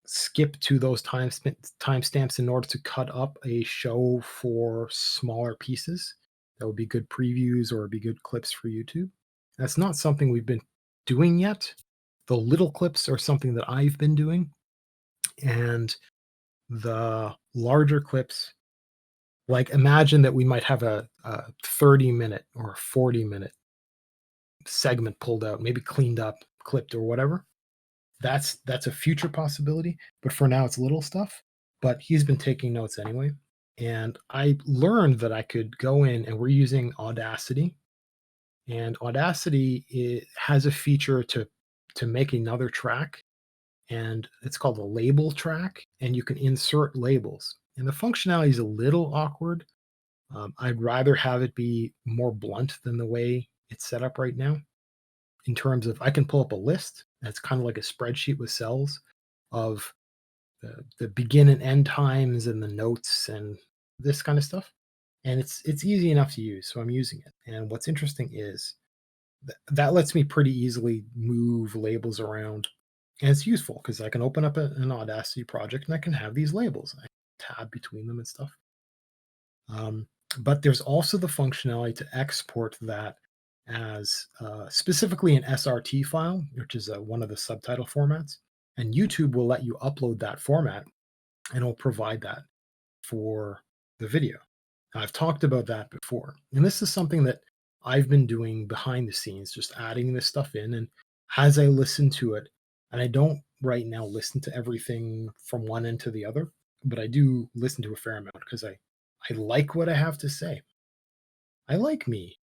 skip to those timestamps in order to cut up a show for smaller pieces. That would be good previews or be good clips for YouTube. That's not something we've been doing yet. The little clips are something that I've been doing, and the larger clips, like imagine that we might have a 30-minute or a 40-minute segment pulled out, maybe cleaned up, clipped, or whatever. That's a future possibility, but for now it's little stuff. But he's been taking notes anyway, and I learned that I could go in, and we're using Audacity, and Audacity has a feature to make another track, and it's called a label track, and you can insert labels. And the functionality is a little awkward. I'd rather have it be more blunt than the way it's set up right now. In terms of, I can pull up a list that's kind of like a spreadsheet with cells of the begin and end times and the notes and this kind of stuff. And it's easy enough to use, so I'm using it. And what's interesting is that lets me pretty easily move labels around, and it's useful because I can open up an Audacity project and I can have these labels. I tab between them and stuff. Um, but there's also the functionality to export that as specifically an SRT file, which is one of the subtitle formats. And YouTube will let you upload that format and it'll provide that for the video. Now, I've talked about that before. And this is something that I've been doing behind the scenes, just adding this stuff in. And as I listen to it, and I don't right now listen to everything from one end to the other, but I do listen to a fair amount because I like what I have to say. I like me.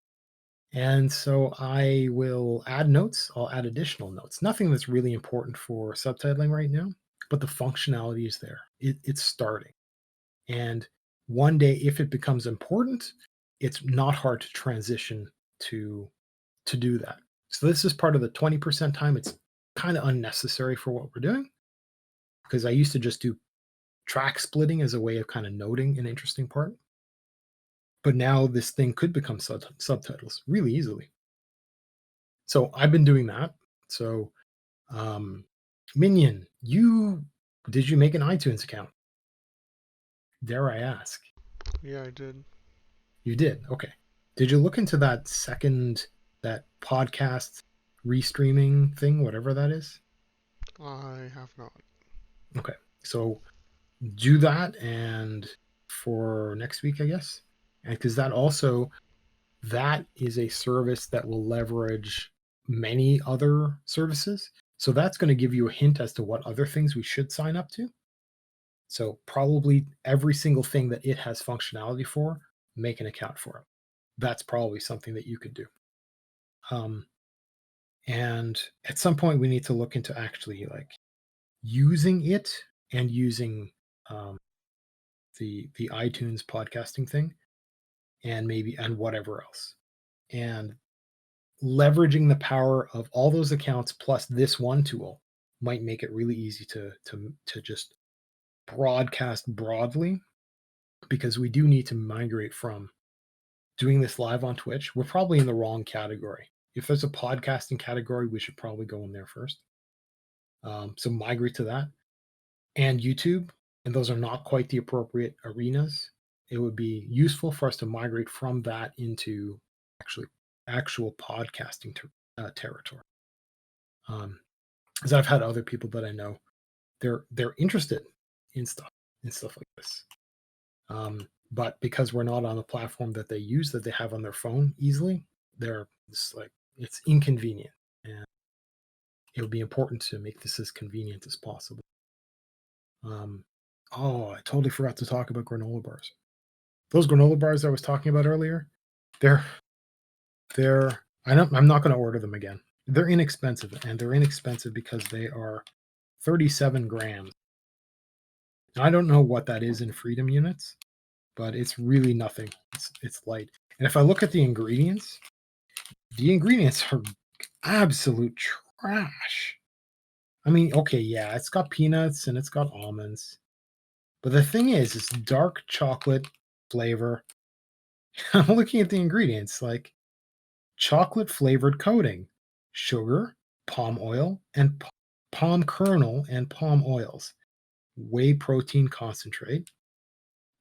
And so I will add notes. I'll add additional notes. Nothing that's really important for subtitling right now, but the functionality is there. It's starting. And one day, if it becomes important, it's not hard to transition to do that. So this is part of the 20% time. It's kind of unnecessary for what we're doing because I used to just do track splitting as a way of kind of noting an interesting part. But now this thing could become subtitles really easily. So I've been doing that. So um, Minion, did you make an iTunes account? Dare I ask? Yeah, I did. You did. Okay. Did you look into that podcast restreaming thing, whatever that is? I have not. Okay. So do that and for next week, I guess. And because that is a service that will leverage many other services. So that's going to give you a hint as to what other things we should sign up to. So probably every single thing that it has functionality for, make an account for it. That's probably something that you could do. Um, and at some point, we need to look into actually like using it and using um, the iTunes podcasting thing, and maybe and whatever else, and leveraging the power of all those accounts plus this one tool might make it really easy to just broadcast broadly because we do need to migrate from doing this live on Twitch. We're probably in the wrong category. If there's a podcasting category, we should probably go in there first. So migrate to that and YouTube, and those are not quite the appropriate arenas. It would be useful for us to migrate from that into actually actual podcasting territory. Because I've had other people that I know, they're interested in stuff like this. But because we're not on the platform that they use that they have on their phone easily, they're just like it's inconvenient, and it would be important to make this as convenient as possible. Um, oh, I totally forgot to talk about granola bars. Those granola bars I was talking about earlier, they're I'm not going to order them again. They're inexpensive, and they're inexpensive because they are 37 grams. And I don't know what that is in freedom units, but it's really nothing. It's light. And if I look at the ingredients are absolute trash. I mean, okay, yeah, it's got peanuts and it's got almonds. But the thing is, it's dark chocolate flavor. I'm looking at the ingredients like chocolate flavored coating, sugar, palm oil, and palm kernel and palm oils, whey protein concentrate,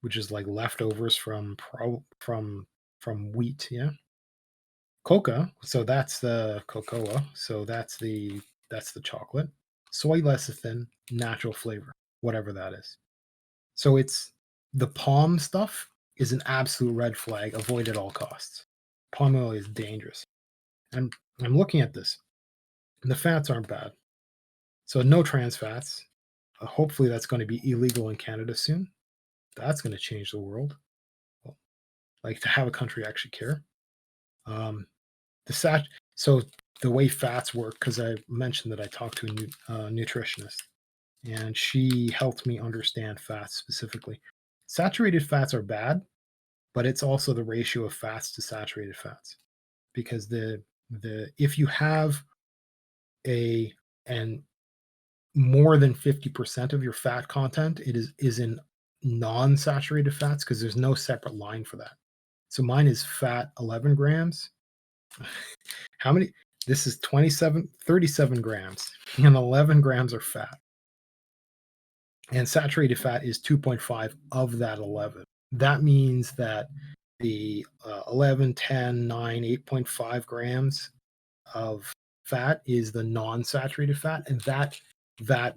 which is like leftovers from wheat, yeah. Coca, so that's the cocoa, so that's the chocolate. Soy lecithin, natural flavor, whatever that is. So it's the palm stuff is an absolute red flag. Avoid at all costs. Palm oil is dangerous. And I'm looking at this. And the fats aren't bad. So no trans fats. Hopefully that's going to be illegal in Canada soon. That's going to change the world. Well, like to have a country actually care. Um, the sat so the way fats work, because I mentioned that I talked to a nutritionist, and she helped me understand fats specifically. Saturated fats are bad, but it's also the ratio of fats to saturated fats, because the if you have a and more than 50% of your fat content is in non-saturated fats because there's no separate line for that. So mine is fat 11 grams. How many? This is 37 grams, and 11 grams are fat. And saturated fat is 2.5 of that 11. That means that the 11, 10, 9, 8.5 grams of fat is the non-saturated fat, and that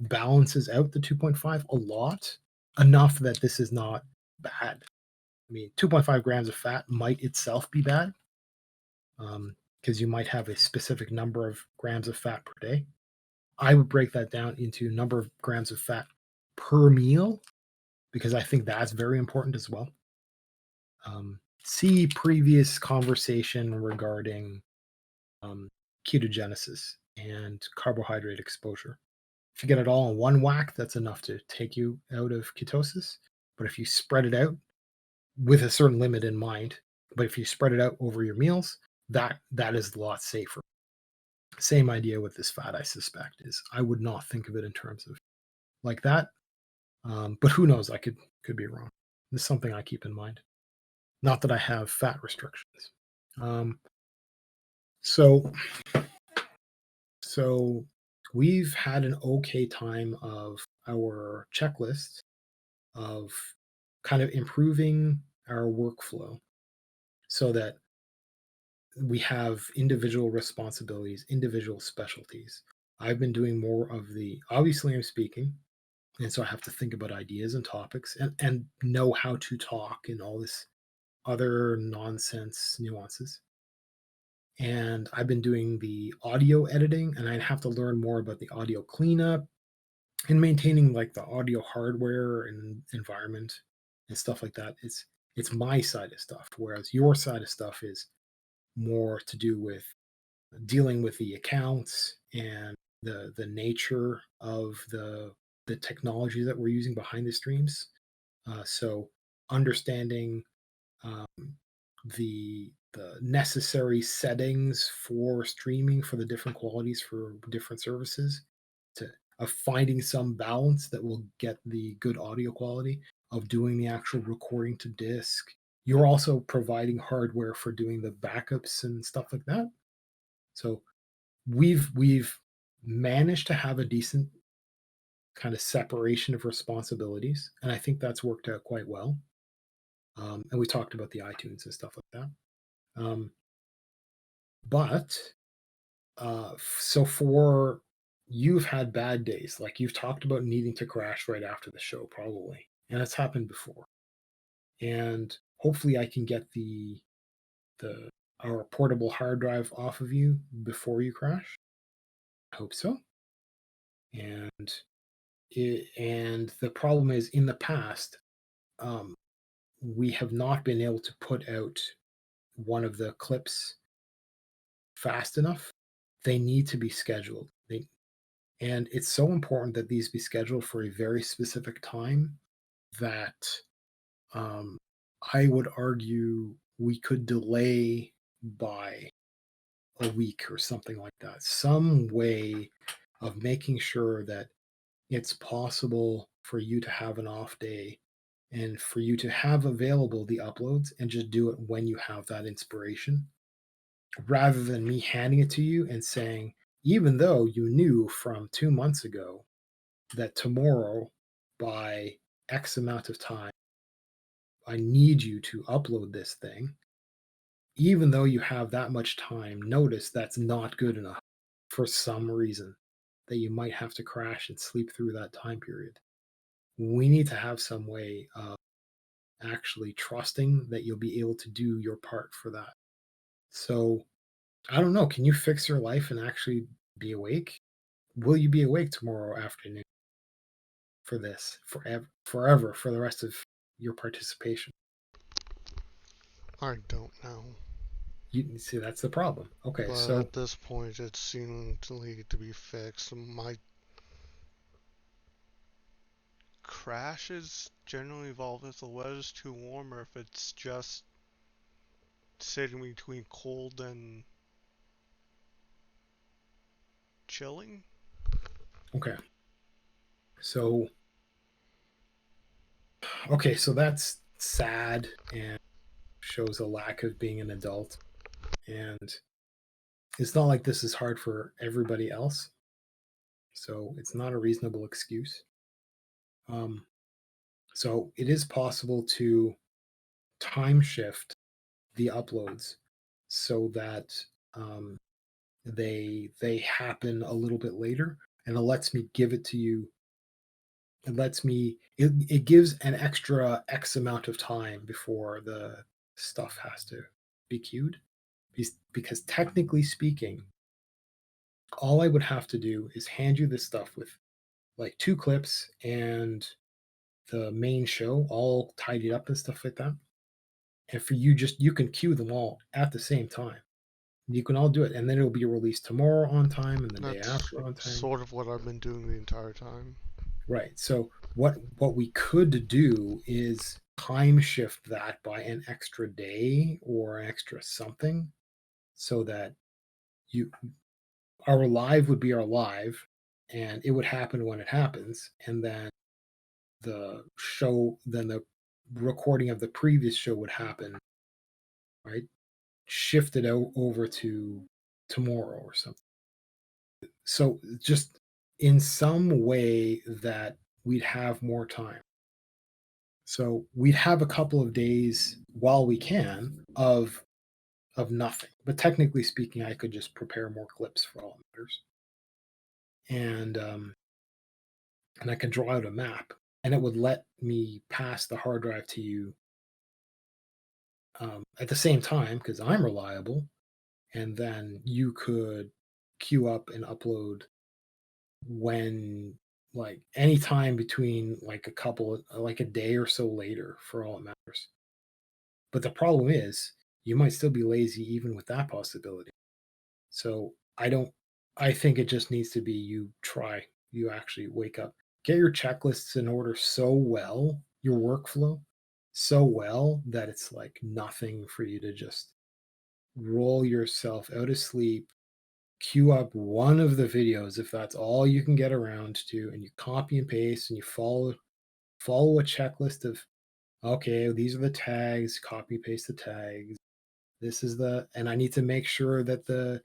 balances out the 2.5 a lot, enough that this is not bad. I mean, 2.5 grams of fat might itself be bad, because you might have a specific number of grams of fat per day. I would break that down into number of grams of fat per meal because I think that's very important as well. See previous conversation regarding ketogenesis and carbohydrate exposure. If you get it all in one whack, that's enough to take you out of ketosis. But if you spread it out, with a certain limit in mind. But if you spread it out over your meals, that is a lot safer. Same idea with this fat, I suspect, is I would not think of it in terms of like that. But who knows? I could be wrong. This is something I keep in mind. Not that I have fat restrictions. Um, so so we've had an okay time of our checklist of kind of improving our workflow so that we have individual responsibilities, individual specialties. I've been doing more of obviously I'm speaking, and so I have to think about ideas and topics and know how to talk and all this other nonsense nuances. And I've been doing the audio editing, and I have to learn more about the audio cleanup and maintaining like the audio hardware and environment and stuff like that. It's my side of stuff, whereas your side of stuff is more to do with dealing with the accounts and the nature of the technology that we're using behind the streams. So understanding um, the necessary settings for streaming for the different qualities for different services to of finding some balance that will get the good audio quality of doing the actual recording to disk. You're also providing hardware for doing the backups and stuff like that. So we've managed to have a decent kind of separation of responsibilities, and I think that's worked out quite well. And we talked about the iTunes and stuff like that. But so for you've had bad days, like you've talked about needing to crash right after the show, probably, and it's happened before. And hopefully, I can get the our portable hard drive off of you before you crash. I hope so. And and the problem is, in the past, um, we have not been able to put out one of the clips fast enough. They need to be scheduled. And it's so important that these be scheduled for a very specific time that um, I would argue we could delay by a week or something like that. Some way of making sure that it's possible for you to have an off day and for you to have available the uploads and just do it when you have that inspiration rather than me handing it to you and saying, even though you knew from 2 months ago that tomorrow by X amount of time, I need you to upload this thing, even though you have that much time, notice that's not good enough for some reason that you might have to crash and sleep through that time period. We need to have some way of actually trusting that you'll be able to do your part for that. So I don't know. Can you fix your life and actually be awake? Will you be awake tomorrow afternoon for this forever for the rest of your participation? I don't know. You see, that's the problem. Okay, But so at this point, it seems to be fixed. My crashes generally involve if the weather's too warm or if it's just sitting between cold and chilling. okay, so okay, so that's sad and shows a lack of being an adult. And it's not like this is hard for everybody else, so it's not a reasonable excuse. Um, so it is possible to time shift the uploads so that um, they happen a little bit later, and it lets me give it to you. It gives an extra X amount of time before the stuff has to be queued. Because technically speaking, all I would have to do is hand you this stuff with like two clips and the main show all tidied up and stuff like that. And for you, just you can queue them all at the same time. You can all do it, and then it'll be released tomorrow on time and the day That's after on time. sort of what I've been doing the entire time. Right. So what we could do is time shift that by an extra day or an extra something so that you our live would be our live and it would happen when it happens, and then the recording of the previous show would happen, right? Shifted over to tomorrow or something. So just in some way that we'd have more time. So we'd have a couple of days while we can of nothing. But technically speaking, I could just prepare more clips for all it matters. And I could draw out a map, and it would let me pass the hard drive to you at the same time because I'm reliable, and then you could queue up and upload when like any time between like like a day or so later for all it matters. But the problem is you might still be lazy even with that possibility. So I think it just needs to be you actually wake up, get your checklists in order so well, your workflow so well that it's like nothing for you to just roll yourself out of sleep, queue up one of the videos if that's all you can get around to, and you copy and paste and you follow a checklist of okay, these are the tags, copy paste the tags. This is and I need to make sure that the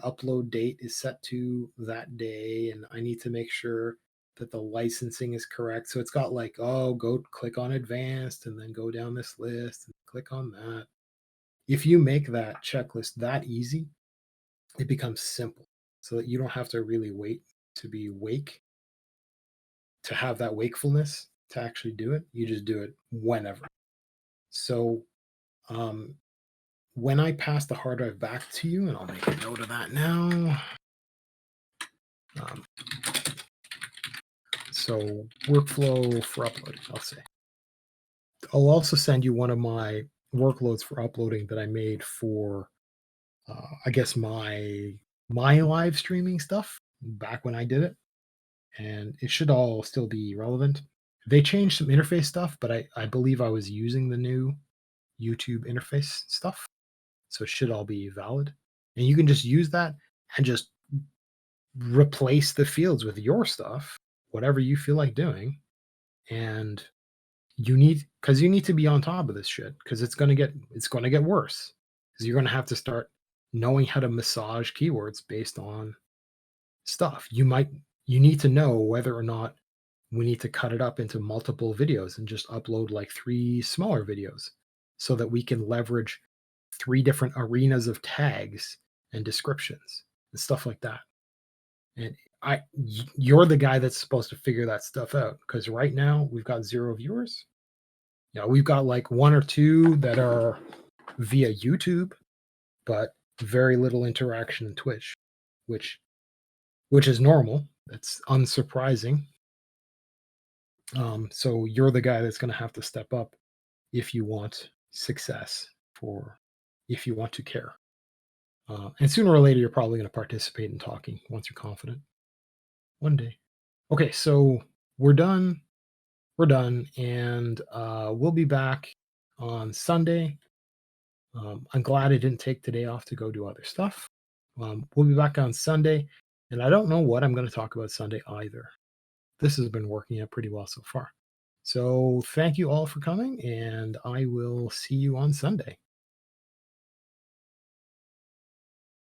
upload date is set to that day, and I need to make sure that the licensing is correct. So it's got like, oh, go click on advanced and then go down this list and click on that. If you make that checklist that easy, it becomes simple so that you don't have to really wait to be awake to have that wakefulness to actually do it. You just do it whenever. So um, when I pass the hard drive back to you, and I'll make a note of that now. Um, so workflow for uploading, I'll say. I'll also send you one of my workloads for uploading that I made for, I guess my live streaming stuff back when I did it, and it should all still be relevant. They changed some interface stuff, but I believe I was using the new YouTube interface stuff, so it should all be valid. And you can just use that and just replace the fields with your stuff, whatever you feel like doing. And you need to be on top of this shit because it's going to get worse because you're going to have to start knowing how to massage keywords based on stuff. You need to know whether or not we need to cut it up into multiple videos and just upload like 3 smaller videos so that we can leverage 3 different arenas of tags and descriptions and stuff like that. And you're the guy that's supposed to figure that stuff out because right now we've got 0 viewers. Yeah, we've got like 1 or 2 that are via YouTube, but very little interaction in Twitch, which is normal. That's unsurprising. So you're the guy that's going to have to step up if you want success if you want to care. And sooner or later, you're probably going to participate in talking once you're confident. One day. Okay, so we're done. We're done, and we'll be back on Sunday. I'm glad I didn't take today off to go do other stuff. We'll be back on Sunday, and I don't know what I'm going to talk about Sunday either. This has been working out pretty well so far. So thank you all for coming, and I will see you on Sunday.